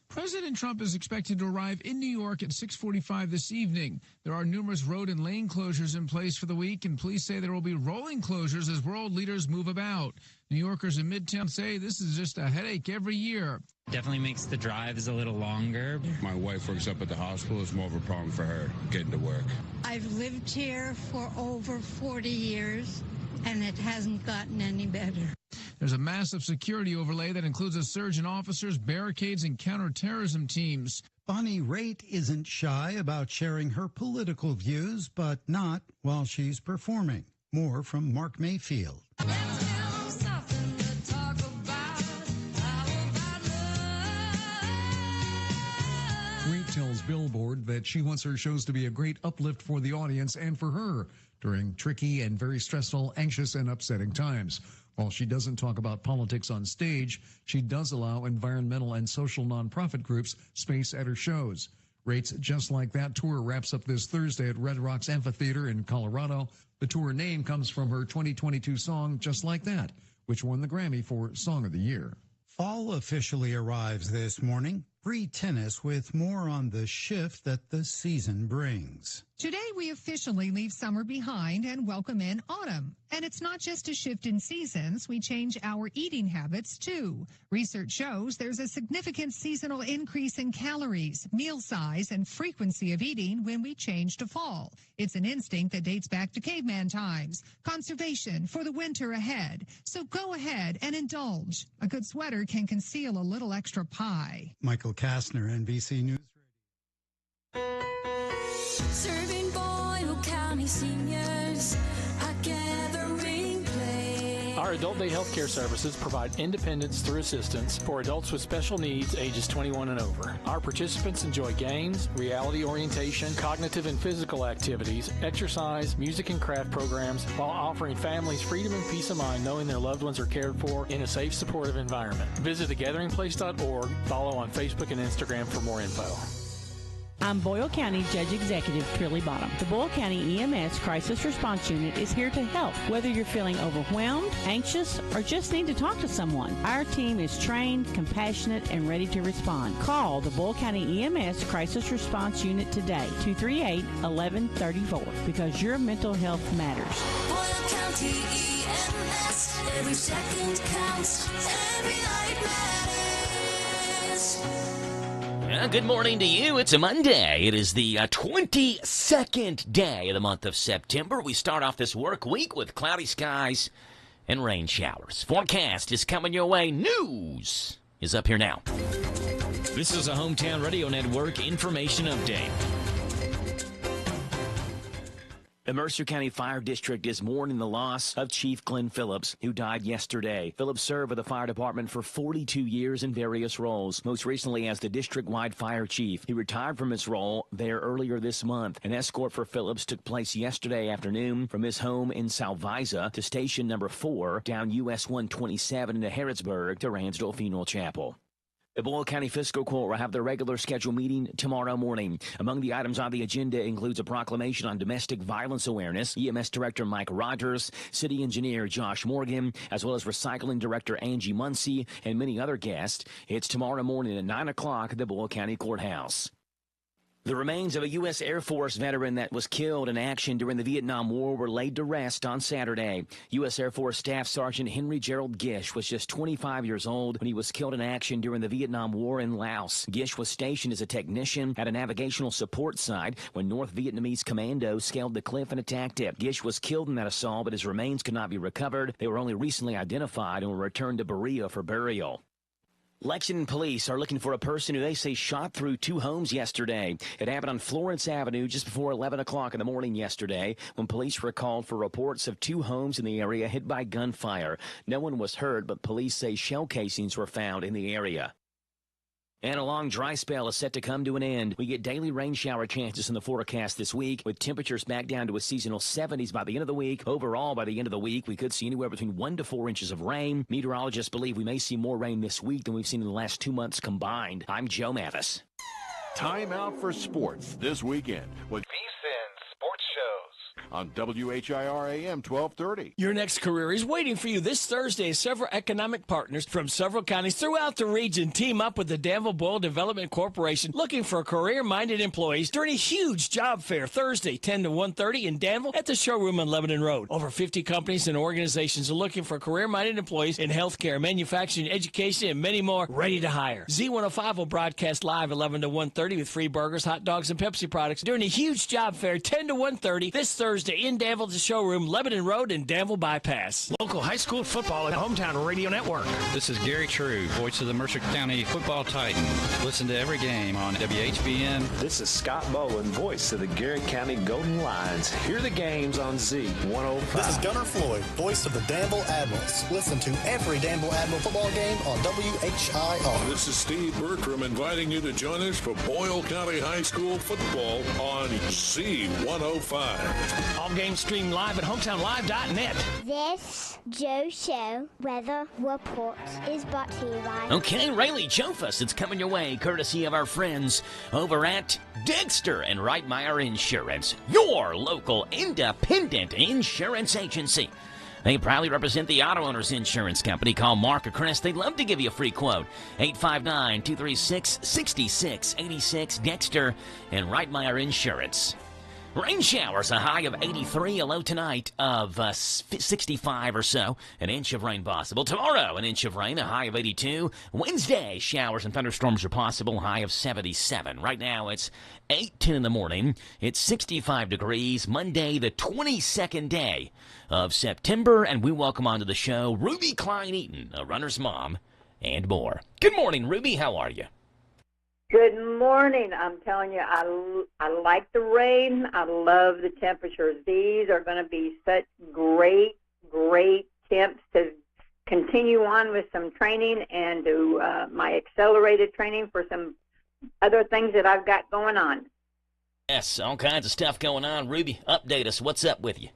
President Trump is expected to arrive in New York at 6:45 this evening. There are numerous road and lane closures in place for the week, and police say there will be rolling closures as world leaders move about. New Yorkers in Midtown say this is just a headache every year. Definitely makes the drives a little longer. My wife works up at the hospital. It's more of a problem for her getting to work. I've lived here for over 40 years, and it hasn't gotten any better. There's a massive security overlay that includes a surge in officers, barricades, and counterterrorism teams. Bonnie Raitt isn't shy about sharing her political views, but not while she's performing. More from Mark Mayfield. Raitt tells Billboard that she wants her shows to be a great uplift for the audience and for her during tricky and very stressful, anxious, and upsetting times. While she doesn't talk about politics on stage, she does allow environmental and social nonprofit groups space at her shows. Raitt's Just Like That tour wraps up this Thursday at Red Rocks Amphitheater in Colorado. The tour name comes from her 2022 song, Just Like That, which won the Grammy for Song of the Year. Fall officially arrives this morning. Bree Tennis with more on the shift that the season brings. Today, we officially leave summer behind and welcome in autumn. And it's not just a shift in seasons. We change our eating habits, too. Research shows there's a significant seasonal increase in calories, meal size, and frequency of eating when we change to fall. It's an instinct that dates back to caveman times. Conservation for the winter ahead. So go ahead and indulge. A good sweater can conceal a little extra pie. Michael Kastner, NBC News. Serving Boyle County seniors, a gathering place. Our adult day health care services provide independence through assistance for adults with special needs ages 21 and over. Our participants enjoy games, reality orientation, cognitive and physical activities, exercise, music and craft programs, while offering families freedom and peace of mind knowing their loved ones are cared for in a safe, supportive environment. Visit thegatheringplace.org, follow on Facebook and Instagram for more info. I'm Boyle County Judge Executive Trilly Bottom. The Boyle County EMS Crisis Response Unit is here to help, whether you're feeling overwhelmed, anxious, or just need to talk to someone. Our team is trained, compassionate, and ready to respond. Call the Boyle County EMS Crisis Response Unit today, 238-1134, because your mental health matters. Boyle County EMS, every second counts, every life matters. Good morning to you. It's a Monday. It is the 22nd day of the month of September. We start off this work week with cloudy skies and rain showers. Forecast is coming your way. News is up here now. This is a Hometown Radio Network information update. The Mercer County Fire District is mourning the loss of Chief Glenn Phillips, who died yesterday. Phillips served with the fire department for 42 years in various roles, most recently as the district-wide fire chief. He retired from his role there earlier this month. An escort for Phillips took place yesterday afternoon from his home in Salviza to station number 4 down US 127 into Harrodsburg to Ransdale Funeral Chapel. The Boyle County Fiscal Court will have their regular scheduled meeting tomorrow morning. Among the items on the agenda includes a proclamation on domestic violence awareness, EMS Director Mike Rogers, City Engineer Josh Morgan, as well as Recycling Director Angie Muncie, and many other guests. It's tomorrow morning at 9 o'clock at the Boyle County Courthouse. The remains of a U.S. Air Force veteran that was killed in action during the Vietnam War were laid to rest on Saturday. U.S. Air Force Staff Sergeant Henry Gerald Gish was just 25 years old when he was killed in action during the Vietnam War in Laos. Gish was stationed as a technician at a navigational support site when North Vietnamese commandos scaled the cliff and attacked it. Gish was killed in that assault, but his remains could not be recovered. They were only recently identified and were returned to Berea for burial. Lexington police are looking for a person who they say shot through 2 homes yesterday. It happened on Florence Avenue just before 11 o'clock in the morning yesterday when police were called for reports of 2 homes in the area hit by gunfire. No one was hurt, but police say shell casings were found in the area. And a long dry spell is set to come to an end. We get daily rain shower chances in the forecast this week, with temperatures back down to a seasonal 70s by the end of the week. Overall, by the end of the week, we could see anywhere between 1 to 4 inches of rain. Meteorologists believe we may see more rain this week than we've seen in the last 2 months combined. I'm Joe Mathis. Time out for sports this weekend with VSiN Sports Shows on WHIR AM 1230. Your next career is waiting for you this Thursday as several economic partners from several counties throughout the region team up with the Danville Boyle Development Corporation looking for career-minded employees during a huge job fair Thursday, 10 to 1:30 in Danville at the showroom on Lebanon Road. Over 50 companies and organizations are looking for career-minded employees in healthcare, manufacturing, education, and many more ready to hire. Z105 will broadcast live 11 to 1:30 with free burgers, hot dogs, and Pepsi products during a huge job fair 10 to 1:30 this Thursday in Danville, the showroom, Lebanon Road, and Danville Bypass. Local high school football at Hometown Radio Network. This is Gary True, voice of the Mercer County Football Titans. Listen to every game on WHBN. This is Scott Bowen, voice of the Garrett County Golden Lions. Hear the games on Z105. This is Gunnar Floyd, voice of the Danville Admirals. Listen to every Danville Admiral football game on WHIR. This is Steve Bertram inviting you to join us for Boyle County High School football on Z105. All games streamed live at hometownlive.net. This Joe Show weather report is brought to you by... Okay, Rayleigh Chofus, it's coming your way, courtesy of our friends over at Dexter and Reitmeyer Insurance, your local independent insurance agency. They proudly represent the Auto Owners Insurance Company. Call Mark or Chris. They'd love to give you a free quote. 859-236-6686. Dexter and Reitmeyer Insurance. Rain showers, a high of 83, a low tonight of 65 or so. An inch of rain possible. Tomorrow, an inch of rain, a high of 82. Wednesday, showers and thunderstorms are possible, high of 77. Right now, it's 8:10 in the morning. It's 65 degrees. Monday, the 22nd day of September, and we welcome onto the show Ruby Klein-Eaton, a runner's mom, and more. Good morning, Ruby. How are you? Good morning. I'm telling you, I like the rain. I love the temperatures. These are going to be such great temps to continue on with some training and do my accelerated training for some other things that I've got going on. Yes, all kinds of stuff going on. Ruby, update us. What's up with you?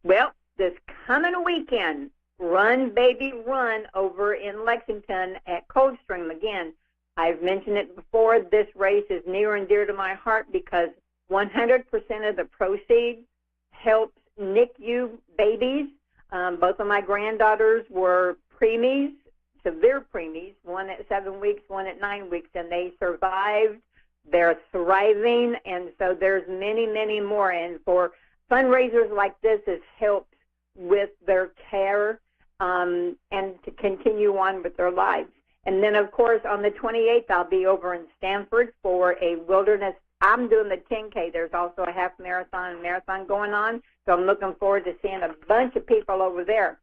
Well, this coming weekend, Run Baby Run over in Lexington at Coldstream again. I've mentioned it before. This race is near and dear to my heart because 100% of the proceeds helps NICU babies. Both of my granddaughters were preemies, severe preemies, one at 7 weeks, one at 9 weeks, and they survived. They're thriving, and so there's many, many more. And for fundraisers like this, it helps with their care and to continue on with their lives. And then, of course, on the 28th, I'll be over in Stanford for a wilderness. I'm doing the 10K. There's also a half marathon and marathon going on, so I'm looking forward to seeing a bunch of people over there.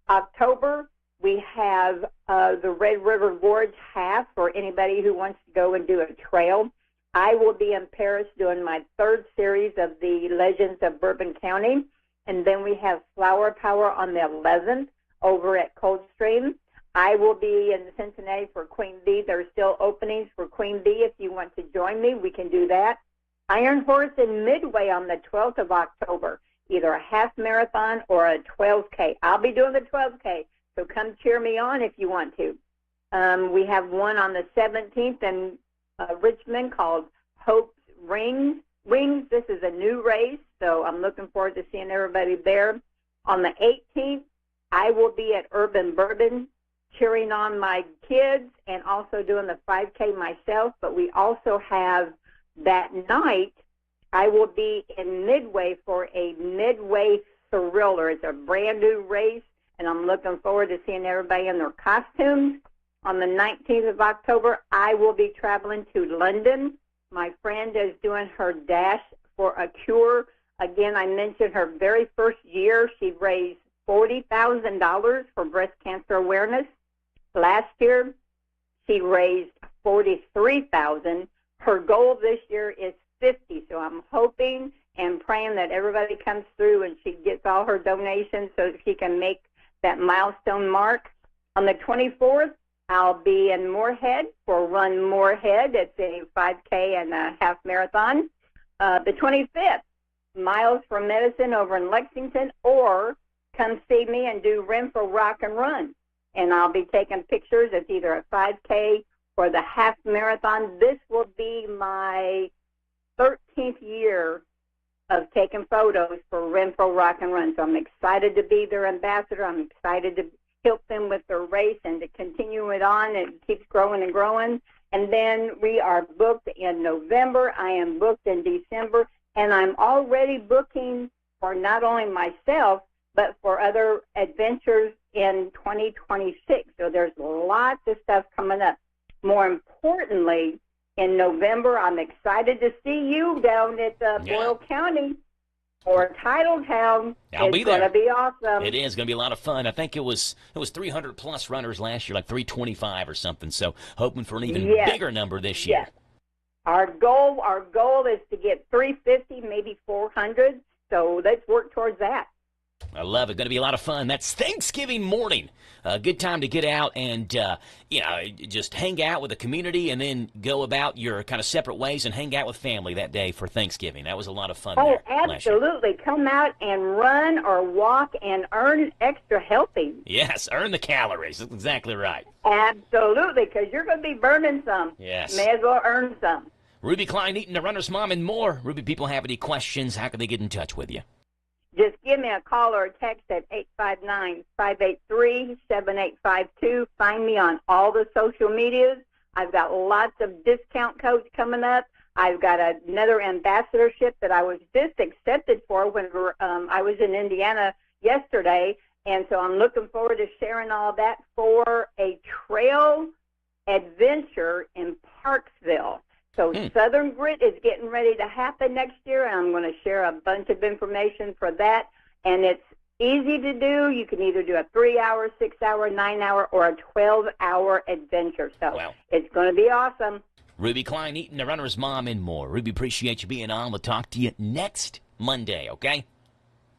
October, we have the Red River Gorge half for anybody who wants to go and do a trail. I will be in Paris doing my third series of the Legends of Bourbon County, and then we have Flower Power on the 11th over at Coldstream. I will be in Cincinnati for Queen Bee. There's still openings for Queen Bee. If you want to join me, we can do that. Iron Horse in Midway on the 12th of October, either a half marathon or a 12K. I'll be doing the 12K, so come cheer me on if you want to. We have one on the 17th in Richmond called Hope's Rings. This is a new race, so I'm looking forward to seeing everybody there. On the 18th, I will be at Urban Bourbon cheering on my kids and also doing the 5K myself. But we also have that night, I will be in Midway for a Midway Thriller. It's a brand new race, and I'm looking forward to seeing everybody in their costumes. On the 19th of October, I will be traveling to London. My friend is doing her Dash for a Cure. Again, I mentioned her very first year. She raised $40,000 for breast cancer awareness. Last year, she raised $43,000. Her goal this year is $50,000. So I'm hoping and praying that everybody comes through and she gets all her donations so that she can make that milestone mark. On the 24th, I'll be in Moorhead for Run Moorhead. It's a 5K and a half marathon. The 25th, Miles for Medicine over in Lexington, or come see me and do Renfro Rock and Run. And I'll be taking pictures. It's either a 5K or the half marathon. This will be my 13th year of taking photos for Renfro Rock and Run. So I'm excited to be their ambassador. I'm excited to help them with their race and to continue it on. It keeps growing and growing. And then we are booked in November. I am booked in December. And I'm already booking for not only myself, but for other adventures in 2026. So there's lots of stuff coming up. More importantly, in November, I'm excited to see you down at Boyle County or Titletown. I'll be there. It's going to be awesome. It is going to be a lot of fun. I think it was 300 plus runners last year, like 325 or something. So hoping for an even bigger number this year. Yes. Our goal is to get 350, maybe 400. So let's work towards that. I love it. Going to be a lot of fun. That's Thanksgiving morning. A good time to get out and, just hang out with the community and then go about your kind of separate ways and hang out with family that day for Thanksgiving. That was a lot of fun there. Oh, absolutely. Come out and run or walk and earn extra helping. Yes, earn the calories. That's exactly right. Absolutely, because you're going to be burning some. Yes. May as well earn some. Ruby Klein, Eaton, the Runner's Mom, and more. Ruby, people have any questions? How can they get in touch with you? Just give me a call or a text at 859-583-7852. Find me on all the social medias. I've got lots of discount codes coming up. I've got another ambassadorship that I was just accepted for when I was in Indiana yesterday. And so I'm looking forward to sharing all that for a trail adventure in Parksville. So Southern Grit is getting ready to happen next year, and I'm going to share a bunch of information for that. And it's easy to do. You can either do a 3-hour, 6-hour, 9-hour, or a 12-hour adventure. So It's going to be awesome. Ruby Klein, Eaton, the Runner's Mom, and more. Ruby, appreciate you being on. We'll talk to you next Monday, okay?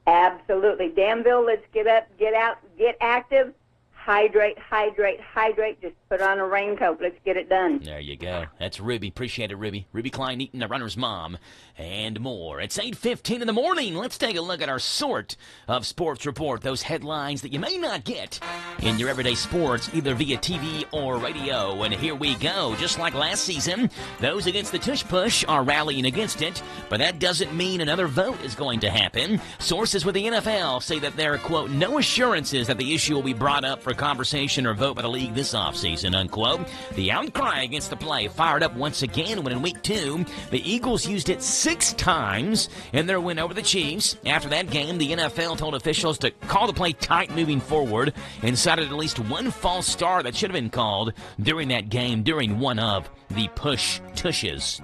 Absolutely. Danville, let's get up, get out, get active. Hydrate, hydrate, hydrate. Just put on a raincoat. Let's get it done. There you go. That's Ruby. Appreciate it, Ruby. Ruby Klein, Eaton, the Runner's Mom, and more. It's 8:15 in the morning. Let's take a look at our sort of sports report. Those headlines that you may not get in your everyday sports, either via TV or radio. And here we go. Just like last season, those against the tush push are rallying against it, but that doesn't mean another vote is going to happen. Sources with the NFL say that there are, quote, no assurances that the issue will be brought up for conversation or vote by the league this offseason, unquote. The outcry against the play fired up once again when in Week 2, the Eagles used it 6 times in their win over the Chiefs. After that game, the NFL told officials to call the play tight moving forward and cited at least one false start that should have been called during that game during one of the tushes.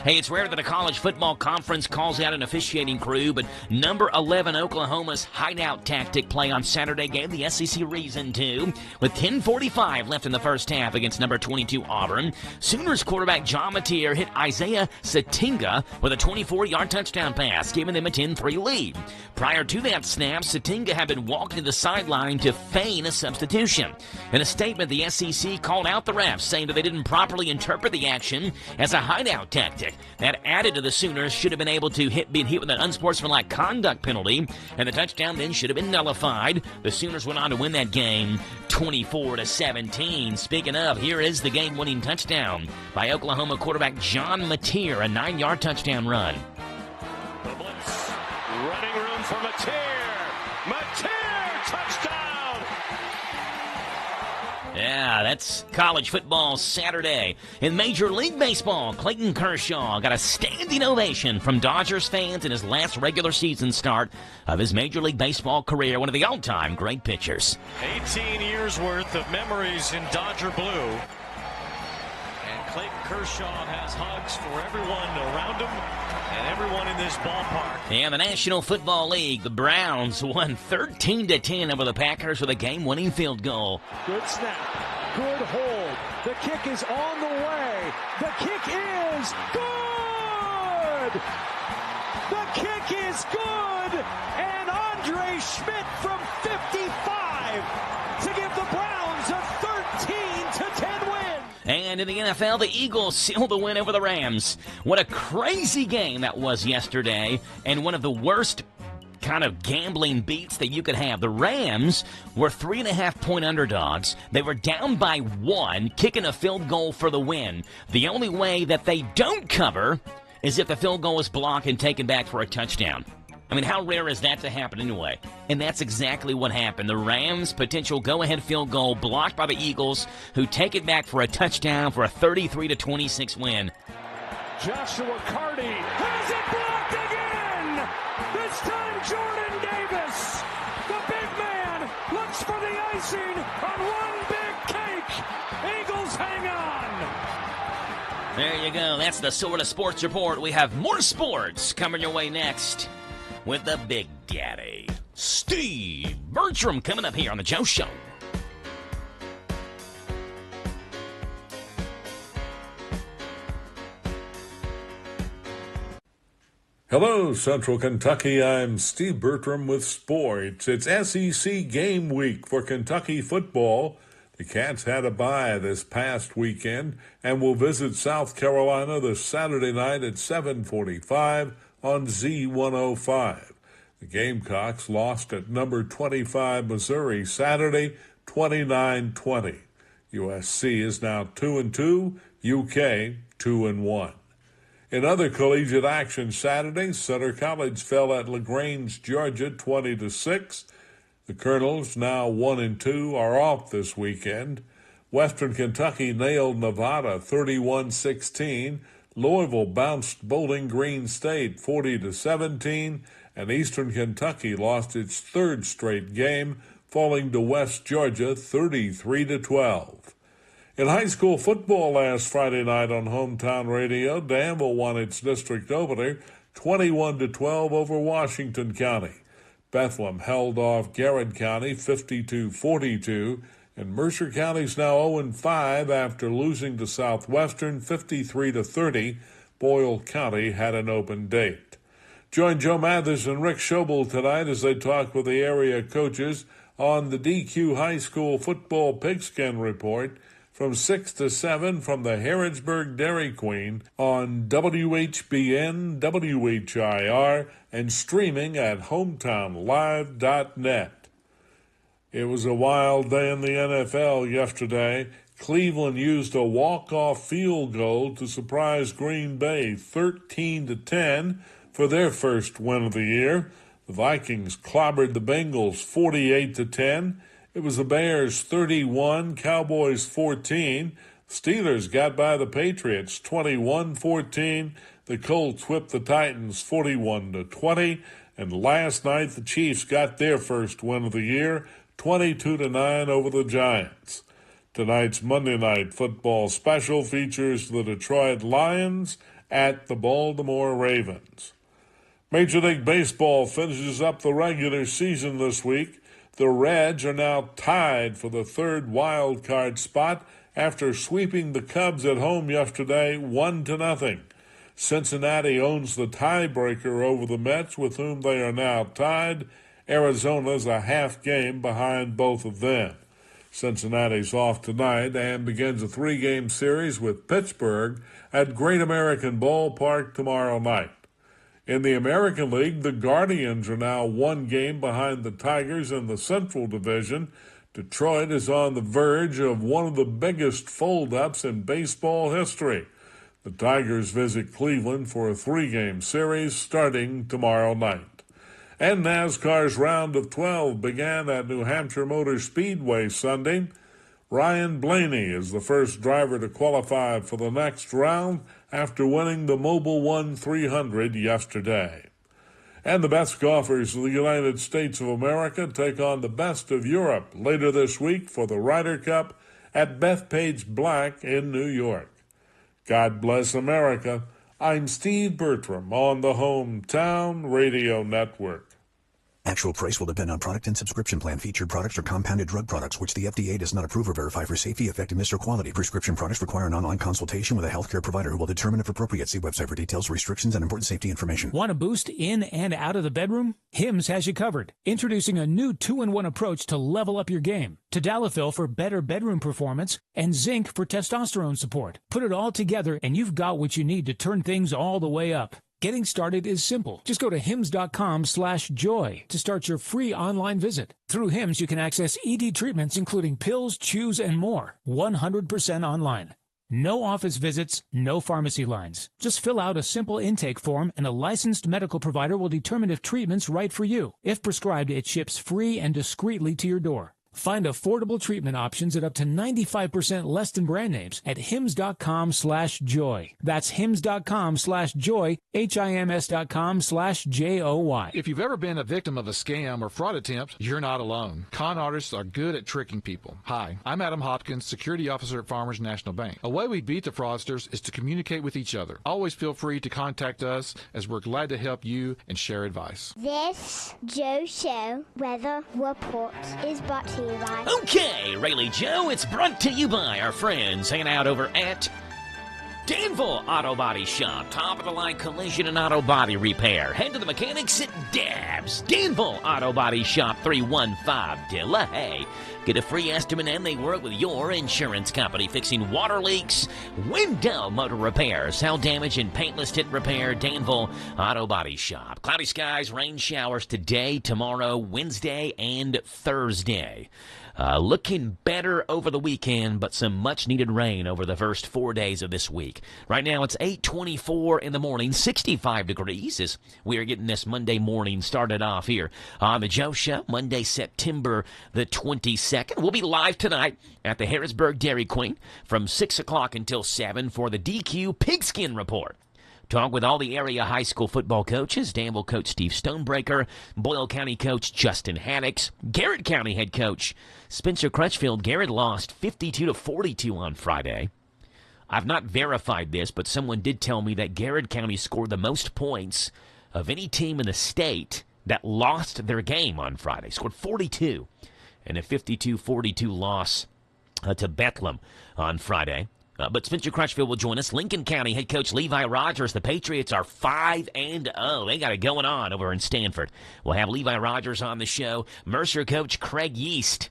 Hey, it's rare that a college football conference calls out an officiating crew, but number 11 Oklahoma's hideout tactic play on Saturday gave the SEC reason to. With 10:45 left in the first half against number 22 Auburn, Sooners quarterback John Mateer hit Isaiah Satinga with a 24-yard touchdown pass, giving them a 10-3 lead. Prior to that snap, Satinga had been walking to the sideline to feign a substitution. In a statement, the SEC called out the refs, saying that they didn't properly interpret the action as a hideout tactic. That added to the Sooners should have been able to been hit with an unsportsmanlike conduct penalty, and the touchdown then should have been nullified. The Sooners went on to win that game 24-17. Speaking of, here is the game-winning touchdown by Oklahoma quarterback John Mateer, a 9-yard touchdown run. The blitz, running room for Mateer. Mateer, touchdown! Yeah, that's college football Saturday. In Major League Baseball, Clayton Kershaw got a standing ovation from Dodgers fans in his last regular season start of his Major League Baseball career, one of the all-time great pitchers. 18 years worth of memories in Dodger blue. And Clayton Kershaw has hugs for everyone around him and everyone in this ballpark. And the National Football League, the Browns won 13-10 over the Packers with a game-winning field goal. Good snap. Good hold. The kick is on the way. The kick is good! The kick is good! And Andre Schmidt from 55 to give the Browns a in the NFL, the Eagles seal the win over the Rams. What a crazy game that was yesterday, and one of the worst kind of gambling beats that you could have. The Rams were 3.5-point underdogs. They were down by 1, kicking a field goal for the win. The only way that they don't cover is if the field goal is blocked and taken back for a touchdown. I mean, how rare is that to happen anyway? And that's exactly what happened. The Rams' potential go-ahead field goal blocked by the Eagles, who take it back for a touchdown for a 33-26 win. Joshua Carty has it blocked again! This time Jordan Davis, the big man, looks for the icing on one big cake. Eagles hang on! There you go. That's the Sort of Sports Report. We have more sports coming your way next with the Big Daddy, Steve Bertram, coming up here on The Joe Show. Hello, Central Kentucky. I'm Steve Bertram with sports. It's SEC game week for Kentucky football. The Cats had a bye this past weekend and will visit South Carolina this Saturday night at 7:45 on Z105. The Gamecocks lost at number 25 Missouri Saturday, 29-20. USC is now 2-2, UK 2-1. In other collegiate action Saturday, Sutter College fell at LaGrange, Georgia, 20-6. The Colonels, now 1-2, are off this weekend. Western Kentucky nailed Nevada, 31-16. Louisville bounced Bowling Green State, 40-17. And Eastern Kentucky lost its third straight game, falling to West Georgia, 33-12. In high school football last Friday night on Hometown Radio, Danville won its district opener 21-12 over Washington County. Bethlehem held off Garrett County 52-42, and Mercer County's now 0-5 after losing to Southwestern 53-30. Boyle County had an open date. Join Joe Mathers and Rick Schobel tonight as they talk with the area coaches on the DQ High School Football Pigskin Report from 6 to 7 from the Harrodsburg Dairy Queen on WHBN, WHIR, and streaming at hometownlive.net. It was a wild day in the NFL yesterday. Cleveland used a walk-off field goal to surprise Green Bay 13-10 for their first win of the year. The Vikings clobbered the Bengals 48-10. It was the Bears 31, Cowboys 14. Steelers got by the Patriots 21-14. The Colts whipped the Titans 41-20. And last night the Chiefs got their first win of the year, 22-9 over the Giants. Tonight's Monday Night Football special features the Detroit Lions at the Baltimore Ravens. Major League Baseball finishes up the regular season this week. The Reds are now tied for the third wild card spot after sweeping the Cubs at home yesterday 1-0. Cincinnati owns the tiebreaker over the Mets, with whom they are now tied. Arizona's a half game behind both of them. Cincinnati's off tonight and begins a 3-game series with Pittsburgh at Great American Ballpark tomorrow night. In the American League, the Guardians are now 1 game behind the Tigers in the Central Division. Detroit is on the verge of one of the biggest fold-ups in baseball history. The Tigers visit Cleveland for a 3-game series starting tomorrow night. And NASCAR's round of 12 began at New Hampshire Motor Speedway Sunday. Ryan Blaney is the first driver to qualify for the next round after winning the Mobil 1 300 yesterday. And the best golfers of the United States of America take on the best of Europe later this week for the Ryder Cup at Bethpage Black in New York. God bless America. I'm Steve Bertram on the Hometown Radio Network. Actual price will depend on product and subscription plan. Featured products are compounded drug products, which the FDA does not approve or verify for safety, effectiveness, or quality. Prescription products require an online consultation with a healthcare provider who will determine if appropriate. See website for details, restrictions, and important safety information. Want a boost in and out of the bedroom? Hims has you covered. Introducing a new 2-in-1 approach to level up your game. Tadalafil for better bedroom performance and zinc for testosterone support. Put it all together and you've got what you need to turn things all the way up. Getting started is simple. Just go to hims.com/joy to start your free online visit. Through Hims, you can access ED treatments including pills, chews, and more. 100% online. No office visits, no pharmacy lines. Just fill out a simple intake form and a licensed medical provider will determine if treatment's right for you. If prescribed, it ships free and discreetly to your door. Find affordable treatment options at up to 95% less than brand names at hims.com/joy. That's hims.com/joy, hims.com/joy. If you've ever been a victim of a scam or fraud attempt, you're not alone. Con artists are good at tricking people. Hi, I'm Adam Hopkins, security officer at Farmers National Bank. A way we beat the fraudsters is to communicate with each other. Always feel free to contact us as we're glad to help you and share advice. This Joe Show Weather Report is brought to you by... Okay, Rayleigh Joe, it's brought to you by our friends hanging out over at Danville Auto Body Shop. Top-of-the-line collision and auto body repair. Head to the mechanics at Dabs. Danville Auto Body Shop, 315 Delay. Get a free estimate and they work with your insurance company, fixing water leaks, window motor repairs, hail damage, and paintless tint repair. Danville Auto Body Shop. Cloudy skies, rain showers today, tomorrow, Wednesday, and Thursday. Looking better over the weekend, but some much-needed rain over the first 4 days of this week. Right now, it's 8:24 in the morning, 65 degrees as we are getting this Monday morning started off here on The Joe Show, Monday, September the 22nd. We'll be live tonight at the Harrisburg Dairy Queen from 6 o'clock until 7 for the DQ Pigskin Report. Talk with all the area high school football coaches, Danville coach Steve Stonebreaker, Boyle County coach Justin Haddix, Garrett County head coach Spencer Crutchfield. Garrett lost 52-42 on Friday. I've not verified this, but someone did tell me that Garrett County scored the most points of any team in the state that lost their game on Friday. Scored 42 and a 52-42 loss to Bethlehem on Friday. But Spencer Crutchfield will join us. Lincoln County head coach Levi Rogers. The Patriots are 5-0. They got it going on over in Stanford. We'll have Levi Rogers on the show. Mercer coach Craig Yeast.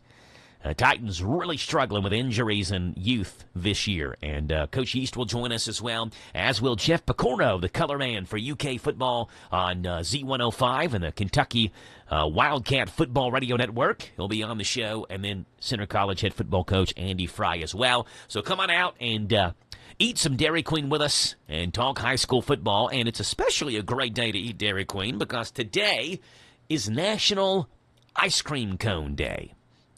Titans really struggling with injuries and youth this year. And Coach Yeast will join us as well, as will Jeff Picorno, the color man for UK football on Z105 and the Kentucky Wildcat Football Radio Network. He'll be on the show. And then Center College head football coach Andy Fry as well. So come on out and eat some Dairy Queen with us and talk high school football. And it's especially a great day to eat Dairy Queen because today is National Ice Cream Cone Day.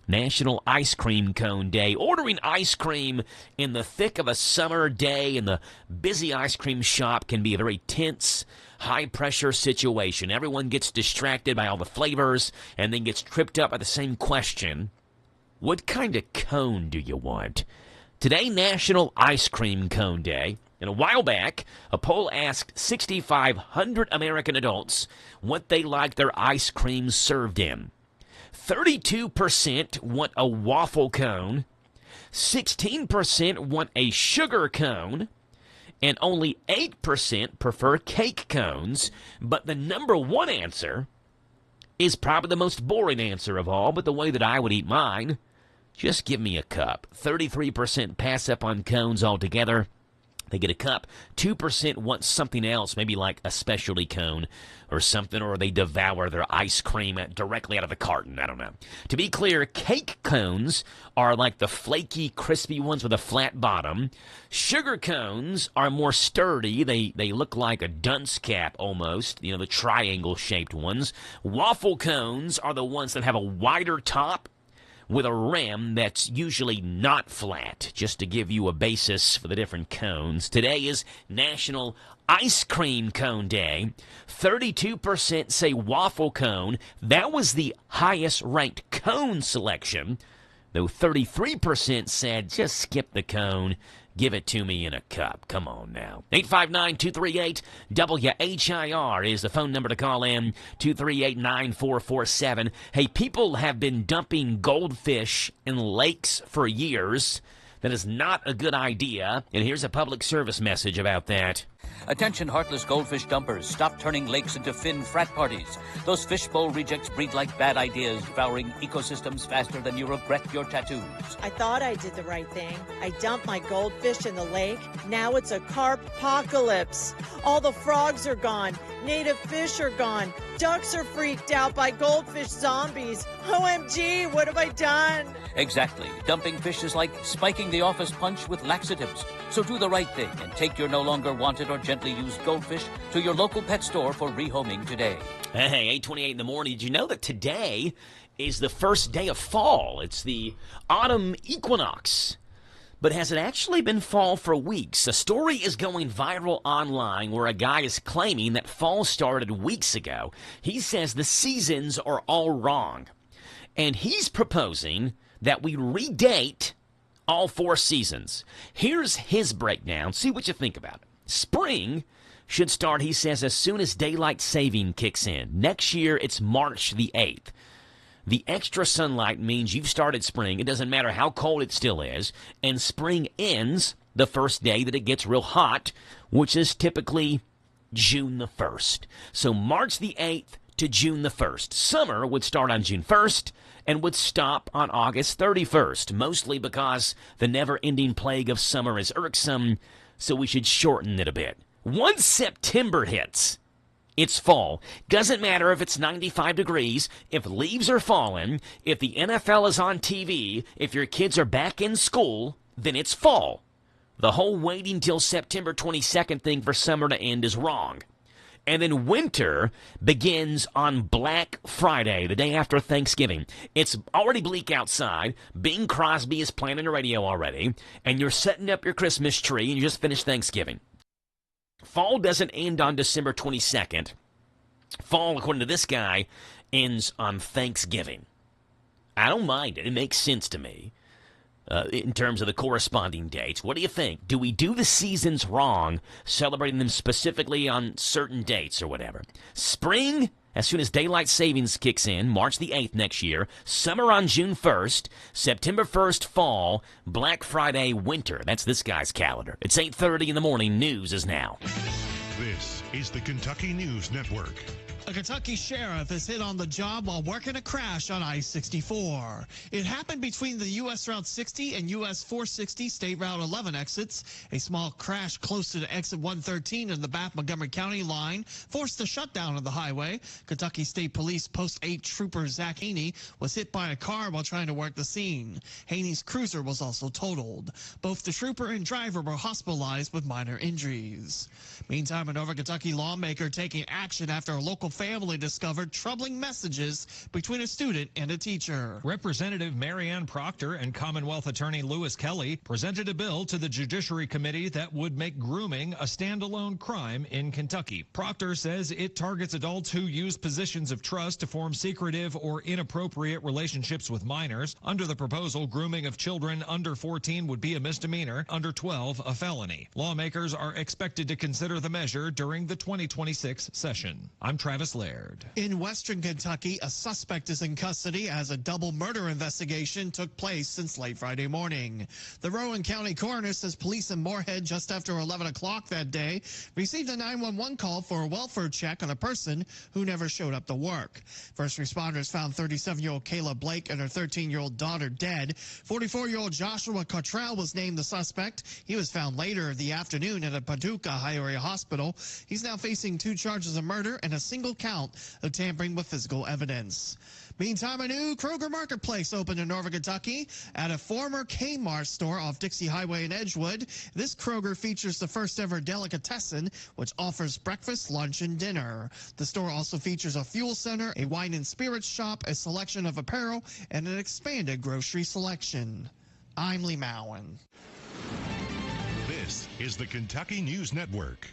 National Ice Cream Cone Day. Ordering ice cream in the thick of a summer day in the busy ice cream shop can be a very tense, high-pressure situation. Everyone gets distracted by all the flavors and then gets tripped up by the same question. What kind of cone do you want? Today, National Ice Cream Cone Day. And a while back, a poll asked 6,500 American adults what they like their ice cream served in. 32% want a waffle cone, 16% want a sugar cone, and only 8% prefer cake cones. But the number one answer is probably the most boring answer of all, but the way that I would eat mine, just give me a cup. 33% pass up on cones altogether. They get a cup. 2% want something else, maybe like a specialty cone or something, or they devour their ice cream directly out of the carton. I don't know. To be clear, cake cones are like the flaky, crispy ones with a flat bottom. Sugar cones are more sturdy. They look like a dunce cap almost, you know, the triangle-shaped ones. Waffle cones are the ones that have a wider top with a rim that's usually not flat, just to give you a basis for the different cones. Today is National Ice Cream Cone Day. 32% say waffle cone. That was the highest ranked cone selection. though 33% said just skip the cone, give it to me in a cup. Come on now. 859-238-WHIR is the phone number to call in, 238-9447. Hey, people have been dumping goldfish in lakes for years. That is not a good idea, and here's a public service message about that. Attention heartless goldfish dumpers, stop turning lakes into fin frat parties. Those fishbowl rejects breed like bad ideas, devouring ecosystems faster than you regret your tattoos. I thought I did the right thing. I dumped my goldfish in the lake. Now it's a carp-pocalypse. All the frogs are gone. Native fish are gone. Ducks are freaked out by goldfish zombies. OMG, what have I done? Exactly. Dumping fish is like spiking the office punch with laxatives. So do the right thing and take your no longer wanted or gently used goldfish to your local pet store for rehoming today. Hey, 8:28 in the morning. Did you know that today is the first day of fall? It's the autumn equinox. But has it actually been fall for weeks? A story is going viral online where a guy is claiming that fall started weeks ago. He says the seasons are all wrong. And he's proposing that we redate all 4 seasons. Here's his breakdown. See what you think about it. Spring should start, he says, as soon as daylight saving kicks in. Next year, it's March the 8th. The extra sunlight means you've started spring. It doesn't matter how cold it still is. And spring ends the first day that it gets real hot, which is typically June the 1st. So March the 8th to June the 1st. Summer would start on June 1st and would stop on August 31st, mostly because the never-ending plague of summer is irksome, so we should shorten it a bit. Once September hits, it's fall. Doesn't matter if it's 95 degrees, if leaves are falling, if the NFL is on TV, if your kids are back in school, then it's fall. The whole waiting till September 22nd thing for summer to end is wrong. And then winter begins on Black Friday, the day after Thanksgiving. It's already bleak outside. Bing Crosby is playing on the radio already. And you're setting up your Christmas tree and you just finished Thanksgiving. Fall doesn't end on December 22nd. Fall, according to this guy, ends on Thanksgiving. I don't mind it. It makes sense to me in terms of the corresponding dates. What do you think? Do we do the seasons wrong, celebrating them specifically on certain dates or whatever? Spring, as soon as daylight savings kicks in, March the 8th next year. Summer on June 1st. September 1st, fall. Black Friday, winter. That's this guy's calendar. It's 8:30 in the morning. News is now. This is the Kentucky News Network. A Kentucky sheriff is hit on the job while working a crash on I-64. It happened between the U.S. Route 60 and U.S. 460 State Route 11 exits. A small crash close to the exit 113 in the Bath-Montgomery County line forced the shutdown of the highway. Kentucky State Police Post 8 Trooper Zach Haney was hit by a car while trying to work the scene. Haney's cruiser was also totaled. Both the trooper and driver were hospitalized with minor injuries. Meantime, a Northern Kentucky lawmaker taking action after a local family discovered troubling messages between a student and a teacher. Representative Marianne Proctor and Commonwealth Attorney Lewis Kelly presented a bill to the Judiciary Committee that would make grooming a standalone crime in Kentucky. Proctor says it targets adults who use positions of trust to form secretive or inappropriate relationships with minors. Under the proposal, grooming of children under 14 would be a misdemeanor, under 12 a felony. Lawmakers are expected to consider the measure during the 2026 session. I'm Travis Laird. In western Kentucky, a suspect is in custody as a double murder investigation took place since late Friday morning. The Rowan County coroner says police in Moorhead just after 11 o'clock that day received a 911 call for a welfare check on a person who never showed up to work. First responders found 37-year-old Kayla Blake and her 13-year-old daughter dead. 44-year-old Joshua Cottrell was named the suspect. He was found later in the afternoon at a Paducah High Area hospital. He's now facing 2 charges of murder and a single count of tampering with physical evidence. Meantime, a new Kroger Marketplace opened in Northern Kentucky at a former Kmart store off Dixie Highway in Edgewood. This Kroger features the first ever delicatessen, which offers breakfast, lunch, and dinner. The store also features a fuel center, a wine and spirits shop, a selection of apparel, and an expanded grocery selection. I'm Lee Mowen. This is the Kentucky News Network.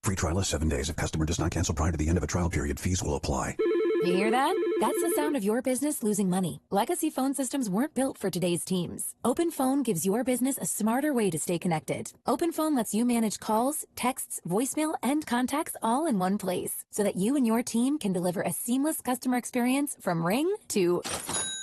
Free trial is 7 days. If customer does not cancel prior to the end of a trial period, fees will apply. You hear that? That's the sound of your business losing money. Legacy phone systems weren't built for today's teams. Open Phone gives your business a smarter way to stay connected. Open Phone lets you manage calls, texts, voicemail, and contacts all in one place so that you and your team can deliver a seamless customer experience from ring to...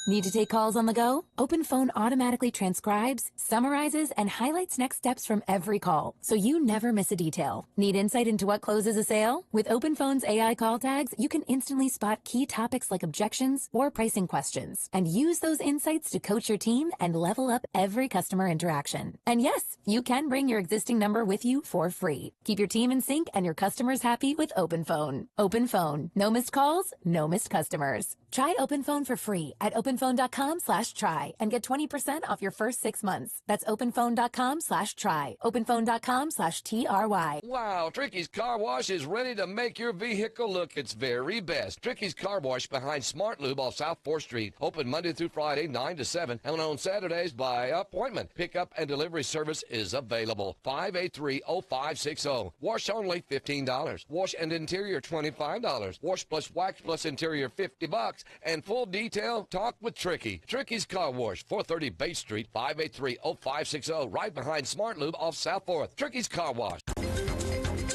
Need to take calls on the go? Open Phone automatically transcribes, summarizes, and highlights next steps from every call, so you never miss a detail. Need insight into what closes a sale? With Open Phone's AI call tags, you can instantly spot key topics like objections or pricing questions, and use those insights to coach your team and level up every customer interaction. And yes, you can bring your existing number with you for free. Keep your team in sync and your customers happy with Open Phone. Open Phone. No missed calls, no missed customers. Try Open Phone for free at openphone.com/try and get 20% off your first 6 months. That's openphone.com/try. openphone.com/TRY. Wow, Tricky's Car Wash is ready to make your vehicle look its very best. Tricky's Car Wash behind Smart Lube off South 4th Street. Open Monday through Friday, 9 to 7, and on Saturdays by appointment. Pickup and delivery service is available. 583-0560. Wash only $15. Wash and interior $25. Wash plus wax plus interior $50. And full detail, talk with Tricky. Tricky's Car Wash, 430 Bay Street, 583-0560, right behind Smart Lube off South 4th. Tricky's Car Wash.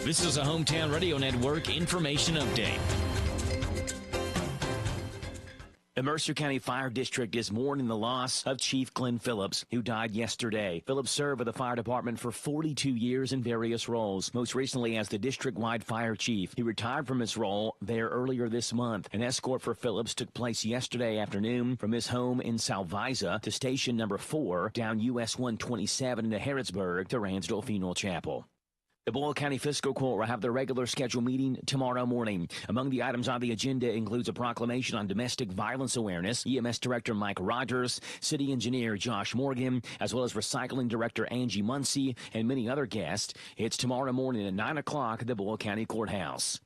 This is a Hometown Radio Network information update. The Mercer County Fire District is mourning the loss of Chief Glenn Phillips, who died yesterday. Phillips served with the fire department for 42 years in various roles, most recently as the district-wide fire chief. He retired from his role there earlier this month. An escort for Phillips took place yesterday afternoon from his home in Salviza to station number 4 down US 127 into Harrodsburg to Ransdale Funeral Chapel. The Boyle County Fiscal Court will have their regular scheduled meeting tomorrow morning. Among the items on the agenda includes a proclamation on domestic violence awareness, EMS Director Mike Rogers, City Engineer Josh Morgan, as well as Recycling Director Angie Muncie, and many other guests. It's tomorrow morning at 9 o'clock at the Boyle County Courthouse.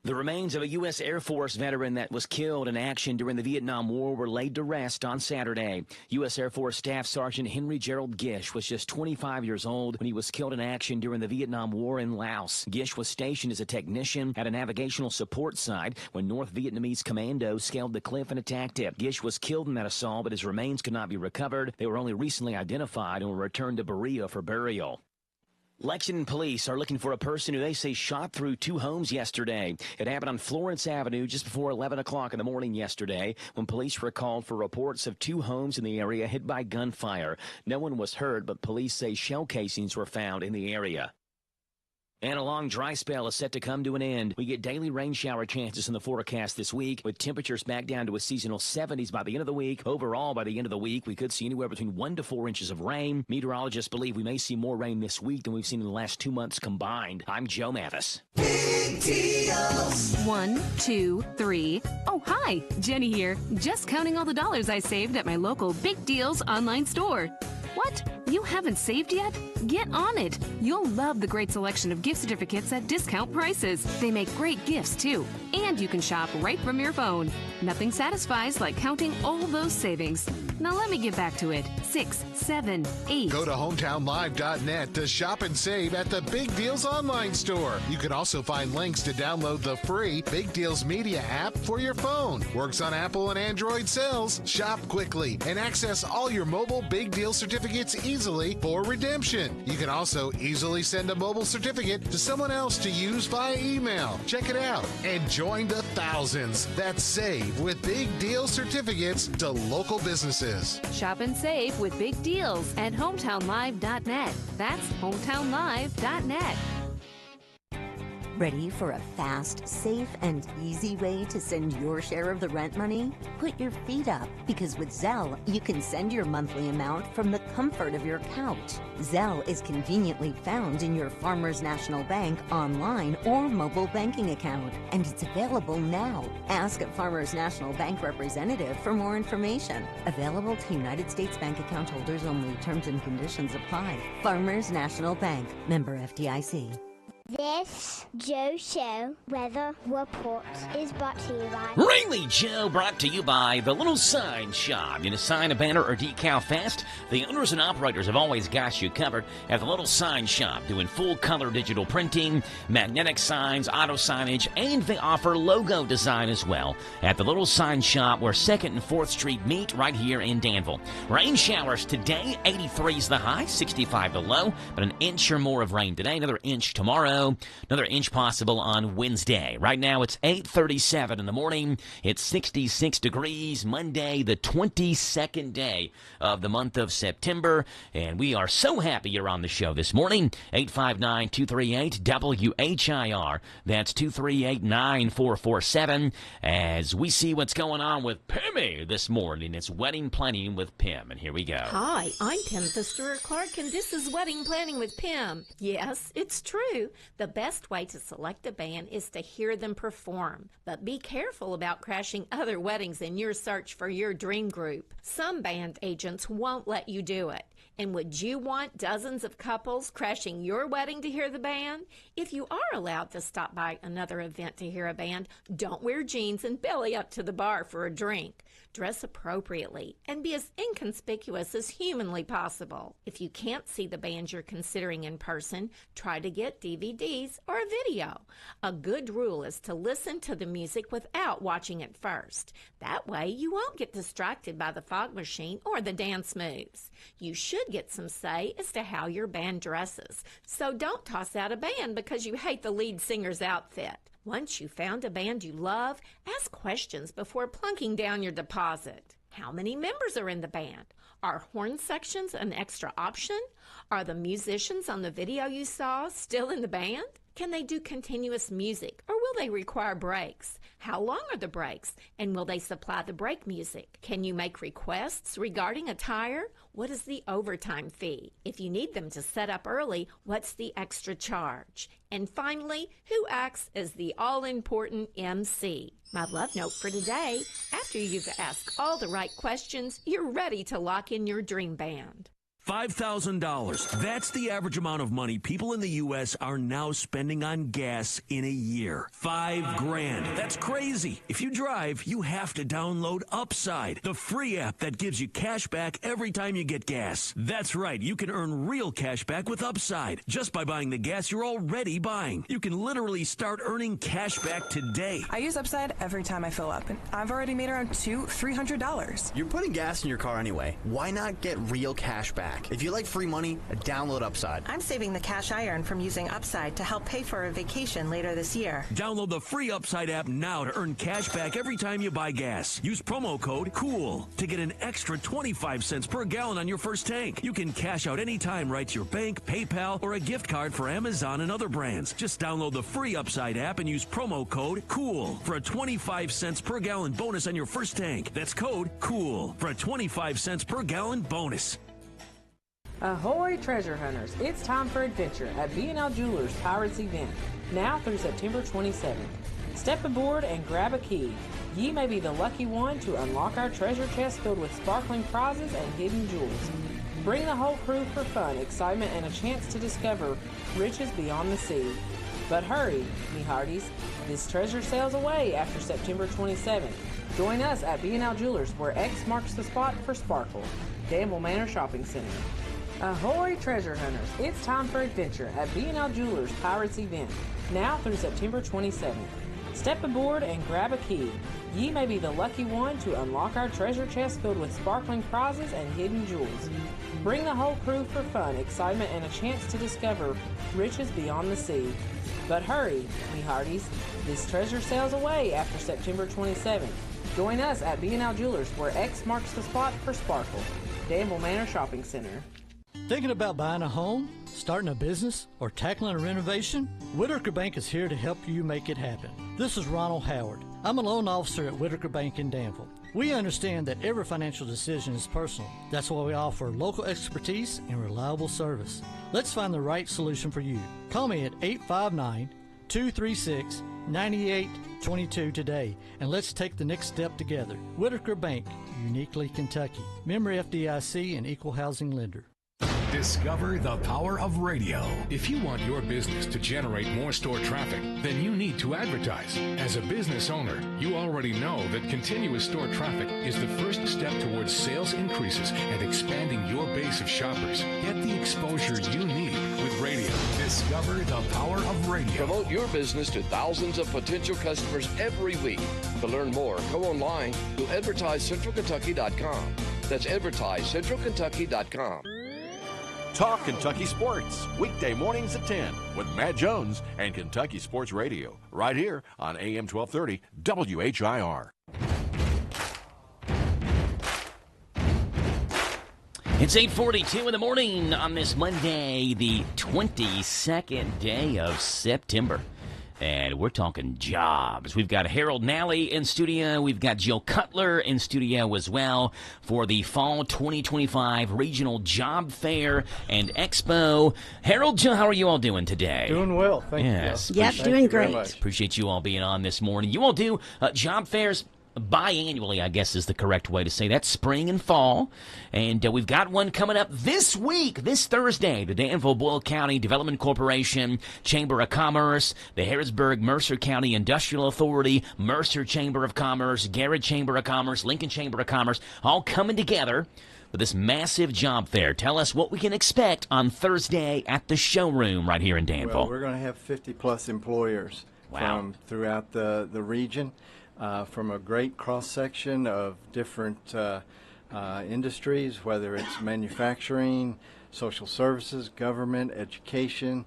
The remains of a U.S. Air Force veteran that was killed in action during the Vietnam War were laid to rest on Saturday. U.S. Air Force Staff Sergeant Henry Gerald Gish was just 25 years old when he was killed in action during the Vietnam War in Laos. Gish was stationed as a technician at a navigational support site when North Vietnamese commandos scaled the cliff and attacked him. Gish was killed in that assault, but his remains could not be recovered. They were only recently identified and were returned to Berea for burial. Lexington police are looking for a person who they say shot through 2 homes yesterday. It happened on Florence Avenue just before 11 o'clock in the morning yesterday when police were called for reports of 2 homes in the area hit by gunfire. No one was hurt, but police say shell casings were found in the area. And a long dry spell is set to come to an end. We get daily rain shower chances in the forecast this week, with temperatures back down to a seasonal 70s by the end of the week. Overall, by the end of the week, we could see anywhere between 1 to 4 inches of rain. Meteorologists believe we may see more rain this week than we've seen in the last 2 months combined. I'm Joe Mathis. Big deals. 1, 2, 3. Oh, hi. Jenny here. Just counting all the dollars I saved at my local Big Deals online store. What? You haven't saved yet? Get on it. You'll love the great selection of gift certificates at discount prices. They make great gifts, too. And you can shop right from your phone. Nothing satisfies like counting all those savings. Now let me get back to it. 6, 7, 8. Go to hometownlive.net to shop and save at the Big Deals online store. You can also find links to download the free Big Deals Media app for your phone. Works on Apple and Android cells. Shop quickly and access all your mobile Big Deal certificates easily for redemption. You can also easily send a mobile certificate to someone else to use via email. Check it out and join the thousands that save with Big Deal certificates to local businesses. Shop and save with Big Deals at hometownlive.net. That's hometownlive.net. Ready for a fast, safe, and easy way to send your share of the rent money? Put your feet up, because with Zelle, you can send your monthly amount from the comfort of your couch. Zelle is conveniently found in your Farmers National Bank online or mobile banking account, and it's available now. Ask a Farmers National Bank representative for more information. Available to United States Bank account holders only. Terms and conditions apply. Farmers National Bank. Member FDIC. This Joe Show weather report is brought to you by Rainly Joe, brought to you by the Little Sign Shop. Need a sign, a banner, or decal fast? The owners and operators have always got you covered at the Little Sign Shop, doing full-color digital printing, magnetic signs, auto signage, and they offer logo design as well at the Little Sign Shop, where 2nd and 4th Street meet right here in Danville. Rain showers today, 83 is the high, 65 the low, but an inch or more of rain today, another inch tomorrow, another inch possible on Wednesday. Right now it's 8:37 in the morning. It's 66 degrees, Monday, the 22nd day of the month of September, and we are so happy you're on the show this morning. 859-238-WHIR. That's 238-9447. As we see what's going on with Pimmy this morning. It's Wedding Planning with Pim, and here we go. Hi, I'm Pim Stewart-Clark, and this is Wedding Planning with Pim. Yes, it's true. The best way to select a band is to hear them perform. But be careful about crashing other weddings in your search for your dream group. Some band agents won't let you do it. And would you want dozens of couples crashing your wedding to hear the band? If you are allowed to stop by another event to hear a band, don't wear jeans and belly up to the bar for a drink. Dress appropriately and be as inconspicuous as humanly possible. If you can't see the band you're considering in person, try to get DVDs or a video. A good rule is to listen to the music without watching it first. That way you won't get distracted by the fog machine or the dance moves. You should get some say as to how your band dresses, so don't toss out a band because you hate the lead singer's outfit. Once you've found a band you love, ask questions before plunking down your deposit. How many members are in the band? Are horn sections an extra option? Are the musicians on the video you saw still in the band? Can they do continuous music, or will they require breaks? How long are the breaks, and will they supply the break music? Can you make requests regarding attire? What is the overtime fee? If you need them to set up early, what's the extra charge? And finally, who acts as the all-important MC? My love note for today: after you've asked all the right questions, you're ready to lock in your dream band. $5,000. That's the average amount of money people in the U.S. are now spending on gas in a year. $5,000. That's crazy. If you drive, you have to download Upside, the free app that gives you cash back every time you get gas. That's right. You can earn real cash back with Upside just by buying the gas you're already buying. You can literally start earning cash back today. I use Upside every time I fill up, and I've already made around $300. You're putting gas in your car anyway. Why not get real cash back? If you like free money, download Upside. I'm saving the cash I earn from using Upside to help pay for a vacation later this year. Download the free Upside app now to earn cash back every time you buy gas. Use promo code COOL to get an extra 25 cents per gallon on your first tank. You can cash out anytime right to your bank, PayPal, or a gift card for Amazon and other brands. Just download the free Upside app and use promo code COOL for a 25 cents per gallon bonus on your first tank. That's code COOL for a 25 cents per gallon bonus. Ahoy treasure hunters, it's time for adventure at B&L Jewelers Pirates event, now through September 27th. Step aboard and grab a key. Ye may be the lucky one to unlock our treasure chest filled with sparkling prizes and hidden jewels. Bring the whole crew for fun, excitement, and a chance to discover riches beyond the sea. But hurry, me hearties, this treasure sails away after September 27th. Join us at B&L Jewelers, where X marks the spot for sparkle. Danville Manor Shopping Center. Ahoy treasure hunters, it's time for adventure at B&L Jewelers Pirates event, now through September 27th. Step aboard and grab a key. Ye may be the lucky one to unlock our treasure chest filled with sparkling prizes and hidden jewels. Bring the whole crew for fun, excitement, and a chance to discover riches beyond the sea. But hurry, me hearties, this treasure sails away after September 27th. Join us at B&L Jewelers, where X marks the spot for sparkle. Danville Manor Shopping Center. Thinking about buying a home, starting a business, or tackling a renovation? Whitaker Bank is here to help you make it happen. This is Ronald Howard. I'm a loan officer at Whitaker Bank in Danville. We understand that every financial decision is personal. That's why we offer local expertise and reliable service. Let's find the right solution for you. Call me at 859-236-9822 today, and let's take the next step together. Whitaker Bank, uniquely Kentucky. Member FDIC and equal housing lender. Discover the power of radio. If you want your business to generate more store traffic, then you need to advertise. As a business owner, you already know that continuous store traffic is the first step towards sales increases and expanding your base of shoppers. Get the exposure you need with radio. Discover the power of radio. Promote your business to thousands of potential customers every week. To learn more, go online to advertisecentralkentucky.com. That's advertisecentralkentucky.com. Talk Kentucky Sports, weekday mornings at 10 with Matt Jones and Kentucky Sports Radio, right here on AM 1230 WHIR. It's 8:42 in the morning on this Monday, the 22nd day of September. And we're talking jobs. We've got Harold Nally in studio. We've got Jill Cutler in studio as well for the Fall 2025 Regional Job Fair and Expo. Harold, Jill, how are you all doing today? Doing well, thank you. Yep, doing great. Appreciate you all being on this morning. You all do job fairs biannually, I guess is the correct way to say that, spring and fall. And we've got one coming up this week, this Thursday. The Danville-Boyle County Development Corporation, Chamber of Commerce, the Harrisburg-Mercer County Industrial Authority, Mercer Chamber of Commerce, Garrett Chamber of Commerce, Lincoln Chamber of Commerce, all coming together for this massive job fair. Tell us what we can expect on Thursday at the showroom right here in Danville. Well, we're going to have 50-plus employers from throughout the region. From a great cross-section of different industries, whether it's manufacturing, social services, government, education,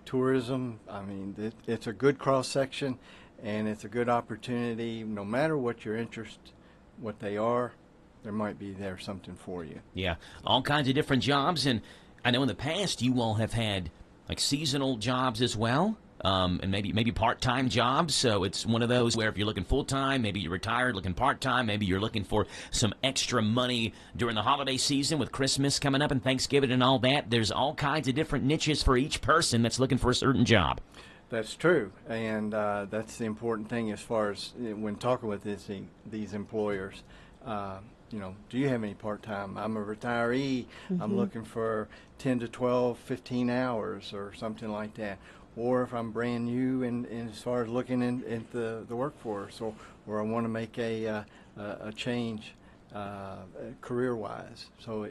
tourism. I mean, it's a good cross-section, and it's a good opportunity. No matter what your interest, what they are, there might be there something for you. Yeah, all kinds of different jobs, and I know in the past you all have had like seasonal jobs as well. And maybe part-time jobs, so it's one of those where if you're looking full-time, maybe you're retired looking part-time, maybe you're looking for some extra money during the holiday season with Christmas coming up and Thanksgiving and all that. There's all kinds of different niches for each person that's looking for a certain job. That's true, and that's the important thing as far as when talking with these employers. You know, do you have any part-time? I'm a retiree. I'm looking for 10 to 12, 15 hours or something like that. Or if I'm brand new and as far as looking at the workforce, or I want to make a change career-wise. So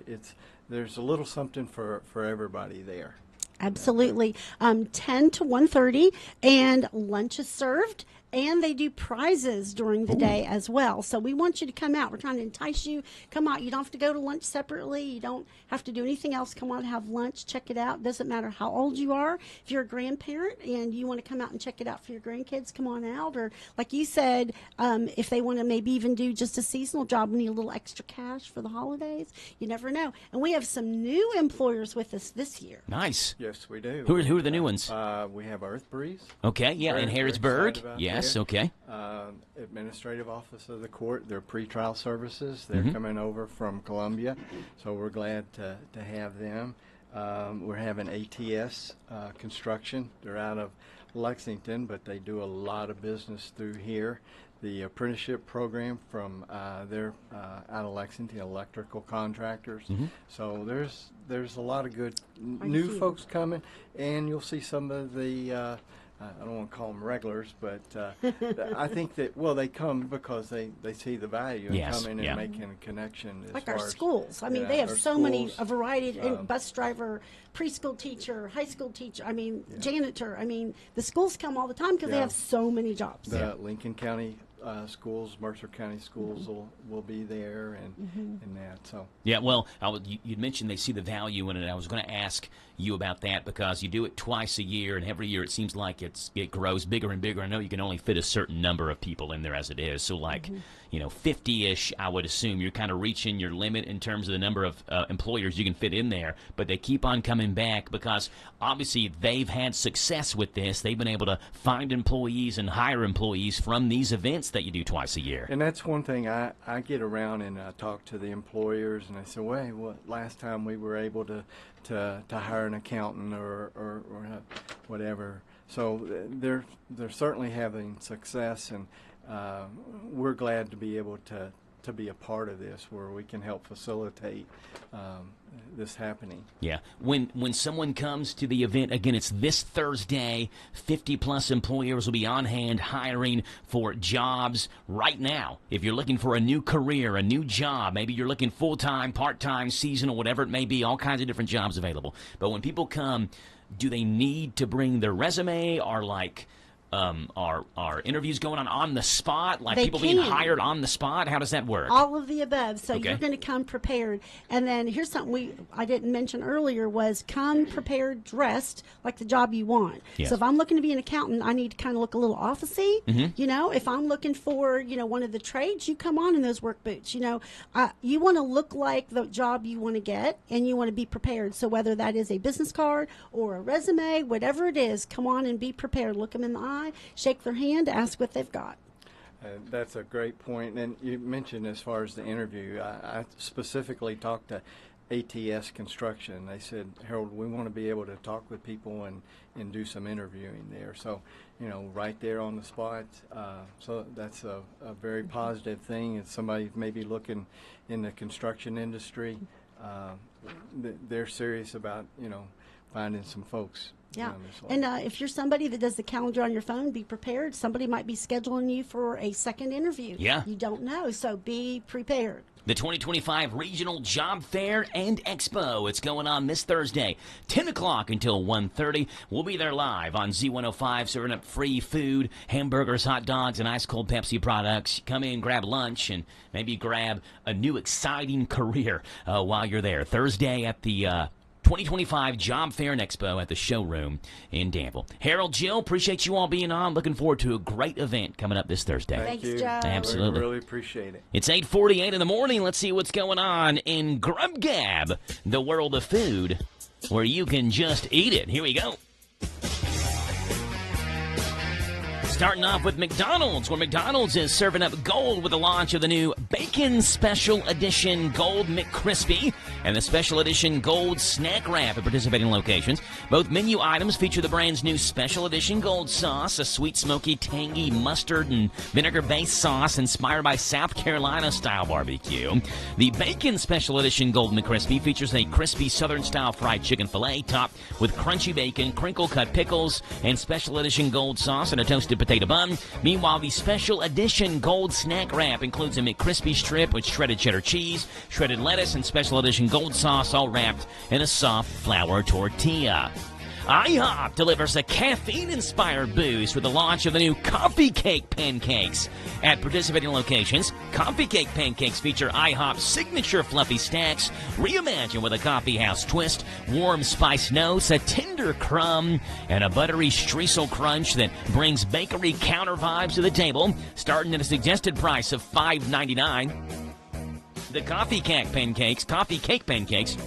there's a little something for everybody there. Absolutely. 10 to 1:30, and lunch is served, and they do prizes during the day as well. So we want you to come out. We're trying to entice you. Come out. You don't have to go to lunch separately. You don't have to do anything else. Come on, have lunch. Check it out. Doesn't matter how old you are. If you're a grandparent and you want to come out and check it out for your grandkids, come on out. Or like you said, if they want to maybe even do just a seasonal job, we need a little extra cash for the holidays. You never know. And we have some new employers with us this year. Nice. Yes, we do. Who are the new ones? We have Earth Breeze. Okay, yeah, in Harrisburg. Yes, okay. Administrative Office of the Court, their pretrial services. They're coming over from Columbia, so we're glad to have them. We're having ATS Construction. They're out of Lexington, but they do a lot of business through here. The apprenticeship program from they're out of Lexington, electrical contractors. So there's a lot of good new folks coming, and you'll see some of the I don't want to call them regulars, but I think that, they come because they see the value in coming and making a connection. Like our schools. I mean, they have so many, a variety, bus driver, preschool teacher, high school teacher, janitor. I mean, the schools come all the time because they have so many jobs. The Lincoln County schools, Mercer County schools will be there and that. So yeah, well, you'd mentioned they see the value in it. I was going to ask you about that because you do it twice a year, and every year it seems like it grows bigger and bigger. I know you can only fit a certain number of people in there as it is, so like 50-ish, I would assume you're kind of reaching your limit in terms of the number of employers you can fit in there. But they keep on coming back because obviously they've had success with this. They've been able to find employees and hire employees from these events that you do twice a year. And that's one thing I get around and I talk to the employers, and I say, well, last time we were able to hire an accountant or whatever. So they're certainly having success, and we're glad to be able to to be a part of this, where we can help facilitate this happening. Yeah. When someone comes to the event, again, it's this Thursday. 50-plus employers will be on hand hiring for jobs right now. If you're looking for a new career, a new job, maybe you're looking full-time, part-time, seasonal, whatever it may be, all kinds of different jobs available. But when people come, do they need to bring their resume, or like are interviews going on the spot, like people being hired on the spot? How does that work? All of the above. So Okay. you're going to come prepared. And then here's something I didn't mention earlier was come prepared, dressed like the job you want. Yes. So if I'm looking to be an accountant, I need to kind of look a little officey. Mhm. You know, if I'm looking for, one of the trades, you come on in those work boots. You want to look like the job you want to get, and you want to be prepared. So whether that is a business card or a resume, whatever it is, come on and be prepared. Look them in the eye, shake their hand, ask what they've got. That's a great point. And you mentioned as far as the interview, I specifically talked to ATS Construction. They said, Harold, we want to be able to talk with people and do some interviewing there. So, right there on the spot. So that's a very positive thing. If somebody maybe looking in the construction industry, they're serious about, finding some folks. Yeah, and if you're somebody that does the calendar on your phone, be prepared. Somebody might be scheduling you for a second interview. Yeah. You don't know, so be prepared. The 2025 Regional Job Fair and Expo. It's going on this Thursday, 10 o'clock until 1:30. We'll be there live on Z105, serving up free food, hamburgers, hot dogs, and ice-cold Pepsi products. Come in, grab lunch, and maybe grab a new exciting career while you're there. Thursday at the 2025 Job Fair and Expo at the showroom in Danville. Harold, Jill, appreciate you all being on. Looking forward to a great event coming up this Thursday. Thank you. Joe. Absolutely. Really appreciate it. It's 8:48 in the morning. Let's see what's going on in Grub Gab, the world of food, where you can just eat it. Here we go. Starting off with McDonald's, where McDonald's is serving up gold with the launch of the new Bacon Special Edition Gold McCrispy and the Special Edition Gold Snack Wrap at participating locations. Both menu items feature the brand's new Special Edition Gold Sauce, a sweet, smoky, tangy mustard and vinegar-based sauce inspired by South Carolina-style barbecue. The Bacon Special Edition Gold McCrispy features a crispy Southern-style fried chicken fillet topped with crunchy bacon, crinkle-cut pickles, and Special Edition Gold Sauce and a toasted potato bun. Meanwhile, the Special Edition Gold Snack Wrap includes a McCrispy strip with shredded cheddar cheese, shredded lettuce, and Special Edition Gold Sauce, all wrapped in a soft flour tortilla. IHOP delivers a caffeine-inspired boost with the launch of the new Coffee Cake Pancakes. At participating locations, Coffee Cake Pancakes feature IHOP's signature fluffy stacks, reimagined with a coffee house twist, warm spice notes, a tender crumb, and a buttery streusel crunch that brings bakery counter vibes to the table, starting at a suggested price of $5.99. The Coffee Cake Pancakes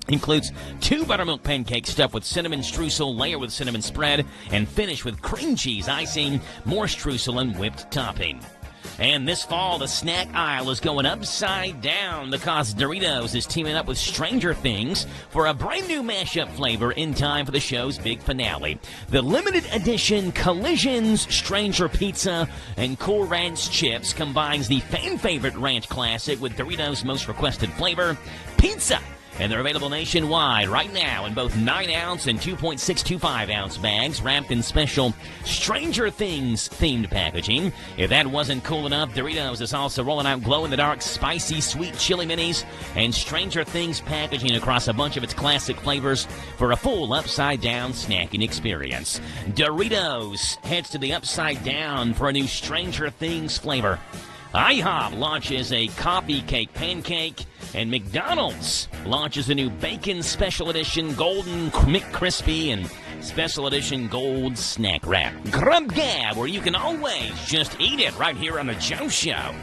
includes 2 buttermilk pancakes stuffed with cinnamon streusel, layered with cinnamon spread, and finished with cream cheese icing, more streusel, and whipped topping. And this fall, the snack aisle is going upside down because Doritos is teaming up with Stranger Things for a brand new mashup flavor in time for the show's big finale. The limited edition Collisions Stranger Pizza and Cool Ranch Chips combines the fan favorite ranch classic with Doritos' most requested flavor, pizza. And they're available nationwide right now in both 9-ounce and 2.625-ounce bags, wrapped in special Stranger Things-themed packaging. If that wasn't cool enough, Doritos is also rolling out glow-in-the-dark, spicy, sweet chili minis and Stranger Things packaging across a bunch of its classic flavors for a full upside-down snacking experience. Doritos heads to the upside down for a new Stranger Things flavor. IHOP launches a Coffee Cake Pancake, and McDonald's launches a new Bacon Special Edition Golden McCrispy and Special Edition Gold Snack Wrap. Grub Gab, where you can always just eat it right here on The Joe Show.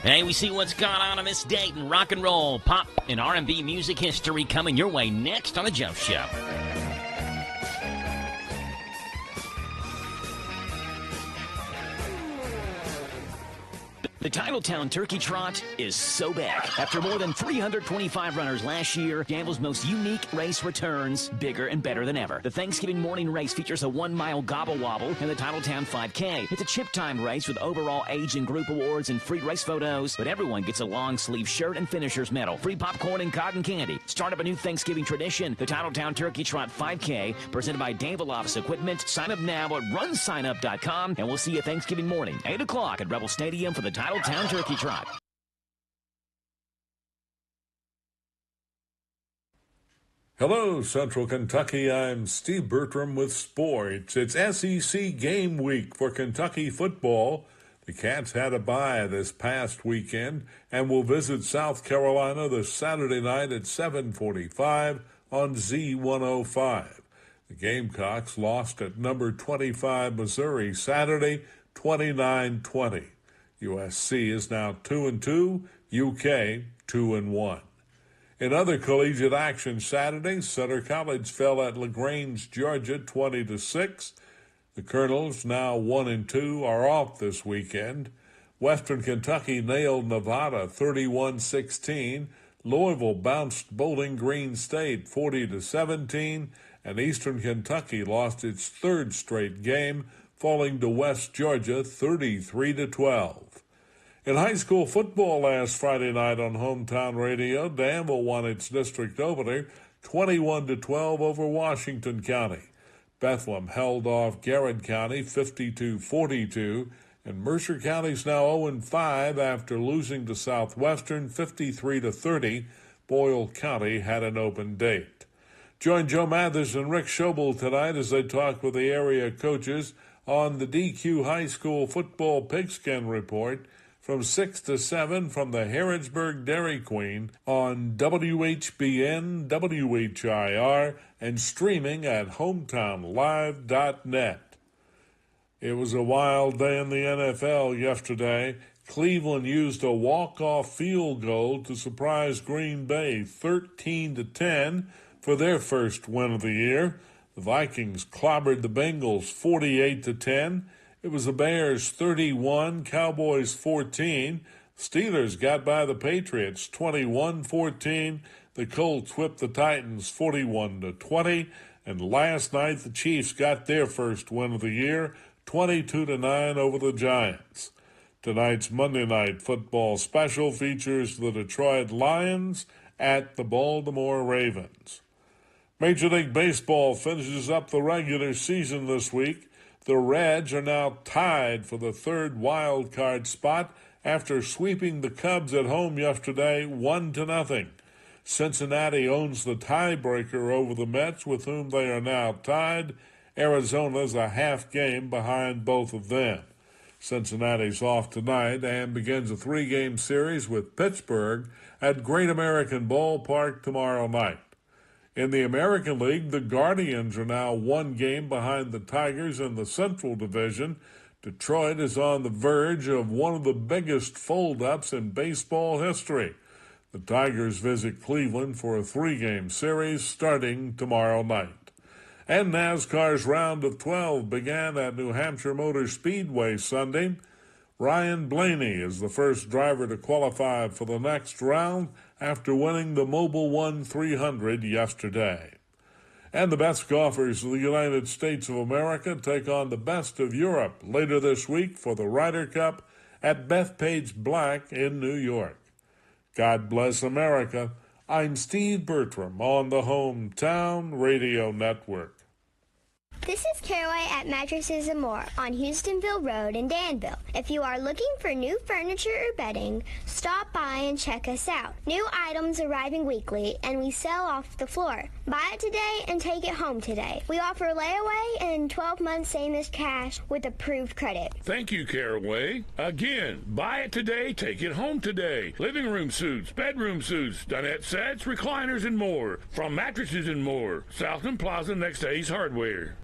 Hey, we see what's gone on this date in rock and roll, pop, and R&B music history coming your way next on The Joe Show. The Titletown Turkey Trot is so back. After more than 325 runners last year, Danville's most unique race returns, bigger and better than ever. The Thanksgiving morning race features a 1-mile gobble wobble and the Titletown 5K. It's a chip time race with overall age and group awards and free race photos, but everyone gets a long sleeve shirt and finisher's medal, free popcorn and cotton candy. Start up a new Thanksgiving tradition, the Titletown Turkey Trot 5K, presented by Danville Office Equipment. Sign up now at runsignup.com, and we'll see you Thanksgiving morning, 8 o'clock at Rebel Stadium for the Titletown Turkey Trot. Hello, Central Kentucky. I'm Steve Bertram with sports. It's SEC game week for Kentucky football. The Cats had a bye this past weekend and will visit South Carolina this Saturday night at 7:45 on Z105. The Gamecocks lost at number 25 Missouri Saturday, 29-20. USC is now 2-2, UK 2-1. In other collegiate action Saturday, Sutter College fell at LaGrange, Georgia, 20-6. The Colonels, now 1-2, are off this weekend. Western Kentucky nailed Nevada 31-16. Louisville bounced Bowling Green State 40-17, and Eastern Kentucky lost its third straight game, falling to West Georgia 33-12. In high school football last Friday night on Hometown Radio, Danville won its district opener 21-12 over Washington County. Bethlehem held off Garrett County 52-42, and Mercer County's now 0-5 after losing to Southwestern 53-30. Boyle County had an open date. Join Joe Mathers and Rick Schobel tonight as they talk with the area coaches on the DQ High School Football Pigskin Report from 6 to 7 from the Harrodsburg Dairy Queen on WHBN, WHIR, and streaming at hometownlive.net. It was a wild day in the NFL yesterday. Cleveland used a walk-off field goal to surprise Green Bay 13-10 for their first win of the year. The Vikings clobbered the Bengals 48-10. It was the Bears 31, Cowboys 14. Steelers got by the Patriots 21-14. The Colts whipped the Titans 41-20. And last night the Chiefs got their first win of the year, 22-9 over the Giants. Tonight's Monday Night Football special features the Detroit Lions at the Baltimore Ravens. Major League Baseball finishes up the regular season this week. The Reds are now tied for the third wild card spot after sweeping the Cubs at home yesterday 1-0. Cincinnati owns the tiebreaker over the Mets, with whom they are now tied. Arizona's a half game behind both of them. Cincinnati's off tonight and begins a 3-game series with Pittsburgh at Great American Ballpark tomorrow night. In the American League, the Guardians are now 1 game behind the Tigers in the Central Division. Detroit is on the verge of one of the biggest fold-ups in baseball history. The Tigers visit Cleveland for a 3-game series starting tomorrow night. And NASCAR's round of 12 began at New Hampshire Motor Speedway Sunday. Ryan Blaney is the first driver to qualify for the next round after winning the Mobil 1 300 yesterday. And the best golfers of the United States of America take on the best of Europe later this week for the Ryder Cup at Bethpage Black in New York. God bless America. I'm Steve Bertram on the Hometown Radio Network. This is Caraway at Mattresses and More on Houstonville Road in Danville. If you are looking for new furniture or bedding, stop by and check us out. New items arriving weekly, and we sell off the floor. Buy it today and take it home today. We offer layaway and 12 months same as cash with approved credit. Thank you, Caraway. Again, buy it today, take it home today. Living room suits, bedroom suits, dinette sets, recliners, and more. From Mattresses and More, Southland Plaza next to Ace Hardware.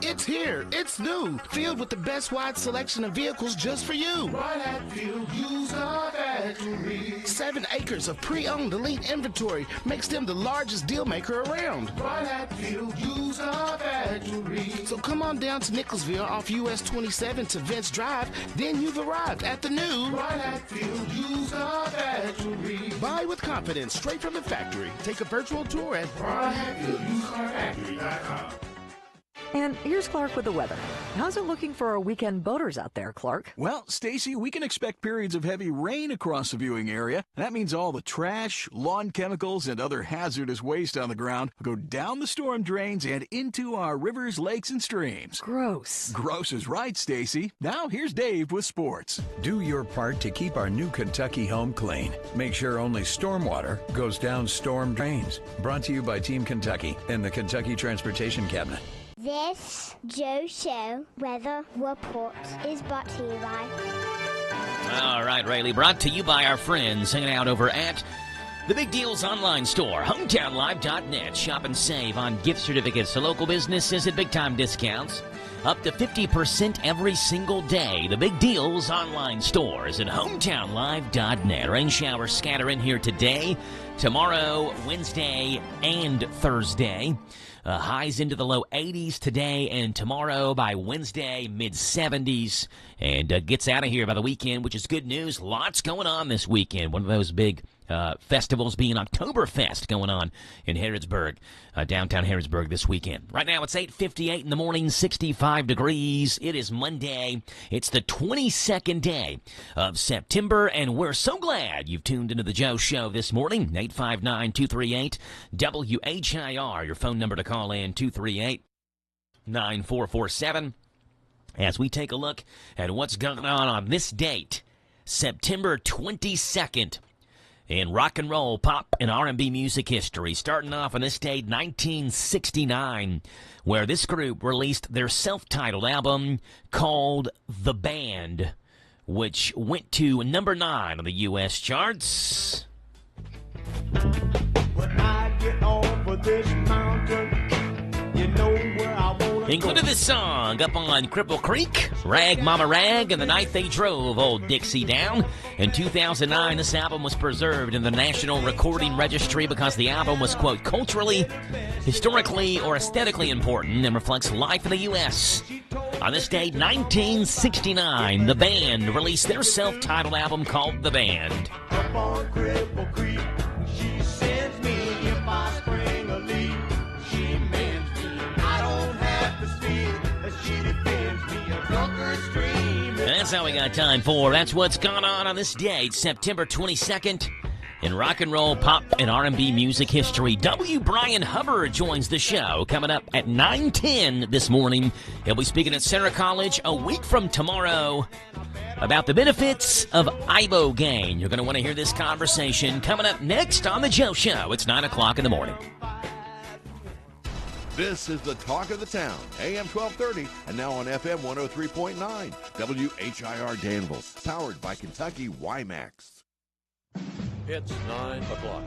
It's here. It's new. Filled with the best wide selection of vehicles just for you. Right at Field Used Car Factory. 7 acres of pre-owned elite inventory makes them the largest deal maker around. Right at Field Used Car Factory. So come on down to Nicholsville off US 27 to Vince Drive, then you've arrived at the new Right Hatfield Used Car Factory. Buy with confidence straight from the factory. Take a virtual tour at RightHatfieldUsedCarFactory.com. And here's Clark with the weather. How's it looking for our weekend boaters out there, Clark? Well, Stacy, we can expect periods of heavy rain across the viewing area. That means all the trash, lawn chemicals, and other hazardous waste on the ground will go down the storm drains and into our rivers, lakes, and streams. Gross. Gross is right, Stacy. Now here's Dave with sports. Do your part to keep our new Kentucky home clean. Make sure only stormwater goes down storm drains. Brought to you by Team Kentucky and the Kentucky Transportation Cabinet. This Joe Show weather report is brought to you by. All right, Rayleigh, brought to you by our friends hanging out over at the Big Deals online store, hometownlive.net. Shop and save on gift certificates to local businesses at big-time discounts. Up to 50% every single day. The Big Deals online store is at hometownlive.net. Rain showers scatter in here today, tomorrow, Wednesday, and Thursday. Highs into the low 80s today and tomorrow. By Wednesday, mid-70s. And gets out of here by the weekend, which is good news. Lots going on this weekend. One of those big festivals being Oktoberfest going on in Harrodsburg, downtown Harrodsburg this weekend. Right now it's 8:58 in the morning, 65 degrees. It is Monday. It's the 22nd day of September, and we're so glad you've tuned into the Joe Show this morning. 859-238-WHIR, your phone number to call in, 238-9447. As we take a look at what's going on this date, September 22nd, in rock and roll, pop, and R&B music history. Starting off on this date, 1969, where this group released their self-titled album called The Band, which went to number 9 on the U.S. charts. When I get over this mountain, you know where I want to Included this song up on Cripple Creek, Rag Mama Rag, and the night they drove Old Dixie Down. In 2009, this album was preserved in the National Recording Registry because the album was, quote, culturally, historically, or aesthetically important and reflects life in the U.S. On this date, 1969, the band released their self-titled album called The Band. Up on Cripple Creek, she sends me if I spring a leak. She mends me. I don't have to speak as she defends me. A drunker stream. That's all we got time for. That's what's gone on this date, September 22nd. In rock and roll, pop, and R&B music history, W. Brian Hubbard joins the show coming up at 9:10 this morning. He'll be speaking at Center College a week from tomorrow about the benefits of ibogaine. You're going to want to hear this conversation coming up next on The Joe Show. It's 9 o'clock in the morning. This is the talk of the town, AM 1230, and now on FM 103.9, WHIR Danville, powered by Kentucky WiMAX. It's 9 o'clock.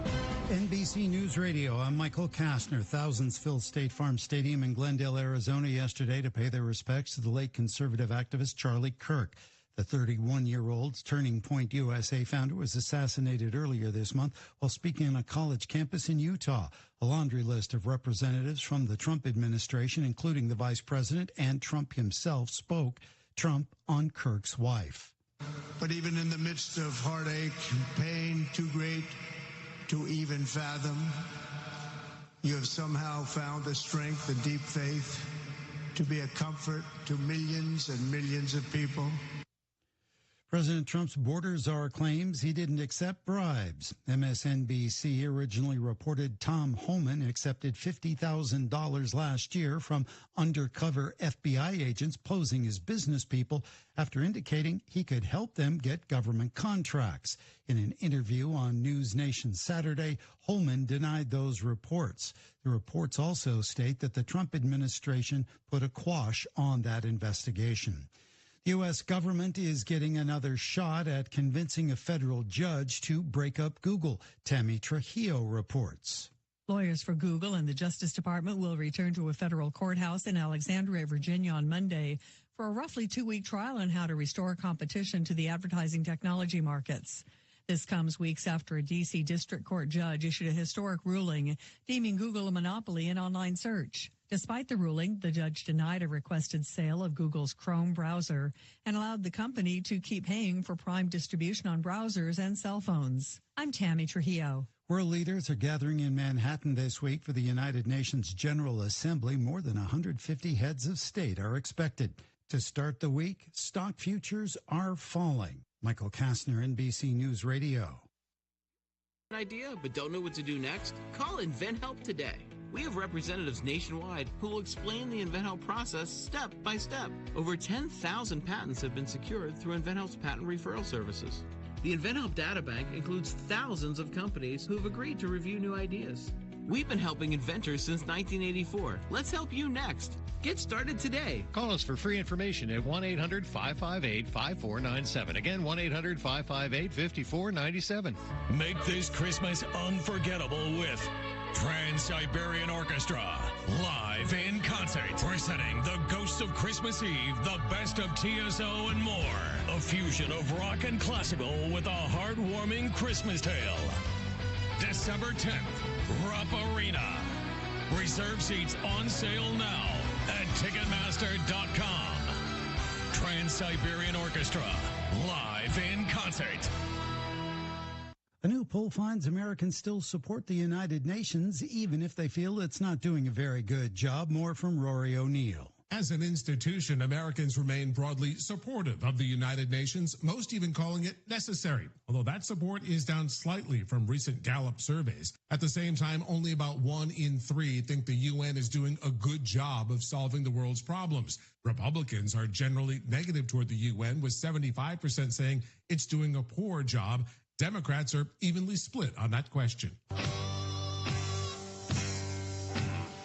NBC News Radio, I'm Michael Kastner. Thousands filled State Farm Stadium in Glendale, Arizona yesterday to pay their respects to the late conservative activist Charlie Kirk. The 31-year-old Turning Point USA founder was assassinated earlier this month while speaking on a college campus in Utah. A laundry list of representatives from the Trump administration, including the vice president and Trump himself, spoke. Trump on Kirk's wife. But even in the midst of heartache and pain too great to even fathom, you have somehow found the strength and deep faith to be a comfort to millions and millions of people. President Trump's border czar claims he didn't accept bribes. MSNBC originally reported Tom Homan accepted $50,000 last year from undercover FBI agents posing as business people after indicating he could help them get government contracts. In an interview on News Nation Saturday, Homan denied those reports. The reports also state that the Trump administration put a quash on that investigation. The U.S. government is getting another shot at convincing a federal judge to break up Google. Tammy Trujillo reports. Lawyers for Google and the Justice Department will return to a federal courthouse in Alexandria, Virginia on Monday for a roughly 2-week trial on how to restore competition to the advertising technology markets. This comes weeks after a D.C. District Court judge issued a historic ruling deeming Google a monopoly in online search. Despite the ruling, the judge denied a requested sale of Google's Chrome browser and allowed the company to keep paying for Prime distribution on browsers and cell phones. I'm Tammy Trujillo. World leaders are gathering in Manhattan this week for the United Nations General Assembly. More than 150 heads of state are expected. To start the week, stock futures are falling. Michael Kastner, NBC News Radio. An idea but don't know what to do next? Call InventHelp today. We have representatives nationwide who will explain the InventHelp process step by step. Over 10,000 patents have been secured through InventHelp's patent referral services. The InventHelp data bank includes thousands of companies who have agreed to review new ideas. We've been helping inventors since 1984. Let's help you next. Get started today. Call us for free information at 1-800-558-5497. Again, 1-800-558-5497. Make this Christmas unforgettable with Trans-Siberian Orchestra, live in concert, presenting The Ghosts of Christmas Eve, The Best of TSO, and more. A fusion of rock and classical with a heartwarming Christmas tale. December 10th, Rupp Arena. Reserve seats on sale now at Ticketmaster.com. Trans-Siberian Orchestra, live in concert. A new poll finds Americans still support the United Nations, even if they feel it's not doing a very good job. More from Rory O'Neill. As an institution, Americans remain broadly supportive of the United Nations, most even calling it necessary, although that support is down slightly from recent Gallup surveys. At the same time, only about 1 in 3 think the UN is doing a good job of solving the world's problems. Republicans are generally negative toward the UN, with 75% saying it's doing a poor job. Democrats are evenly split on that question.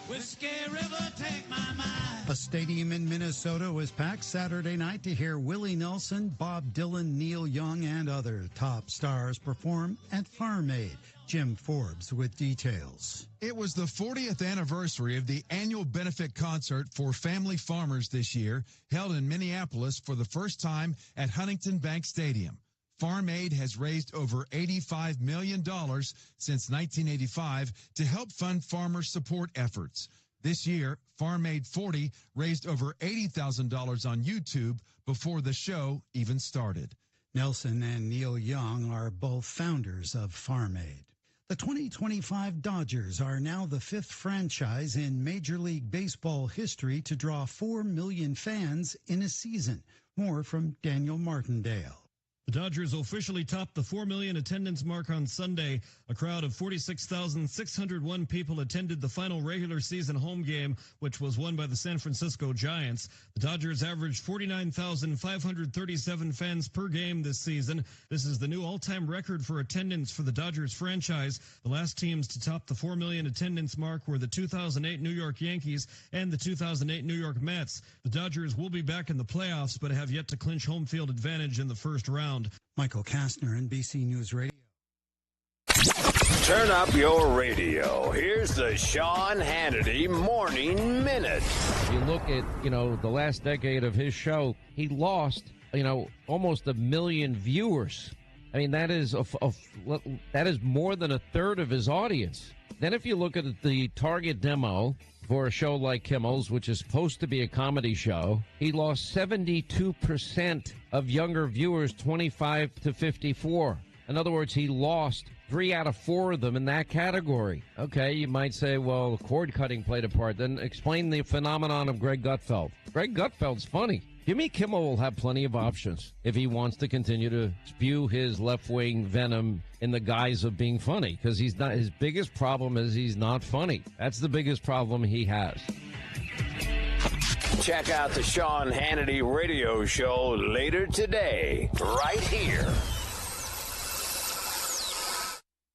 Whiskey River, take my mind. A stadium in Minnesota was packed Saturday night to hear Willie Nelson, Bob Dylan, Neil Young, and other top stars perform at Farm Aid. Jim Forbes with details. It was the 40th anniversary of the annual benefit concert for family farmers this year, held in Minneapolis for the first time at Huntington Bank Stadium. Farm Aid has raised over $85 million since 1985 to help fund farmer support efforts. This year, Farm Aid 40 raised over $80,000 on YouTube before the show even started. Nelson and Neil Young are both founders of Farm Aid. The 2025 Dodgers are now the 5th franchise in Major League Baseball history to draw 4 million fans in a season. More from Daniel Martindale. The Dodgers officially topped the 4 million attendance mark on Sunday. A crowd of 46,601 people attended the final regular season home game, which was won by the San Francisco Giants. The Dodgers averaged 49,537 fans per game this season. This is the new all-time record for attendance for the Dodgers franchise. The last teams to top the 4 million attendance mark were the 2008 New York Yankees and the 2008 New York Mets. The Dodgers will be back in the playoffs, but have yet to clinch home field advantage in the first round. Michael Kastner, NBC News Radio. Turn up your radio. Here's the Sean Hannity Morning Minute. You look at, the last decade of his show, he lost, almost 1 million viewers. I mean, that is more than a third of his audience. Then if you look at the target demo for a show like Kimmel's, which is supposed to be a comedy show, he lost 72% of younger viewers, 25 to 54. In other words, he lost 3 out of 4 of them in that category. Okay, you might say, well, cord cutting played a part. Then explain the phenomenon of Greg Gutfeld. Greg Gutfeld's funny. Jimmy Kimmel will have plenty of options if he wants to continue to spew his left-wing venom in the guise of being funny, because he's not. His biggest problem is he's not funny. That's the biggest problem he has. Check out the Sean Hannity Radio Show later today, right here.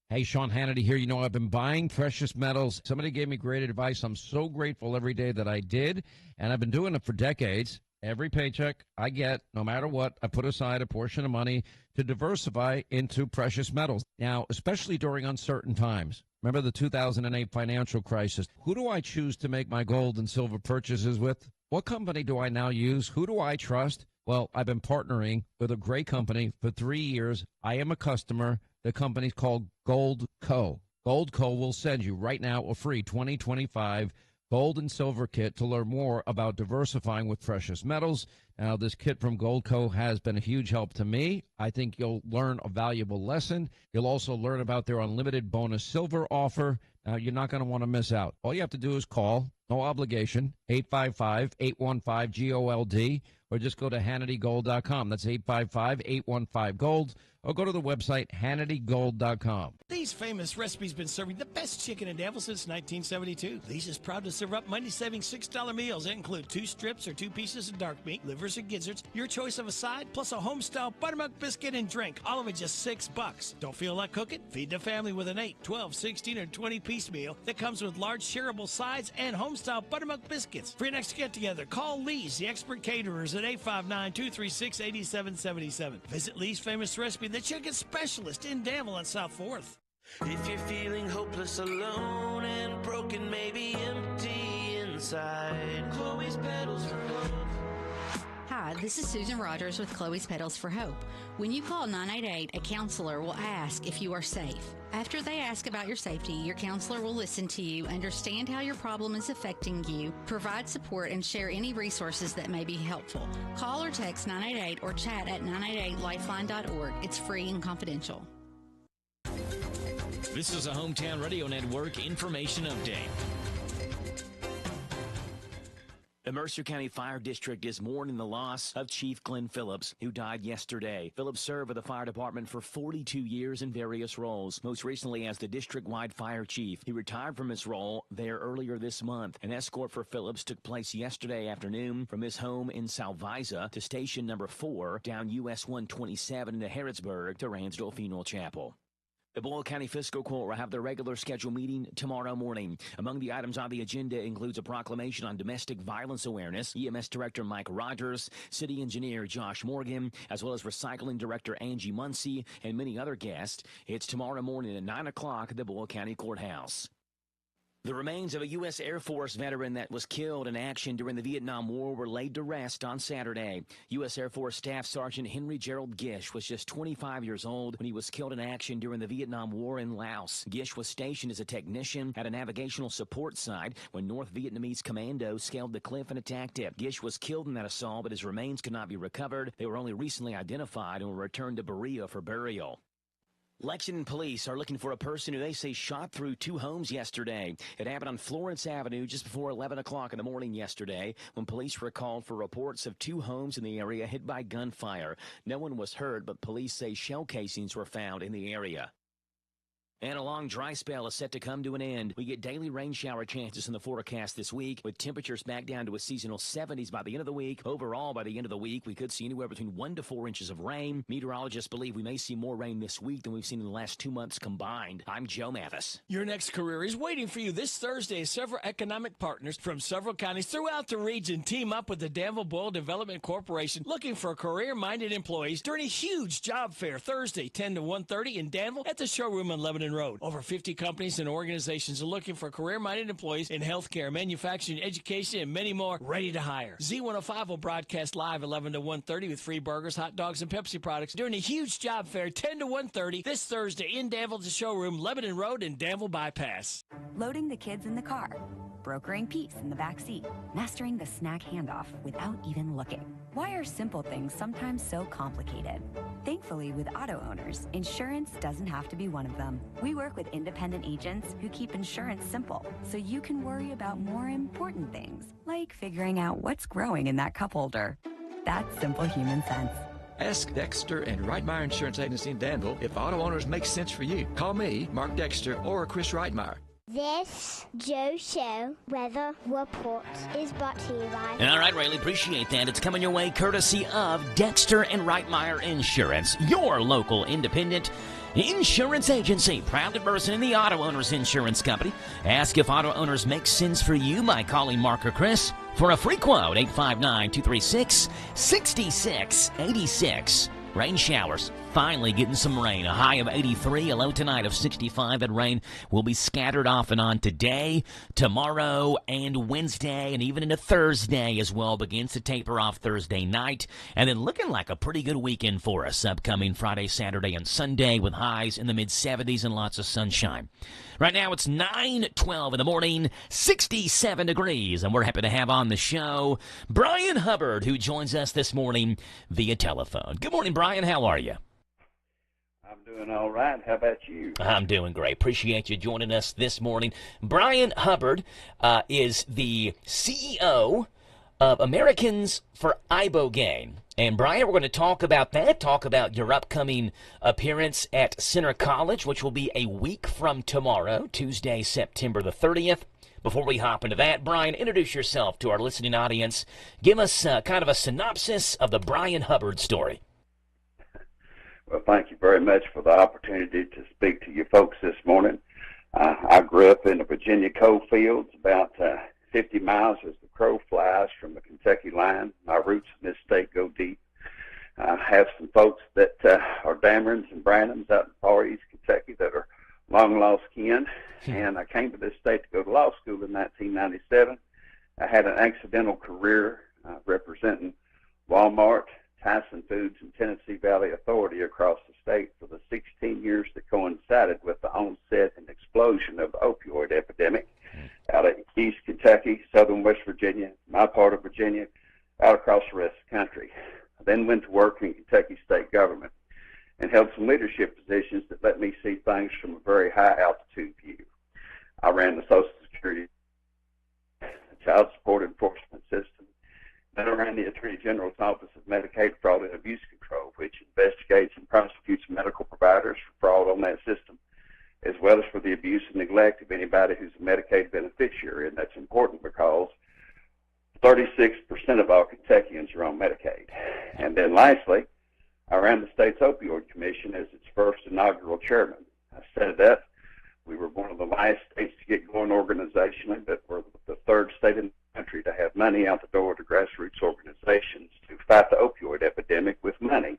Hey, Sean Hannity here. I've been buying precious metals. Somebody gave me great advice. I'm so grateful every day that I did, and I've been doing it for decades. Every paycheck I get, no matter what, I put aside a portion of money to diversify into precious metals. Now, especially during uncertain times. Remember the 2008 financial crisis. Who do I choose to make my gold and silver purchases with? What company do I now use? Who do I trust? Well, I've been partnering with a great company for 3 years. I am a customer. The company's called Gold Co. Gold Co. will send you right now a free 2025 Gold and Silver Kit to learn more about diversifying with precious metals. Now, this kit from Goldco has been a huge help to me. I think you'll learn a valuable lesson. You'll also learn about their unlimited bonus silver offer. Now, you're not going to want to miss out. All you have to do is call, no obligation, 855-815-GOLD, or just go to HannityGold.com. That's 855-815-GOLD, or go to the website HannityGold.com. Lee's Famous Recipe's been serving the best chicken in Danville since 1972. Lee's is proud to serve up money-saving $6 meals that include 2 strips or 2 pieces of dark meat, livers or gizzards, your choice of a side, plus a home-style buttermilk biscuit and drink, all of it just $6. Don't feel like cooking? Feed the family with an 8, 12, 16, or 20-piece meal that comes with large shareable sides and home-style buttermilk biscuits. For your next get-together, call Lee's, the expert caterers, at 859-236-8777. Visit Lee's Famous Recipe, the chicken specialist in Danville on South 4th. If you're feeling hopeless, alone, and broken, maybe empty inside, Chloe's Petals for Hope. Hi, this is Susan Rogers with Chloe's Petals for Hope. When you call 988, a counselor will ask if you are safe. After they ask about your safety, your counselor will listen to you, understand how your problem is affecting you, provide support, and share any resources that may be helpful. Call or text 988 or chat at 988lifeline.org. It's free and confidential. This is a Hometown Radio Network information update. The Mercer County Fire District is mourning the loss of Chief Glenn Phillips, who died yesterday. Phillips served with the fire department for 42 years in various roles, most recently as the district-wide fire chief. He retired from his role there earlier this month. An escort for Phillips took place yesterday afternoon from his home in Salviza to station number 4 down US 127 to Harrodsburg to Ransdale Funeral Chapel. The Boyle County Fiscal Court will have their regular scheduled meeting tomorrow morning. Among the items on the agenda includes a proclamation on domestic violence awareness, EMS Director Mike Rogers, City Engineer Josh Morgan, as well as Recycling Director Angie Muncie, and many other guests. It's tomorrow morning at 9 o'clock at the Boyle County Courthouse. The remains of a U.S. Air Force veteran that was killed in action during the Vietnam War were laid to rest on Saturday. U.S. Air Force Staff Sergeant Henry Gerald Gish was just 25 years old when he was killed in action during the Vietnam War in Laos. Gish was stationed as a technician at a navigational support site when North Vietnamese commandos scaled the cliff and attacked it. Gish was killed in that assault, but his remains could not be recovered. They were only recently identified and were returned to Berea for burial. Lexington police are looking for a person who they say shot through 2 homes yesterday. It happened on Florence Avenue just before 11 o'clock in the morning yesterday when police were called for reports of 2 homes in the area hit by gunfire. No one was hurt, but police say shell casings were found in the area. And a long dry spell is set to come to an end. We get daily rain shower chances in the forecast this week, with temperatures back down to a seasonal 70s by the end of the week. Overall, by the end of the week, we could see anywhere between 1 to 4 inches of rain. Meteorologists believe we may see more rain this week than we've seen in the last 2 months combined. I'm Joe Mathis. Your next career is waiting for you this Thursday. Several economic partners from several counties throughout the region team up with the Danville Boyle Development Corporation looking for career-minded employees during a huge job fair Thursday, 10 to 1:30 in Danville at the showroom on Lebanon Road. Over 50 companies and organizations are looking for career-minded employees in healthcare, manufacturing, education, and many more ready to hire. Z105 will broadcast live 11 to 1:30 with free burgers, hot dogs, and Pepsi products during a huge job fair 10 to 1:30 this Thursday in Danville at the showroom, Lebanon Road, and Danville Bypass. Loading the kids in the car, brokering peace in the back seat, mastering the snack handoff without even looking. Why are simple things sometimes so complicated? Thankfully, with auto owners, insurance doesn't have to be one of them. We work with independent agents who keep insurance simple, so you can worry about more important things, like figuring out what's growing in that cup holder. That's simple human sense. Ask Dexter and Reitmeyer Insurance Agency in Danville if auto owners make sense for you. Call me, Mark Dexter, or Chris Reitmeyer. This Joe Show weather report is brought to you by... All right, Rayleigh, appreciate that. It's coming your way courtesy of Dexter and Reitmeyer Insurance, your local independent insurance agency, proud to person in the auto owners insurance company. Ask if auto owners make sense for you by calling Mark or Chris for a free quote, 859-236-6686. Rain showers finally getting some rain. A high of 83, a low tonight of 65. That rain will be scattered off and on today, tomorrow, and Wednesday, and even into Thursday as well. Begins to taper off Thursday night. And then looking like a pretty good weekend for us upcoming Friday, Saturday, and Sunday with highs in the mid-70s and lots of sunshine. Right now it's 9:12 in the morning, 67 degrees, and we're happy to have on the show Brian Hubbard, who joins us this morning via telephone. Good morning, Brian. How are you? I'm doing all right. How about you? I'm doing great. Appreciate you joining us this morning. Brian Hubbard is the CEO of Americans for Ibogaine. And, Brian, we're going to talk about that, talk about your upcoming appearance at Center College, which will be a week from tomorrow, Tuesday, September the 30th. Before we hop into that, Brian, introduce yourself to our listening audience. Give us kind of a synopsis of the Brian Hubbard story. Well, thank you very much for the opportunity to speak to you folks this morning. I grew up in the Virginia coal fields, about 50 miles as the crow flies from the Kentucky line. My roots in this state go deep. I have some folks that are Damerons and Brannons out in far east Kentucky that are long-lost kin. And I came to this state to go to law school in 1997. I had an accidental career representing Walmart, Tyson Foods, and Tennessee Valley Authority across the state for the 16 years that coincided with the onset and explosion of the opioid epidemic out of East Kentucky, southern West Virginia, my part of Virginia, out across the rest of the country. I then went to work in Kentucky state government and held some leadership positions that let me see things from a very high altitude view. I ran the Social Security, the Child Support Enforcement System. Then I ran the Attorney General's Office of Medicaid Fraud and Abuse Control, which investigates and prosecutes medical providers for fraud on that system, as well as for the abuse and neglect of anybody who's a Medicaid beneficiary. And that's important because 36% of all Kentuckians are on Medicaid. And then lastly, I ran the state's opioid commission as its first inaugural chairman. I set it up. We were one of the last states to get going organizationally, but we're the third state in the country to have money out the door to grassroots organizations to fight the opioid epidemic with money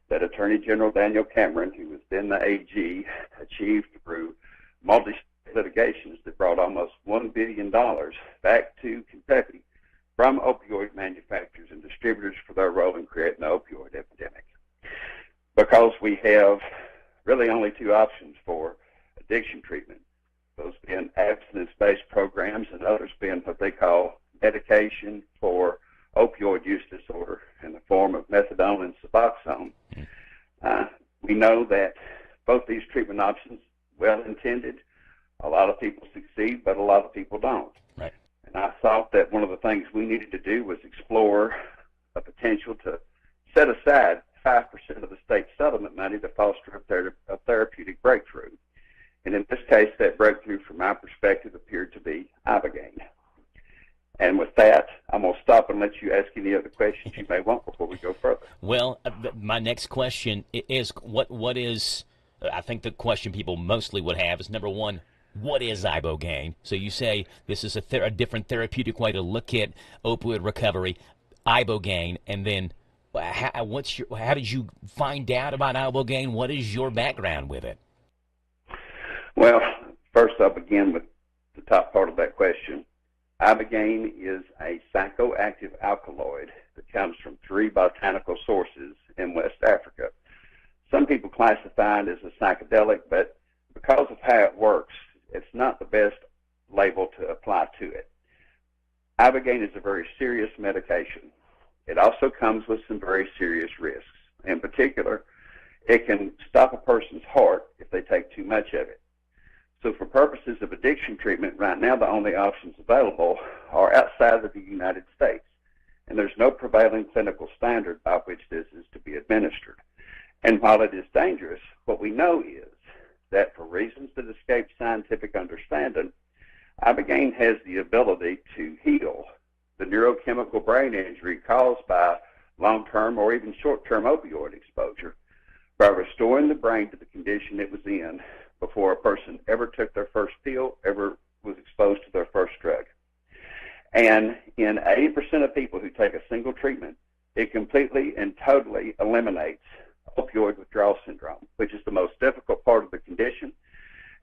that Attorney General Daniel Cameron, who was then the AG, achieved through multi-state litigations that brought almost $1 billion back to Kentucky from opioid manufacturers and distributors for their role in creating the opioid epidemic. Because we have really only two options for addiction treatment, those being abstinence-based programs and others being what they call medication for opioid use disorder in the form of methadone and Suboxone. We know that both these treatment options, well-intended, a lot of people succeed, but a lot of people don't. Right. And I thought that one of the things we needed to do was explore a potential to set aside 5% of the state settlement money to foster a therapeutic breakthrough. And in this case, that breakthrough, from my perspective, appeared to be Ibogaine. And with that, I'm going to stop and let you ask any other questions you may want before we go further. Well, my next question is, what is, I think the question people mostly would have is, number one, what is Ibogaine? So you say this is a different therapeutic way to look at opioid recovery, Ibogaine, and then how did you find out about Ibogaine? What is your background with it? Well, first I'll begin with the top part of that question. Ibogaine is a psychoactive alkaloid that comes from 3 botanical sources in West Africa. Some people classify it as a psychedelic, but because of how it works, it's not the best label to apply to it. Ibogaine is a very serious medication. It also comes with some very serious risks. In particular, it can stop a person's heart if they take too much of it. So for purposes of addiction treatment, right now the only options available are outside of the United States, and there's no prevailing clinical standard by which this is to be administered. And while it is dangerous, what we know is that for reasons that escape scientific understanding, Ibogaine has the ability to heal the neurochemical brain injury caused by long-term or even short-term opioid exposure by restoring the brain to the condition it was in before a person ever took their first pill, ever was exposed to their first drug. And in 80% of people who take a single treatment, it completely and totally eliminates opioid withdrawal syndrome, which is the most difficult part of the condition.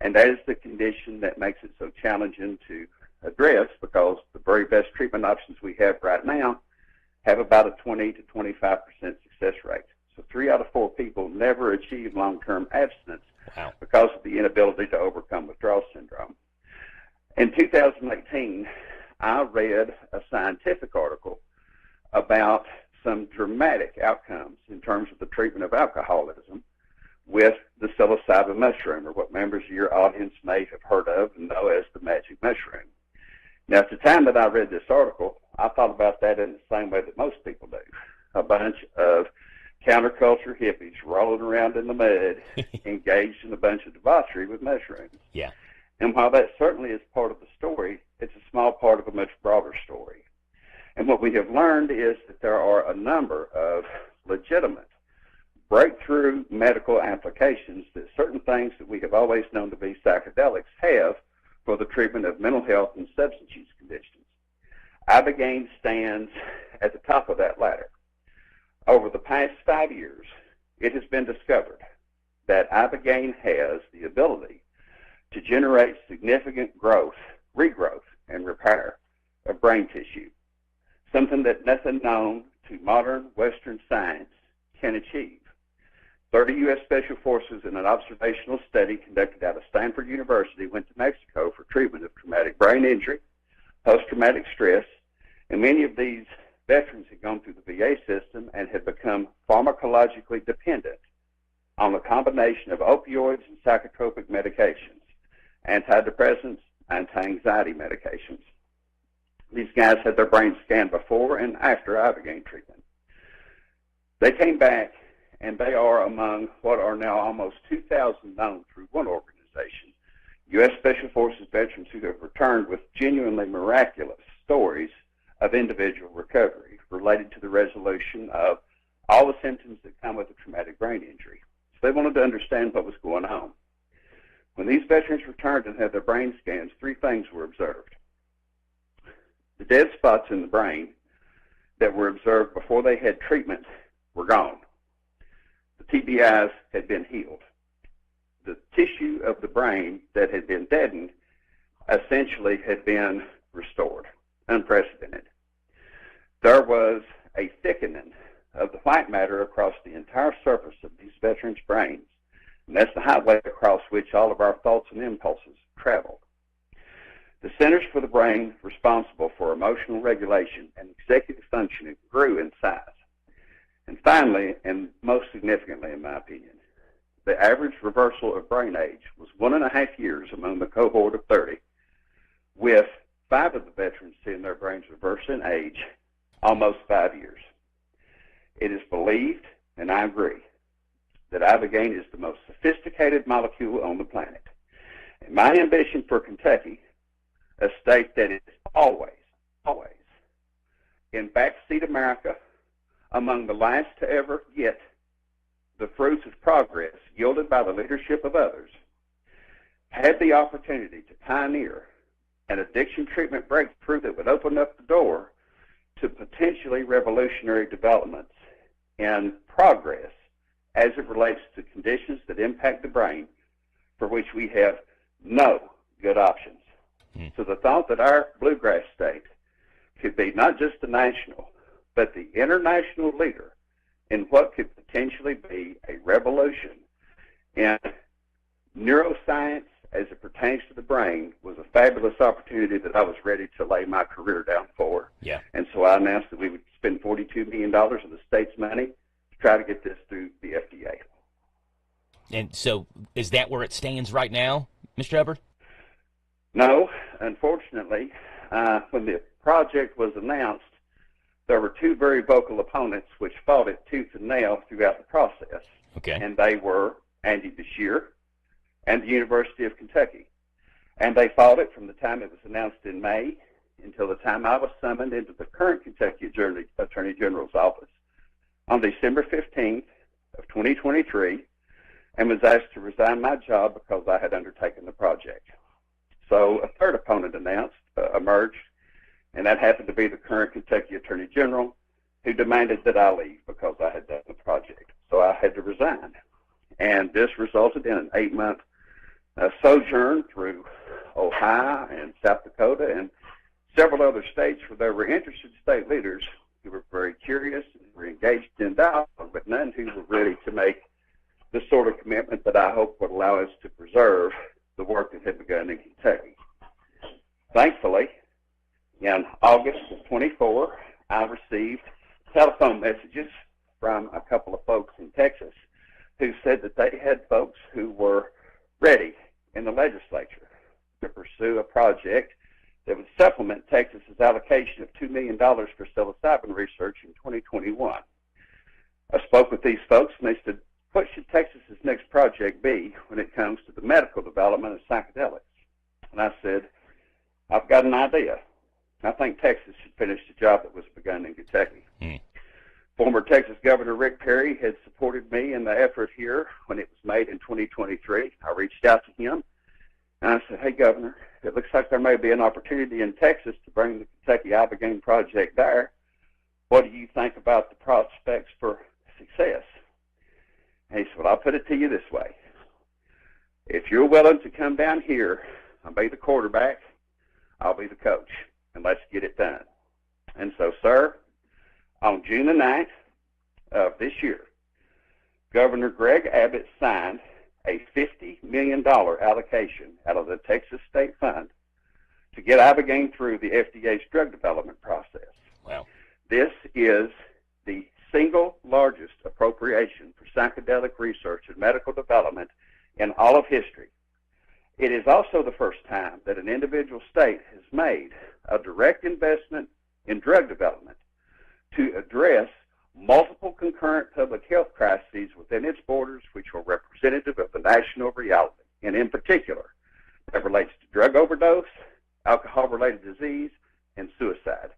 And that is the condition that makes it so challenging to address, because the very best treatment options we have right now have about a 20 to 25% success rate. So 3 out of 4 people never achieve long-term abstinence because of the inability to overcome withdrawal syndrome. In 2018, I read a scientific article about some dramatic outcomes in terms of the treatment of alcoholism with the psilocybin mushroom, or what members of your audience may have heard of and know as the magic mushroom. Now, at the time that I read this article, I thought about that in the same way that most people do. A bunch of counterculture hippies rolling around in the mud, engaged in a bunch of debauchery with mushrooms. Yeah. And while that certainly is part of the story, it's a small part of a much broader story. And what we have learned is that there are a number of legitimate breakthrough medical applications that certain things that we have always known to be psychedelics have for the treatment of mental health and substance use conditions. Ibogaine stands at the top of that ladder. Over the past 5 years, it has been discovered that Ibogaine has the ability to generate significant growth, regrowth, and repair of brain tissue, something that nothing known to modern Western science can achieve. 30 U.S. Special Forces in an observational study conducted out of Stanford University went to Mexico for treatment of traumatic brain injury, post-traumatic stress, and many of these veterans had gone through the VA system and had become pharmacologically dependent on a combination of opioids and psychotropic medications, antidepressants, anti-anxiety medications. These guys had their brains scanned before and after Ibogaine treatment. They came back, and they are among what are now almost 2,000 known through one organization, U.S. Special Forces veterans who have returned with genuinely miraculous stories of individual recovery related to the resolution of all the symptoms that come with a traumatic brain injury. So they wanted to understand what was going on. When these veterans returned and had their brain scans, 3 things were observed. The dead spots in the brain that were observed before they had treatment were gone. The TBIs had been healed. The tissue of the brain that had been deadened essentially had been restored. Unprecedented. There was a thickening of the white matter across the entire surface of these veterans' brains, and that's the highway across which all of our thoughts and impulses travel. The centers for the brain responsible for emotional regulation and executive functioning grew in size. And finally, and most significantly in my opinion, the average reversal of brain age was 1.5 years among the cohort of 30, with 5 of the veterans seeing their brains reverse in age almost 5 years. It is believed, and I agree, that Ibogaine is the most sophisticated molecule on the planet. And my ambition for Kentucky, a state that is always in backseat America, among the last to ever get the fruits of progress yielded by the leadership of others, had the opportunity to pioneer an addiction treatment breakthrough that would open up the door to potentially revolutionary developments in progress as it relates to conditions that impact the brain for which we have no good options. So the thought that our bluegrass state could be not just the national, but the international leader in what could potentially be a revolution in neuroscience as it pertains to the brain was a fabulous opportunity that I was ready to lay my career down for. Yeah. And so I announced that we would spend $42 million of the state's money to try to get this through the FDA. And so is that where it stands right now, Mr. Hubbard? No, unfortunately, when the project was announced, there were 2 very vocal opponents which fought it tooth and nail throughout the process. Okay. And they were Andy WHIR and the University of Kentucky. And they fought it from the time it was announced in May until the time I was summoned into the current Kentucky Attorney General's office on December 15th of 2023 and was asked to resign my job because I had undertaken the project. So a third opponent emerged, and that happened to be the current Kentucky Attorney General, who demanded that I leave because I had done the project. so I had to resign. And this resulted in an 8-month sojourn through Ohio and South Dakota and several other states where there were interested state leaders who were very curious and were engaged in dialogue, but none who were ready to make the sort of commitment that I hope would allow us to preserve the work that had begun in Kentucky. Thankfully, in August of 24, I received telephone messages from a couple of folks in Texas who said that they had folks who were ready in the legislature to pursue a project that would supplement Texas's allocation of $2 million for psilocybin research in 2021. I spoke with these folks, and they said, what should Texas's next project be when it comes to the medical development of psychedelics? And I said, I've got an idea. I think Texas should finish the job that was begun in Kentucky. Former Texas Governor Rick Perry had supported me in the effort here when it was made in 2023. I reached out to him, and I said, hey, Governor, it looks like there may be an opportunity in Texas to bring the Kentucky Ibogaine project there. What do you think about the prospects for success? And he said, well, I'll put it to you this way. If you're willing to come down here and be the quarterback, I'll be the coach, and let's get it done. And so, sir, on June the 9th of this year, Governor Greg Abbott signed a $50 million allocation out of the Texas State Fund to get Ibogaine through the FDA's drug development process. Wow. This is the single largest appropriation for psychedelic research and medical development in all of history. It is also the first time that an individual state has made a direct investment in drug development to address multiple concurrent public health crises within its borders, which are representative of the national reality, and in particular, that relates to drug overdose, alcohol-related disease, and suicide,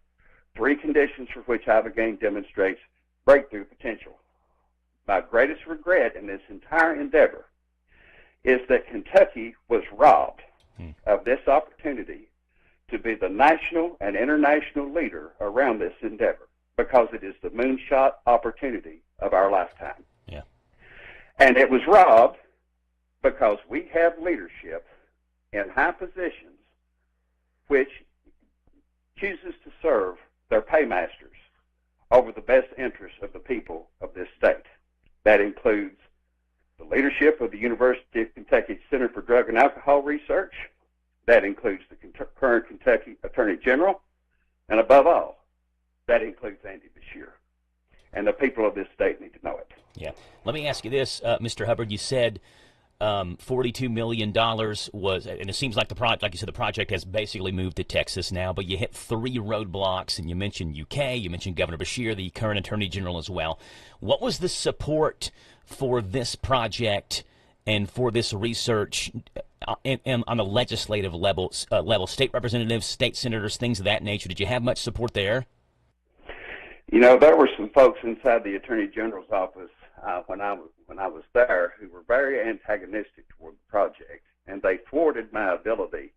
3 conditions for which Ibogaine demonstrates breakthrough potential. My greatest regret in this entire endeavor is that Kentucky was robbed of this opportunity to be the national and international leader around this endeavor, because it is the moonshot opportunity of our lifetime. Yeah. And it was robbed because we have leadership in high positions which chooses to serve their paymasters over the best interests of the people of this state. That includes the leadership of the University of Kentucky Center for Drug and Alcohol Research. That includes the current Kentucky Attorney General. And above all, that includes Andy Beshear. And the people of this state need to know it. Yeah. Let me ask you this, Mr. Hubbard. You said $42 million was, and it seems like like you said, the project has basically moved to Texas now, but you hit 3 roadblocks, and you mentioned UK, you mentioned Governor Beshear, the current Attorney General as well. What was the support for this project and for this research on the legislative level, state representatives, state senators, things of that nature? Did you have much support there? You know, there were some folks inside the Attorney General's office when I was there who were very antagonistic toward the project, and they thwarted my ability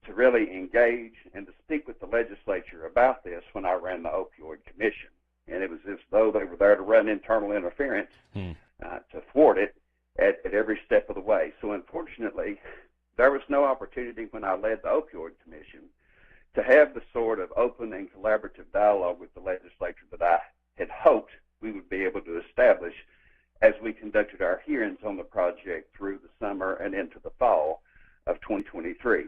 to really engage and to speak with the legislature about this when I ran the Opioid Commission. And it was as though they were there to run internal interference to thwart it at every step of the way. So unfortunately, there was no opportunity when I led the Opioid Commission to have the sort of open and collaborative dialogue with the legislature that I had hoped we would be able to establish as we conducted our hearings on the project through the summer and into the fall of 2023.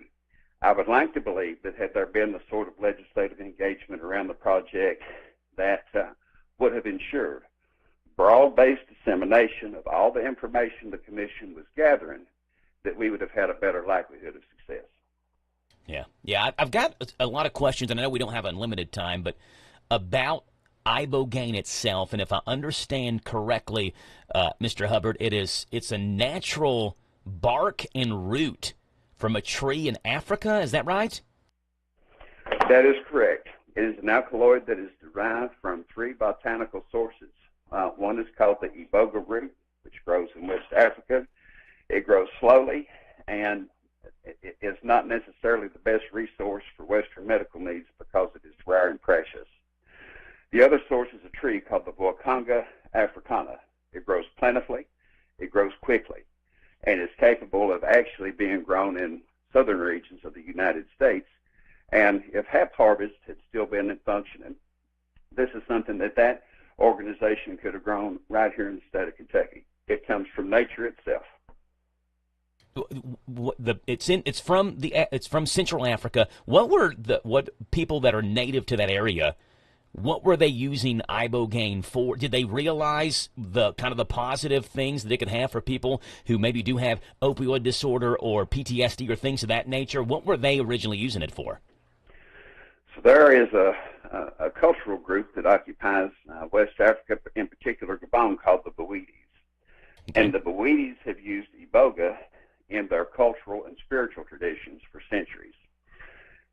I would like to believe that had there been the sort of legislative engagement around the project that would have ensured broad-based dissemination of all the information the Commission was gathering, that we would have had a better likelihood of success. Yeah. I've got a lot of questions, and I know we don't have unlimited time, but about Ibogaine itself, and if I understand correctly, Mr. Hubbard, it's a natural bark and root from a tree in Africa. Is that right? That is correct. It is an alkaloid that is derived from 3 botanical sources. One is called the iboga root, which grows in West Africa. It grows slowly, and it is not necessarily the best resource for Western medical needs because it is rare and precious. The other source is a tree called the Voacanga africana. It grows open and functioning. This is something that organization could have grown right here in the state of Kentucky. It comes from nature itself. It's from Central Africa. What people that are native to that area, what were they using ibogaine for? Did they realize the kind of the positive things that it could have for people who maybe do have opioid disorder or PTSD or things of that nature? What were they originally using it for? So there is a cultural group that occupies West Africa, in particular Gabon, called the Bawidis. Okay. And the Bawidis have used iboga in their cultural and spiritual traditions for centuries.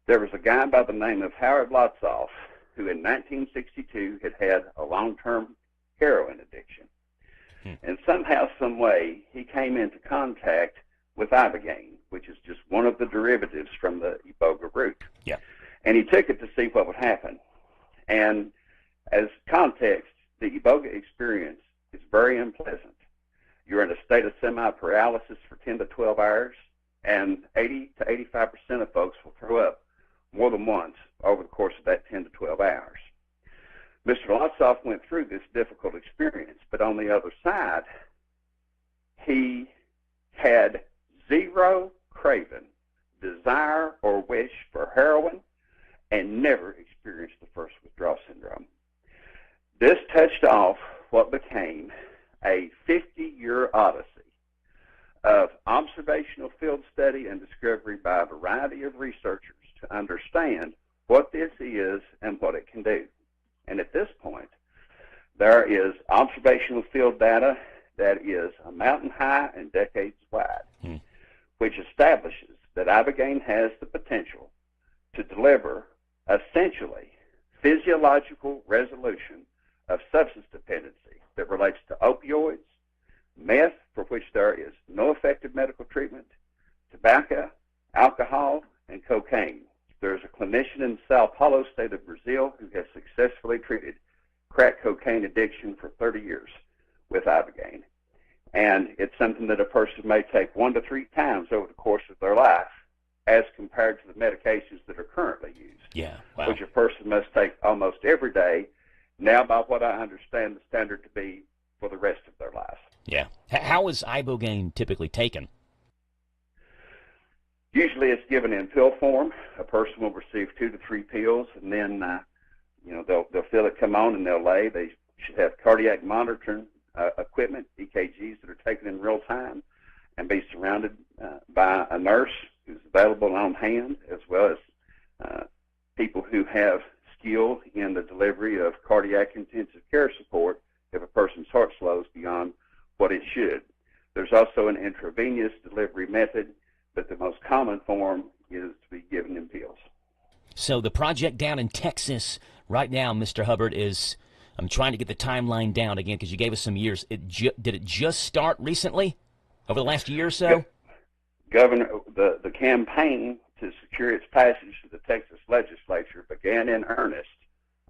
There was a guy by the name of Howard Lotsoff who in 1962 had a long-term heroin addiction. And somehow, some way, he came into contact with ibogaine, which is just one of the derivatives from the iboga root. Yeah. And he took it to see what would happen. And as context, the iboga experience is very unpleasant. You're in a state of semi-paralysis for 10 to 12 hours, and 80 to 85% of folks will throw up more than once over the course of that 10 to 12 hours. Mr. Lotsoff went through this difficult experience, but on the other side, he had zero craving, desire, or wish for heroin, and never experienced the first withdrawal syndrome. This touched off what became a 50-year odyssey of observational field study and discovery by a variety of researchers to understand what this is and what it can do. And at this point, there is observational field data that is a mountain high and decades wide, which establishes that ibogaine has the potential to deliver essentially physiological resolution of substance dependency that relates to opioids, meth, for which there is no effective medical treatment, tobacco, alcohol, and cocaine. There's a clinician in Sao Paulo, state of Brazil, who has successfully treated crack cocaine addiction for 30 years with ibogaine. And it's something that a person may take 1 to 3 times over the course of their life as compared to the medications that are currently used. Yeah, wow. Which a person must take almost every day, now by what I understand the standard to be for the rest of their life. Yeah. How is ibogaine typically taken? Usually it's given in pill form. A person will receive 2 to 3 pills, and then they'll feel it come on and they'll lay. They should have cardiac monitoring equipment, EKGs, that are taken in real time, and be surrounded by a nurse who's available on hand, as well as people who have skill in the delivery of cardiac intensive care support if a person's heart slows beyond what it should. There's also an intravenous delivery method, but the most common form is to be given in pills. So the project down in Texas right now, Mr. Hubbard, is, I'm trying to get the timeline down again because you gave us some years. Did it just start recently, over the last year or so? Governor, the campaign to secure its passage to the Texas legislature began in earnest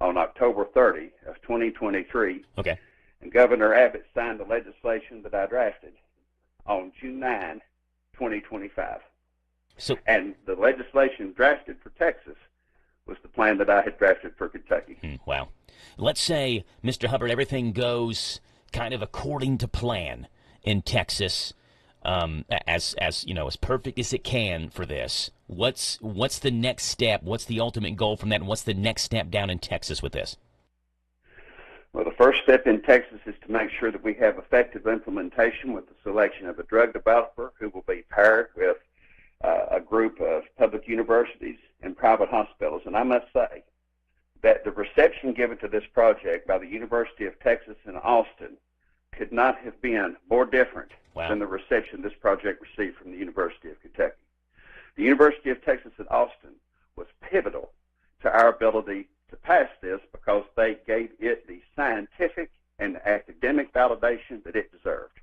on October 30 of 2023. Okay. And Governor Abbott signed the legislation that I drafted on June 9, 2025. And the legislation drafted for Texas was the plan that I had drafted for Kentucky. Wow. Let's say, Mr. Hubbard, everything goes kind of according to plan in Texas, as you know, as perfect as it can for this. What's the next step? What's the ultimate goal from that? And what's the next step down in Texas with this? Well, the first step in Texas is to make sure that we have effective implementation with the selection of a drug developer who will be paired with a group of public universities and private hospitals. And I must say that the reception given to this project by the University of Texas in Austin could not have been more different than the reception this project received from the University of Kentucky. The University of Texas at Austin was pivotal to our ability to pass this because they gave it the scientific and academic validation that it deserved,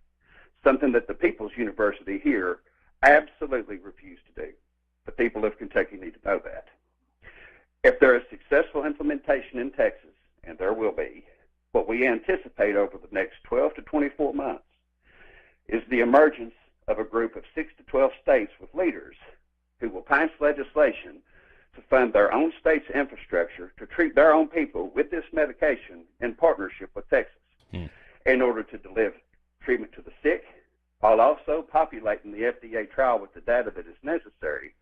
something that the People's University here absolutely refused to do. The people of Kentucky need to know that. If there is successful implementation in Texas, and there will be, what we anticipate over the next 12 to 24 months is the emergence of a group of 6 to 12 states with leaders who will pass legislation to fund their own state's infrastructure to treat their own people with this medication in partnership with Texas in order to deliver treatment to the sick, while also populating the FDA trial with the data that is necessary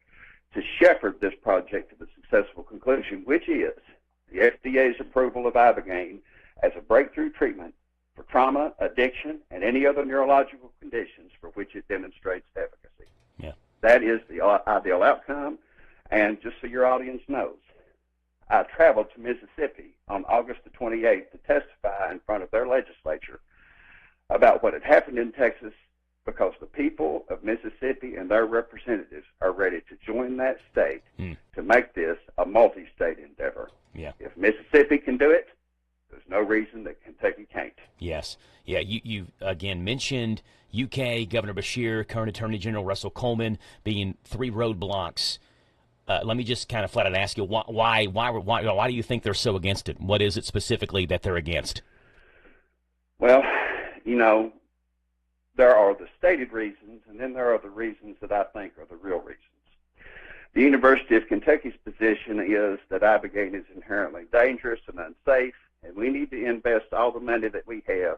to shepherd this project to the successful conclusion, which is the FDA's approval of Ibogaine as a breakthrough treatment for trauma, addiction, and any other neurological conditions for which it demonstrates efficacy. Yeah. That is the ideal outcome. And just so your audience knows, I traveled to Mississippi on August the 28th to testify in front of their legislature about what had happened in Texas, because the people of Mississippi and their representatives are ready to join that state to make this a multi-state endeavor. Yeah. If Mississippi can do it, there's no reason that Kentucky can't. Yes. Yeah, you again mentioned UK, Governor Beshear, current Attorney General Russell Coleman being 3 roadblocks. Let me just kind of flat out ask you, why do you think they're so against it? What is it specifically that they're against? Well, there are the stated reasons, and then there are the reasons that I think are the real reasons. The University of Kentucky's position is that Ibogaine is inherently dangerous and unsafe, and we need to invest all the money that we have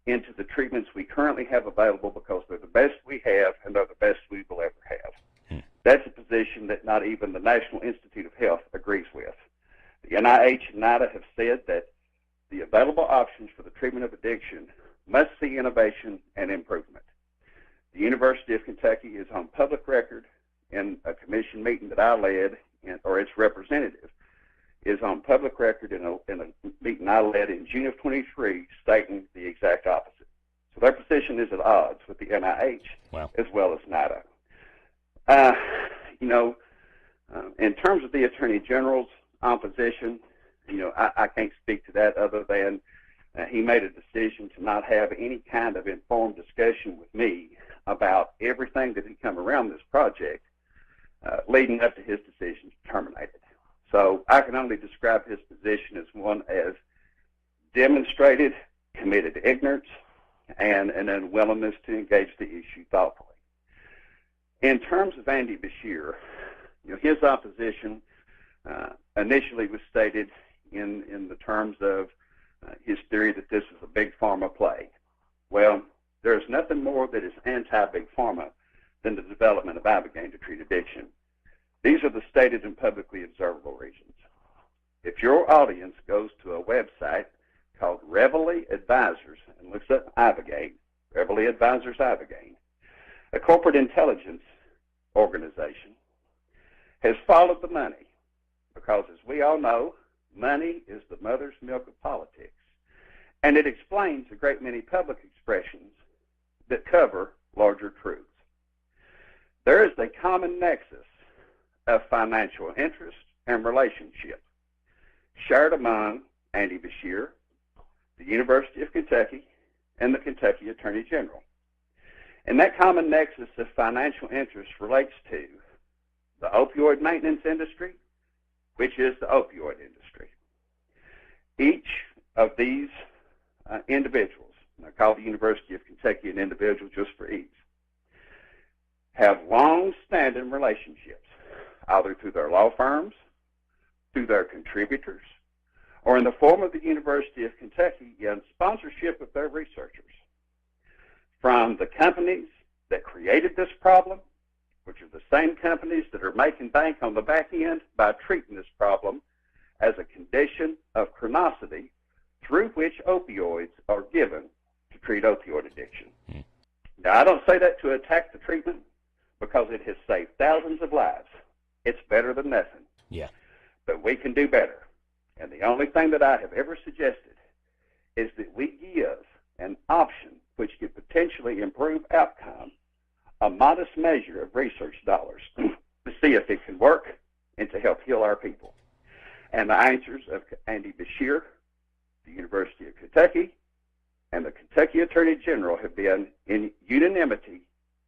into the treatments we currently have available because they're the best we have and they're the best we will ever have. That's a position that not even the National Institute of Health agrees with. The NIH and NIDA have said that the available options for the treatment of addiction must see innovation and improvement. The University of Kentucky is on public record in a commission meeting that I led, or its representative is on public record in a meeting I led in June of 23, stating the exact opposite. So their position is at odds with the NIH as well as NIDA. In terms of the Attorney General's opposition, I can't speak to that other than he made a decision to not have any kind of informed discussion with me about everything that had come around this project leading up to his decision to terminate it. So I can only describe his position as one as demonstrated, committed ignorance, and an unwillingness to engage the issue thoughtfully. In terms of Andy Beshear, his opposition initially was stated in the terms of his theory that this is a big pharma play. Well, there's nothing more that is anti-big pharma than the development of Ibogaine to treat addiction. These are the stated and publicly observable reasons. If your audience goes to a website called Reveille Advisors and looks up Ibogaine, Reveille Advisors Ibogaine, a corporate intelligence organization, has followed the money because, as we all know, money is the mother's milk of politics, and it explains a great many public expressions that cover larger truths. There is a common nexus of financial interest and relationship shared among Andy Beshear, the University of Kentucky, and the Kentucky Attorney General. And that common nexus of financial interest relates to the opioid maintenance industry, which is the opioid industry. Each of these individuals, and I call the University of Kentucky an individual just for ease, have long-standing relationships, either through their law firms, through their contributors, or in the form of the University of Kentucky in sponsorship of their researchers. From the companies that created this problem, which are the same companies that are making bank on the back end by treating this problem as a condition of chronicity through which opioids are given to treat opioid addiction. Now, I don't say that to attack the treatment because it has saved thousands of lives. It's better than nothing. Yeah. But we can do better. And the only thing that I have ever suggested is that we give an option which could potentially improve outcome, a modest measure of research dollars to see if it can work and to help heal our people. And the answers of Andy Beshear, the University of Kentucky, and the Kentucky Attorney General have been in unanimity,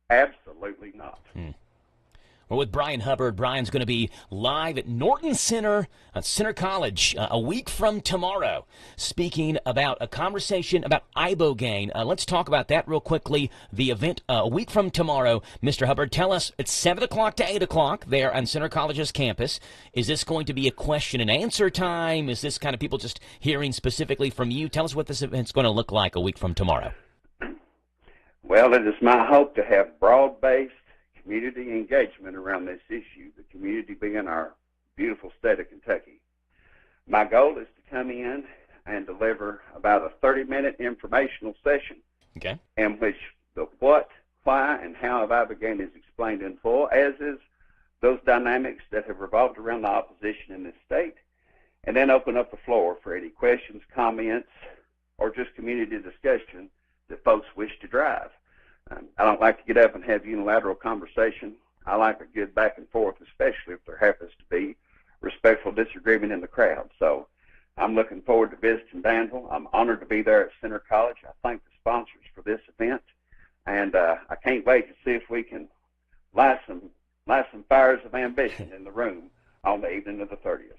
absolutely not. We're with Brian Hubbard. Brian's going to be live at Norton Center at Center College a week from tomorrow, speaking about a conversation about ibogaine. Let's talk about that real quickly. The event a week from tomorrow. Mr. Hubbard, tell us, it's 7 o'clock to 8 o'clock there on Center College's campus. Is this going to be a question and answer time? Is this kind of people just hearing specifically from you? Tell us what this event's going to look like a week from tomorrow. Well, it is my hope to have broad-based community engagement around this issue, the community being our beautiful state of Kentucky. My goal is to come in and deliver about a 30-minute informational session in which the what, why, and how of ibogaine is explained in full, as is those dynamics that have revolved around the opposition in this state, and then open up the floor for any questions, comments, or just community discussion that folks wish to drive. I don't like to get up and have unilateral conversation. I like a good back and forth, especially if there happens to be respectful disagreement in the crowd. So I'm looking forward to visiting Danville. I'm honored to be there at Center College. I thank the sponsors for this event, and I can't wait to see if we can light some fires of ambition in the room on the evening of the 30th.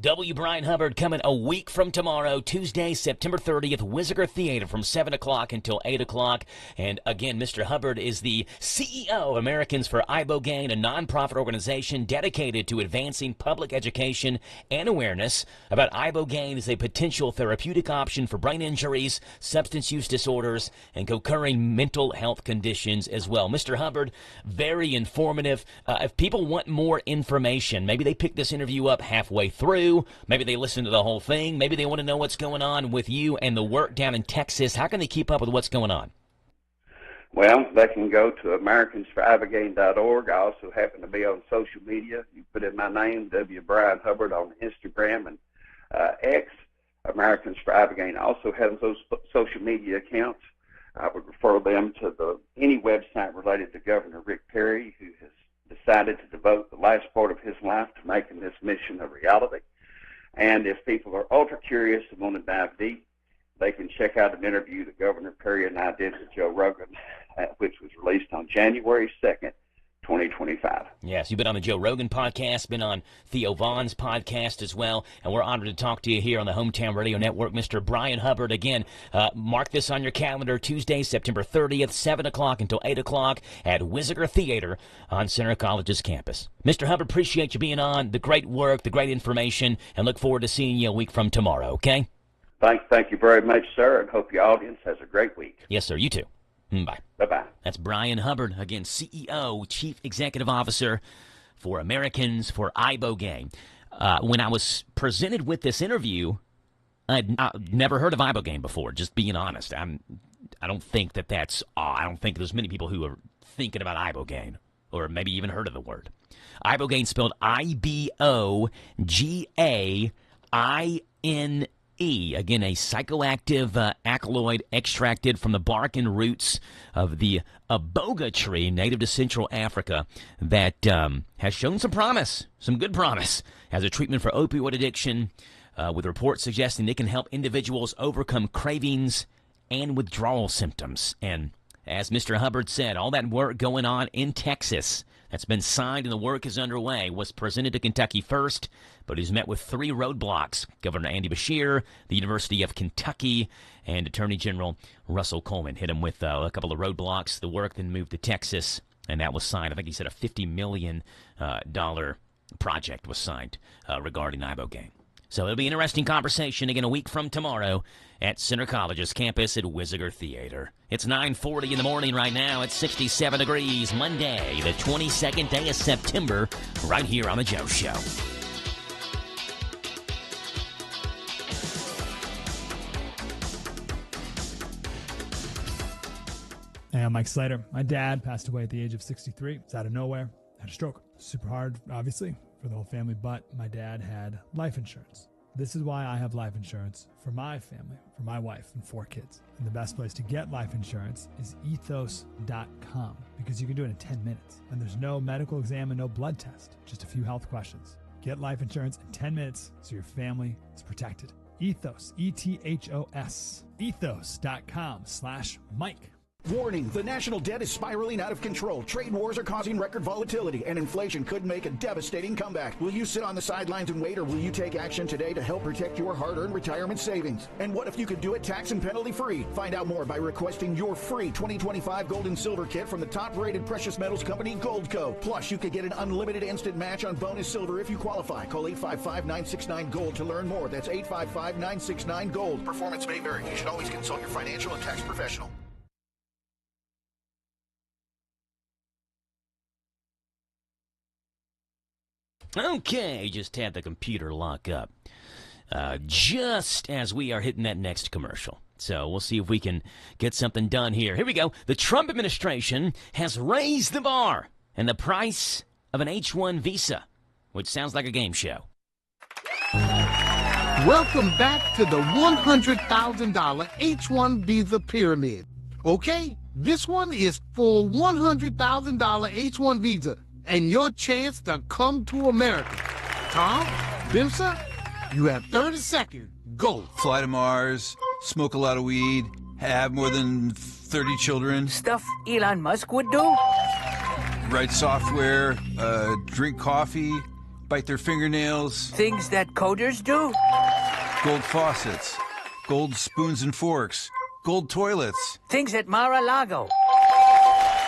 W. Brian Hubbard coming a week from tomorrow, Tuesday, September 30th, WHIR Theater from 7 o'clock until 8 o'clock. And again, Mr. Hubbard is the CEO of Americans for Ibogaine, a nonprofit organization dedicated to advancing public education and awareness about ibogaine as a potential therapeutic option for brain injuries, substance use disorders, and co-occurring mental health conditions as well. Mr. Hubbard, very informative. If people want more information, maybe they pick this interview up halfway through. Maybe they listen to the whole thing. Maybe they want to know what's going on with you and the work down in Texas. How can they keep up with what's going on? Well, they can go to AmericansForIbogaine.org. I also happen to be on social media. You put in my name, W. Brian Hubbard, on Instagram and X. Americans for Ibogaine also has those social media accounts. I would refer them to any website related to Governor Rick Perry, who has decided to devote the last part of his life to making this mission a reality. And if people are ultra curious and want to dive deep, they can check out an interview that Governor Perry and I did with Joe Rogan, which was released on January 2nd, 2025. Yes, you've been on the Joe Rogan podcast, been on Theo Vaughn's podcast as well, and we're honored to talk to you here on the Hometown Radio Network. Mr. Brian Hubbard, again, mark this on your calendar, Tuesday, September 30th, 7 o'clock until 8 o'clock at WHIR Theater on Center College's campus. Mr. Hubbard, appreciate you being on, the great work, the great information, and look forward to seeing you a week from tomorrow, okay? Thank you very much, sir, and hope your audience has a great week. Yes, sir, you too. Bye. Bye-bye. That's Brian Hubbard, again, CEO, Chief Executive Officer for Americans for Ibogaine. When I was presented with this interview, I'd never heard of ibogaine before, just being honest. I don't think I don't think there's many people who are thinking about ibogaine or maybe even heard of the word. Ibogaine spelled I-B-O-G-A-I-N-E. Again, a psychoactive alkaloid extracted from the bark and roots of the iboga tree native to Central Africa that has shown some promise, some good promise, as a treatment for opioid addiction, with reports suggesting it can help individuals overcome cravings and withdrawal symptoms. And as Mr. Hubbard said, all that work going on in Texas that's been signed and the work is underway was presented to Kentucky first, but he's met with 3 roadblocks. Governor Andy Beshear, the University of Kentucky, and Attorney General Russell Coleman hit him with a couple of roadblocks. The work then moved to Texas, and that was signed. I think he said a $50 million project was signed regarding ibogaine. So it'll be an interesting conversation again a week from tomorrow at Center College's campus at WHIR Theater. It's 9:40 in the morning right now. It's 67 degrees, Monday, the 22nd day of September, right here on The Joe Show. Hey, I'm Mike Slater. My dad passed away at the age of 63. It's out of nowhere. Had a stroke. Super hard, obviously, for the whole family, but my dad had life insurance. This is why I have life insurance for my family, for my wife and 4 kids. And the best place to get life insurance is ethos.com, because you can do it in 10 minutes. And there's no medical exam and no blood test, just a few health questions. Get life insurance in 10 minutes so your family is protected. Ethos, E-T-H-O-S, ethos.com/Mike. Warning, the national debt is spiraling out of control. Trade wars are causing record volatility, and inflation could make a devastating comeback. Will you sit on the sidelines and wait, or will you take action today to help protect your hard-earned retirement savings? And what if you could do it tax and penalty-free? Find out more by requesting your free 2025 Gold and Silver Kit from the top-rated precious metals company, Goldco. Plus, you could get an unlimited instant match on bonus silver if you qualify. Call 855-969-GOLD to learn more. That's 855-969-GOLD. Performance may vary. You should always consult your financial and tax professional. Okay, just had the computer lock up just as we are hitting that next commercial. So we'll see if we can get something done here. Here we go. The Trump administration has raised the bar and the price of an H-1 visa, which sounds like a game show. Welcome back to the $100,000 H-1 visa pyramid. Okay, this one is for $100,000 H-1 visa and your chance to come to America. Tom, Bimsa, you have 30 seconds. Go. Fly to Mars, smoke a lot of weed, have more than 30 children. Stuff Elon Musk would do? Write software, drink coffee, bite their fingernails. Things that coders do? Gold faucets, gold spoons and forks, gold toilets. Things at Mar-a-Lago.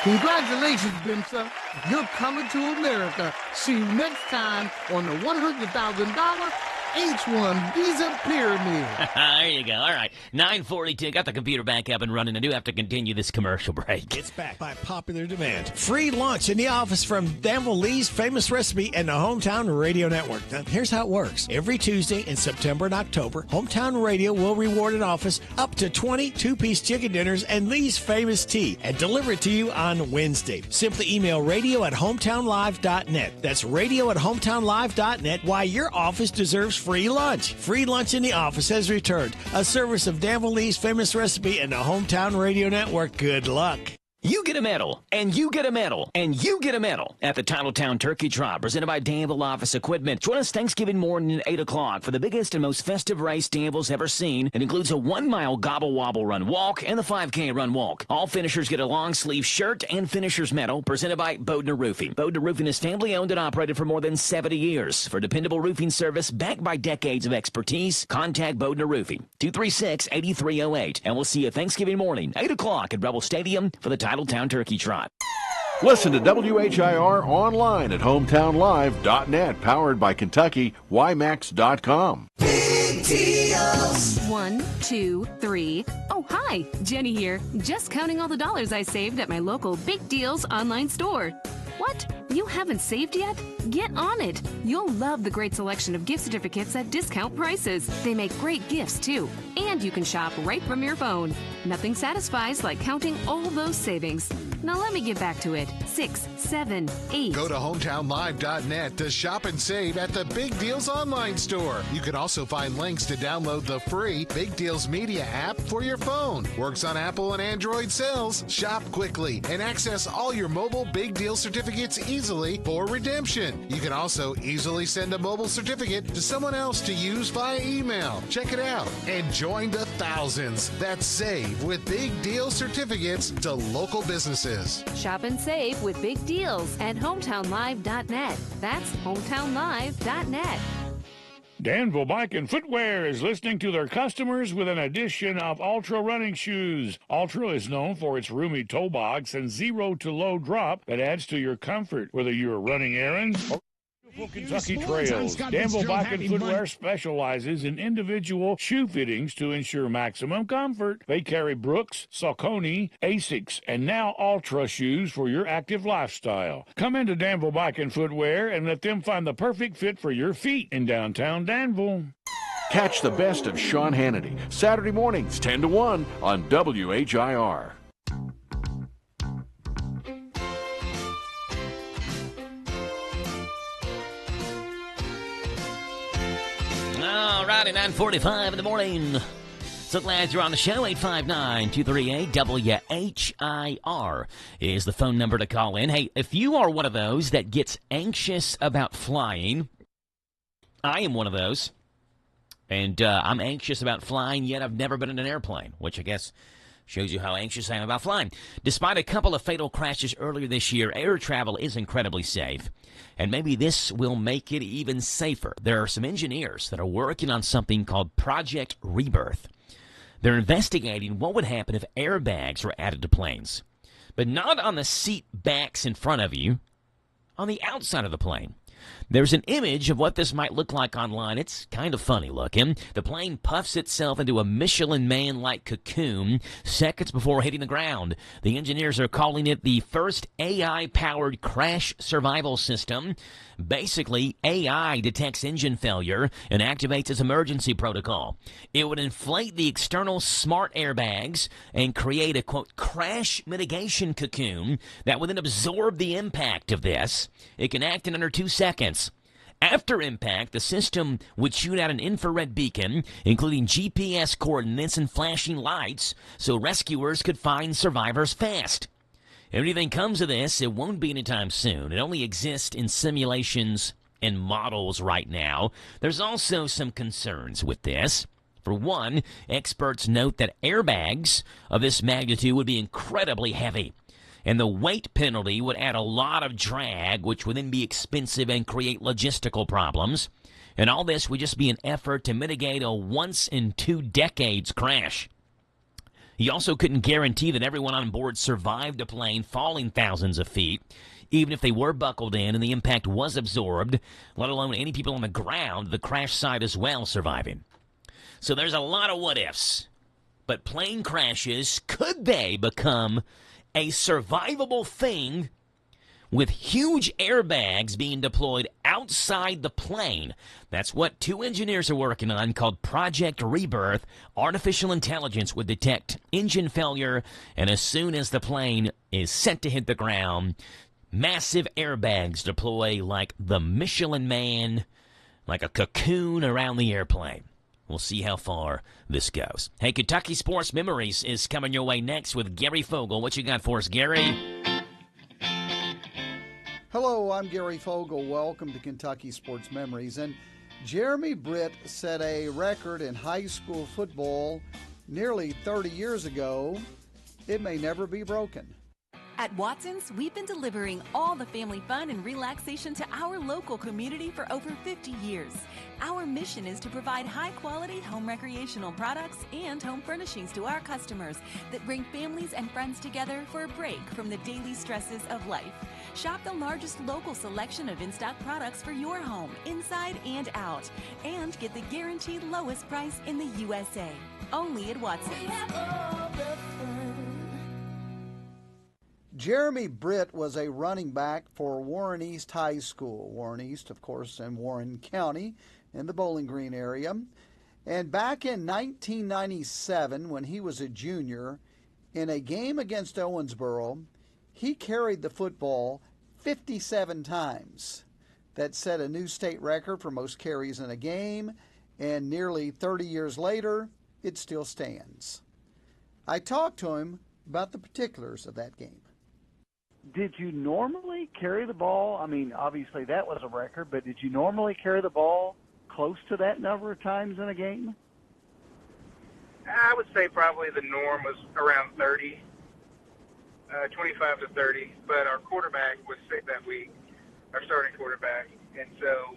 Congratulations, Bimsa. You're coming to America. See you next time on the $100,000 H-1 Visa Pyramid. There you go. All right. 9:42. Got the computer back up and running. I do have to continue this commercial break. It's back by popular demand. Free lunch in the office from Danville Lee's Famous Recipe and the Hometown Radio Network. Now, here's how it works. Every Tuesday in September and October, Hometown Radio will reward an office up to 20 two-piece chicken dinners and Lee's Famous Tea and deliver it to you on Wednesday. Simply email radio@hometownlive.net. That's radio@hometownlive.net. Why your office deserves free lunch. Free lunch in the office has returned. A service of Danville Lee's Famous Recipe and the Hometown Radio Network. Good luck. You get a medal, and you get a medal, and you get a medal at the Titletown Turkey Trot, presented by Danville Office Equipment. Join us Thanksgiving morning at 8 o'clock for the biggest and most festive race Danville's ever seen. It includes a 1-mile gobble wobble run walk and the 5K run walk. All finishers get a long sleeve shirt and finisher's medal, presented by Bodner Roofing. Bodner Roofing is family owned and operated for more than 70 years. For dependable roofing service backed by decades of expertise, contact Bodner Roofing, 236-8308. And we'll see you Thanksgiving morning, 8 o'clock at Rebel Stadium for the Titletown Turkey Trot. Listen to WHIR online at hometownlive.net, powered by Kentucky, YMAX.com. Big deals. 1, 2, 3. Oh, hi, Jenny here. Just counting all the dollars I saved at my local Big Deals online store. What? You haven't saved yet? Get on it. You'll love the great selection of gift certificates at discount prices. They make great gifts, too. And you can shop right from your phone. Nothing satisfies like counting all those savings. Now let me get back to it. 6, 7, 8. Go to hometownlive.net to shop and save at the Big Deals online store. You can also find links to download the free Big Deals Media app for your phone. Works on Apple and Android cells. Shop quickly and access all your mobile Big Deal certificates easily for redemption. You can also easily send a mobile certificate to someone else to use via email. Check it out and join the thousands that save with Big Deal certificates to local businesses. Shop and save with Big Deals at hometownlive.net. That's hometownlive.net. Danville Bike and Footwear is listening to their customers with an edition of Ultra running shoes. Ultra is known for its roomy toe box and zero-to-low drop that adds to your comfort, whether you're running errands or Kentucky trails. Danville Bike and Footwear specializes in individual shoe fittings to ensure maximum comfort. They carry Brooks, Saucony, Asics, and now Ultra shoes for your active lifestyle. Come into Danville Bike and Footwear and let them find the perfect fit for your feet in downtown Danville. Catch the best of Sean Hannity, Saturday mornings 10 to 1 on WHIR. All righty, 9:45 in the morning. So glad you're on the show. 859-238-WHIR is the phone number to call in. Hey, if you are one of those that gets anxious about flying, I am one of those. And I'm anxious about flying, yet I've never been in an airplane, which I guess Shows you how anxious I am about flying. Despite a couple of fatal crashes earlier this year, air travel is incredibly safe. And maybe this will make it even safer. There are some engineers that are working on something called Project Rebirth. They're investigating what would happen if airbags were added to planes. But not on the seat backs in front of you, on the outside of the plane. There's an image of what this might look like online. It's kind of funny looking. The plane puffs itself into a Michelin Man-like cocoon seconds before hitting the ground. The engineers are calling it the first AI-powered crash survival system. Basically, AI detects engine failure and activates its emergency protocol. It would inflate the external smart airbags and create a, quote, crash mitigation cocoon that would then absorb the impact of this. It can act in under 2 seconds. After impact, the system would shoot out an infrared beacon, including GPS coordinates and flashing lights, so rescuers could find survivors fast. If anything comes of this, it won't be anytime soon. It only exists in simulations and models right now. There's also some concerns with this. For one, experts note that airbags of this magnitude would be incredibly heavy, and the weight penalty would add a lot of drag, which would then be expensive and create logistical problems. And all this would just be an effort to mitigate a once-in-2-decades crash. He also couldn't guarantee that everyone on board survived a plane falling thousands of feet, even if they were buckled in and the impact was absorbed, let alone any people on the ground, the crash site as well, surviving. So there's a lot of what-ifs. But plane crashes, could they become a survivable thing with huge airbags being deployed outside the plane? That's what 2 engineers are working on, called Project Rebirth. Artificial intelligence would detect engine failure, and as soon as the plane is set to hit the ground, massive airbags deploy like the Michelin Man, like a cocoon around the airplane. We'll see how far this goes. Hey, Kentucky Sports Memories is coming your way next with Gary Fogel. What you got for us, Gary? Hello, I'm Gary Fogel. Welcome to Kentucky Sports Memories. And Jeremy Britt set a record in high school football nearly 30 years ago. It may never be broken. At Watson's, we've been delivering all the family fun and relaxation to our local community for over 50 years. Our mission is to provide high-quality home recreational products and home furnishings to our customers that bring families and friends together for a break from the daily stresses of life. Shop the largest local selection of in-stock products for your home, inside and out, and get the guaranteed lowest price in the USA. Only at Watson's. Jeremy Britt was a running back for Warren East High School. Warren East, of course, in Warren County in the Bowling Green area. And back in 1997, when he was a junior, in a game against Owensboro, he carried the football 57 times. That set a new state record for most carries in a game, and nearly 30 years later, it still stands. I talked to him about the particulars of that game. Did you normally carry the ball? I mean, obviously that was a record, but did you normally carry the ball close to that number of times in a game? I would say probably the norm was around 30, 25 to 30, but our quarterback was sick that week, our starting quarterback, and so,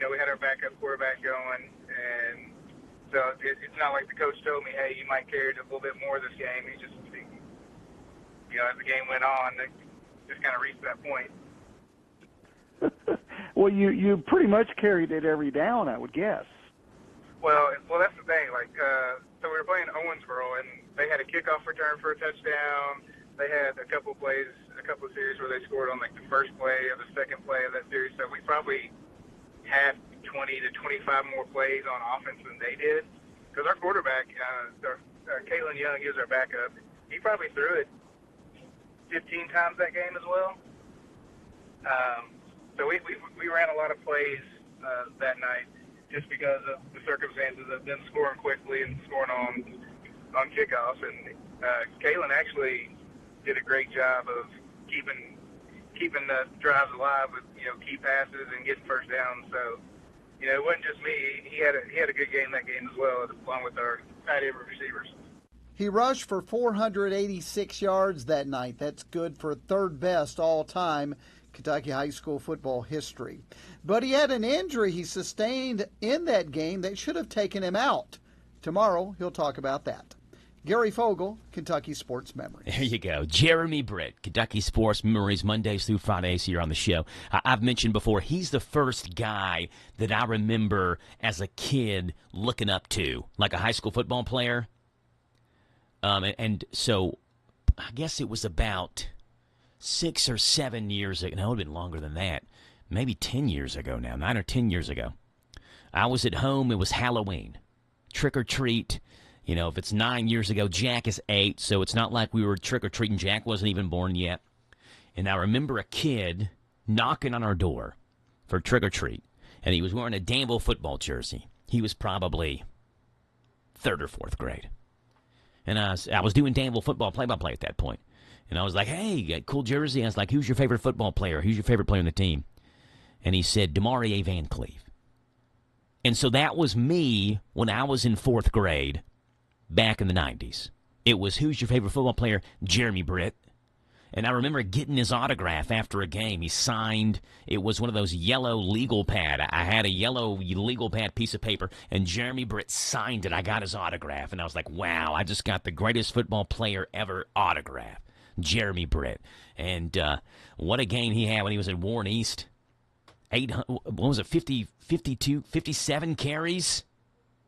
we had our backup quarterback going, and so it's not like the coach told me, hey, you might carry it a little bit more this game. He just, as the game went on, it just kind of reached that point. Well, you pretty much carried it every down, I would guess. Well, that's the thing. So we were playing Owensboro, and they had a kickoff return for a touchdown. They had a couple of series where they scored on the first play or the second play of that series. So we probably had 20 to 25 more plays on offense than they did. Because our quarterback, Kalen Young, he was our backup. He probably threw it 15 times that game as well. So we ran a lot of plays that night just because of the circumstances of them scoring quickly and scoring on kickoffs. And Kalen actually did a great job of keeping the drives alive with key passes and getting first downs. So it wasn't just me. He had a good game that game as well, along with our tight end receivers. He rushed for 486 yards that night. That's good for third best all time Kentucky high school football history. But he had an injury he sustained in that game that should have taken him out. Tomorrow, he'll talk about that. Gary Fogle, Kentucky Sports Memories. There you go. Jeremy Britt, Kentucky Sports Memories, Mondays through Fridays here on the show. I've mentioned before, he's the first guy that I remember as a kid looking up to, like a high school football player. And so I guess it was about 6 or 7 years ago. No, it would have been longer than that. Maybe 10 years ago now, 9 or 10 years ago. I was at home. It was Halloween. Trick or treat. You know, if it's 9 years ago, Jack is 8, so it's not like we were trick-or-treating. Jack wasn't even born yet. And I remember a kid knocking on our door for trick-or-treat, and he was wearing a Danville football jersey. He was probably 3rd or 4th grade. And I was doing Danville football play-by-play at that point. And I was like, hey, you got cool jersey. I was like, who's your favorite football player? Who's your favorite player on the team? And he said, Demarie Van Cleve. And so that was me when I was in 4th grade. Back in the 90s. It was, who's your favorite football player? Jeremy Britt. And I remember getting his autograph after a game. He signed, it was one of those yellow legal pad. I had a yellow legal pad piece of paper, and Jeremy Britt signed it. I got his autograph, and I was like, wow, I just got the greatest football player ever autograph. Jeremy Britt. And what a game he had when he was at Warren East. 57 carries?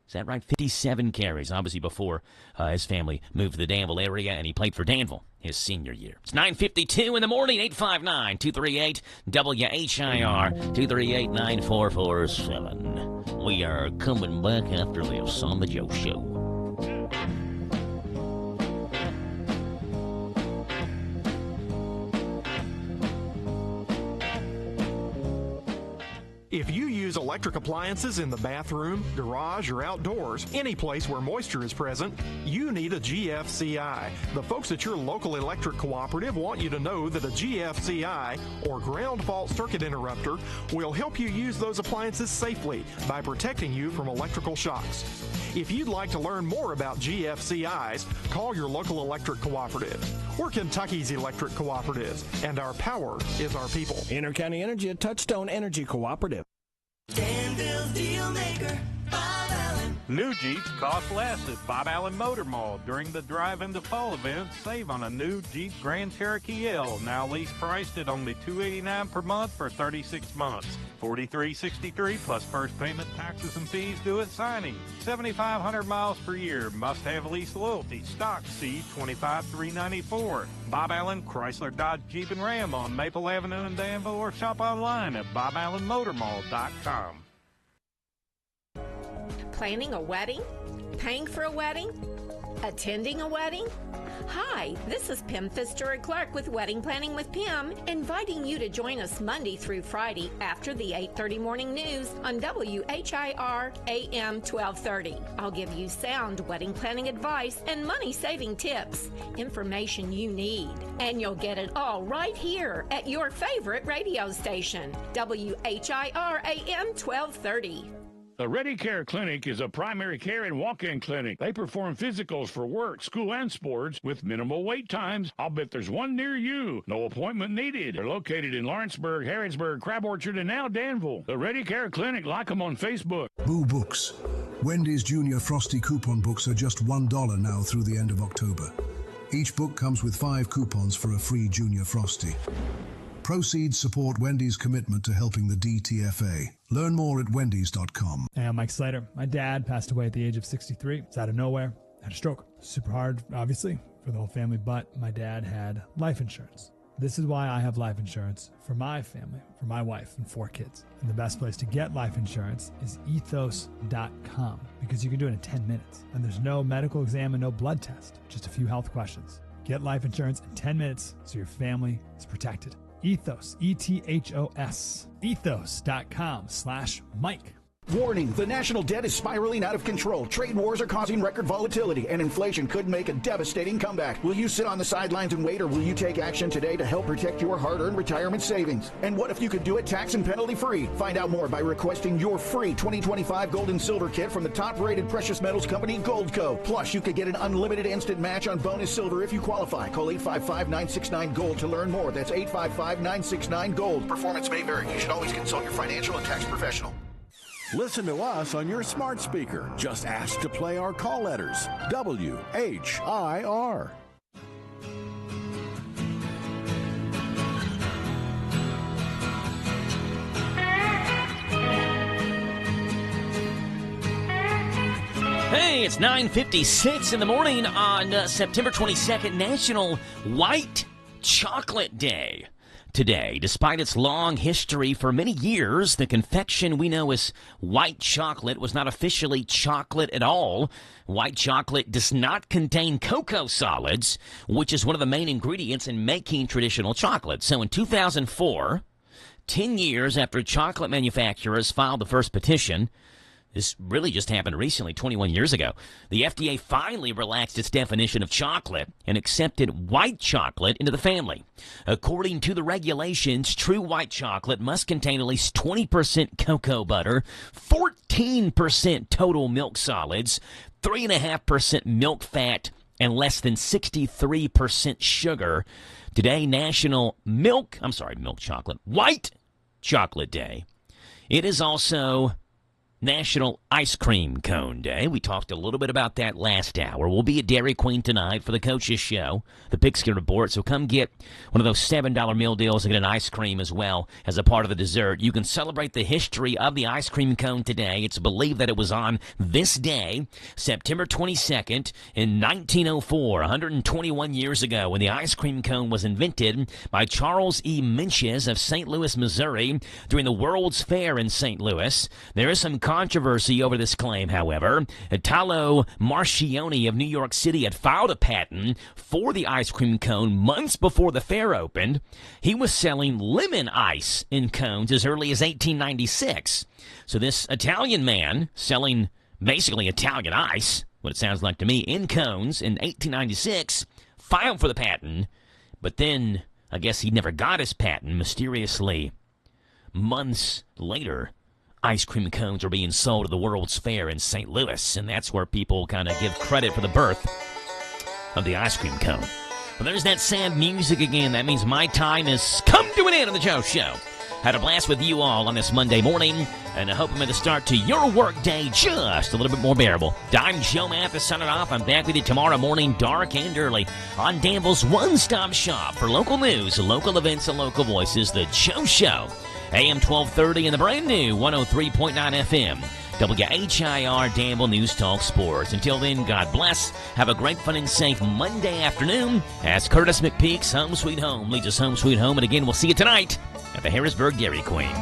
Is that right? 57 carries, obviously before his family moved to the Danville area, and he played for Danville his senior year. It's 9:52 in the morning, 859-238-WHIR, 238-9447. We are coming back after this on The Joe Show. If you use electric appliances in the bathroom, garage, or outdoors, any place where moisture is present, you need a GFCI. The folks at your local electric cooperative want you to know that a GFCI, or ground fault circuit interrupter, will help you use those appliances safely by protecting you from electrical shocks. If you'd like to learn more about GFCIs, call your local electric cooperative. We're Kentucky's electric cooperatives, and our power is our people. Inter-County Energy, a Touchstone Energy Cooperative. Danville's deal maker, Bob Allen. New Jeeps cost less at Bob Allen Motor Mall. During the Drive into Fall event, save on a new Jeep Grand Cherokee L, now lease priced at only $289 per month for 36 months. $43.63 plus first payment, taxes, and fees due at signing. 7,500 miles per year. Must-have lease loyalty. Stock C $25,394. Bob Allen Chrysler Dodge Jeep and Ram on Maple Avenue in Danville, or shop online at BobAllenMotorMall.com. Planning a wedding? Paying for a wedding? Attending a wedding? Hi, this is Pam Fitzgerald Clark with Wedding Planning with Pam, inviting you to join us Monday through Friday after the 8:30 morning news on WHIR AM 1230. I'll give you sound wedding planning advice and money-saving tips, information you need, and you'll get it all right here at your favorite radio station, WHIR AM 1230. The Ready Care Clinic is a primary care and walk-in clinic. They perform physicals for work, school, and sports with minimal wait times. I'll bet there's one near you. No appointment needed. They're located in Lawrenceburg, Harrodsburg, Crab Orchard, and now Danville. The Ready Care Clinic, like them on Facebook. Boo Books. Wendy's Junior Frosty coupon books are just $1 now through the end of October. Each book comes with 5 coupons for a free Junior Frosty. Proceeds support Wendy's commitment to helping the DTFA. Learn more at wendys.com. Hey, I'm Mike Slater. My dad passed away at the age of 63. It's out of nowhere. Had a stroke. Super hard, obviously, for the whole family, but my dad had life insurance. This is why I have life insurance for my family, for my wife and 4 kids. And the best place to get life insurance is ethos.com, because you can do it in 10 minutes. And there's no medical exam and no blood test, just a few health questions. Get life insurance in 10 minutes so your family is protected. Ethos, ETHOS, ethos.com/Mike. Warning, the national debt is spiraling out of control. Trade wars are causing record volatility, and inflation could make a devastating comeback. Will you sit on the sidelines and wait, or will you take action today to help protect your hard-earned retirement savings? And what if you could do it tax and penalty-free? Find out more by requesting your free 2025 Gold and Silver Kit from the top-rated precious metals company, Goldco. Plus, you could get an unlimited instant match on bonus silver if you qualify. Call 855-969-GOLD to learn more. That's 855-969-GOLD. Performance may vary. You should always consult your financial and tax professional. Listen to us on your smart speaker. Just ask to play our call letters. WHIR. Hey, it's 9:56 in the morning on September 22nd, National White Chocolate Day. Today, despite its long history, for many years, the confection we know as white chocolate was not officially chocolate at all. White chocolate does not contain cocoa solids, which is one of the main ingredients in making traditional chocolate. So in 2004, 10 years after chocolate manufacturers filed the first petition, this really just happened recently, 21 years ago, the FDA finally relaxed its definition of chocolate and accepted white chocolate into the family. According to the regulations, true white chocolate must contain at least 20% cocoa butter, 14% total milk solids, 3.5% milk fat, and less than 63% sugar. Today, White Chocolate Day. It is also National Ice Cream Cone Day. We talked a little bit about that last hour. We'll be at Dairy Queen tonight for the Coach's Show, the Pigskin Report, so come get one of those $7 meal deals and get an ice cream as well as a part of the dessert. You can celebrate the history of the ice cream cone today. It's believed that it was on this day, September 22nd, in 1904, 121 years ago, when the ice cream cone was invented by Charles E. Menches of St. Louis, Missouri, during the World's Fair in St. Louis. There is some controversy over this claim, however. Italo Marchioni of New York City had filed a patent for the ice cream cone months before the fair opened. He was selling lemon ice in cones as early as 1896. So this Italian man selling basically Italian ice, what it sounds like to me, in cones in 1896, filed for the patent, but then I guess he never got his patent. Mysteriously, months later, ice cream cones are being sold at the World's Fair in St. Louis, and that's where people kind of give credit for the birth of the ice cream cone. Well, there's that sad music again. That means my time has come to an end on the Joe Show. Had a blast with you all on this Monday morning, and I hope I'm going to start to your work day just a little bit more bearable. I'm Joe Mathis signing off. I'm back with you tomorrow morning, dark and early, on Danville's one-stop shop for local news, local events, and local voices, The Joe Show. AM 1230 and the brand new 103.9 FM. WHIR Danville News Talk Sports. Until then, God bless. Have a great, fun, and safe Monday afternoon as Curtis McPeak's Home Sweet Home leads us home sweet home. And again, we'll see you tonight at the Harrisburg Dairy Queen.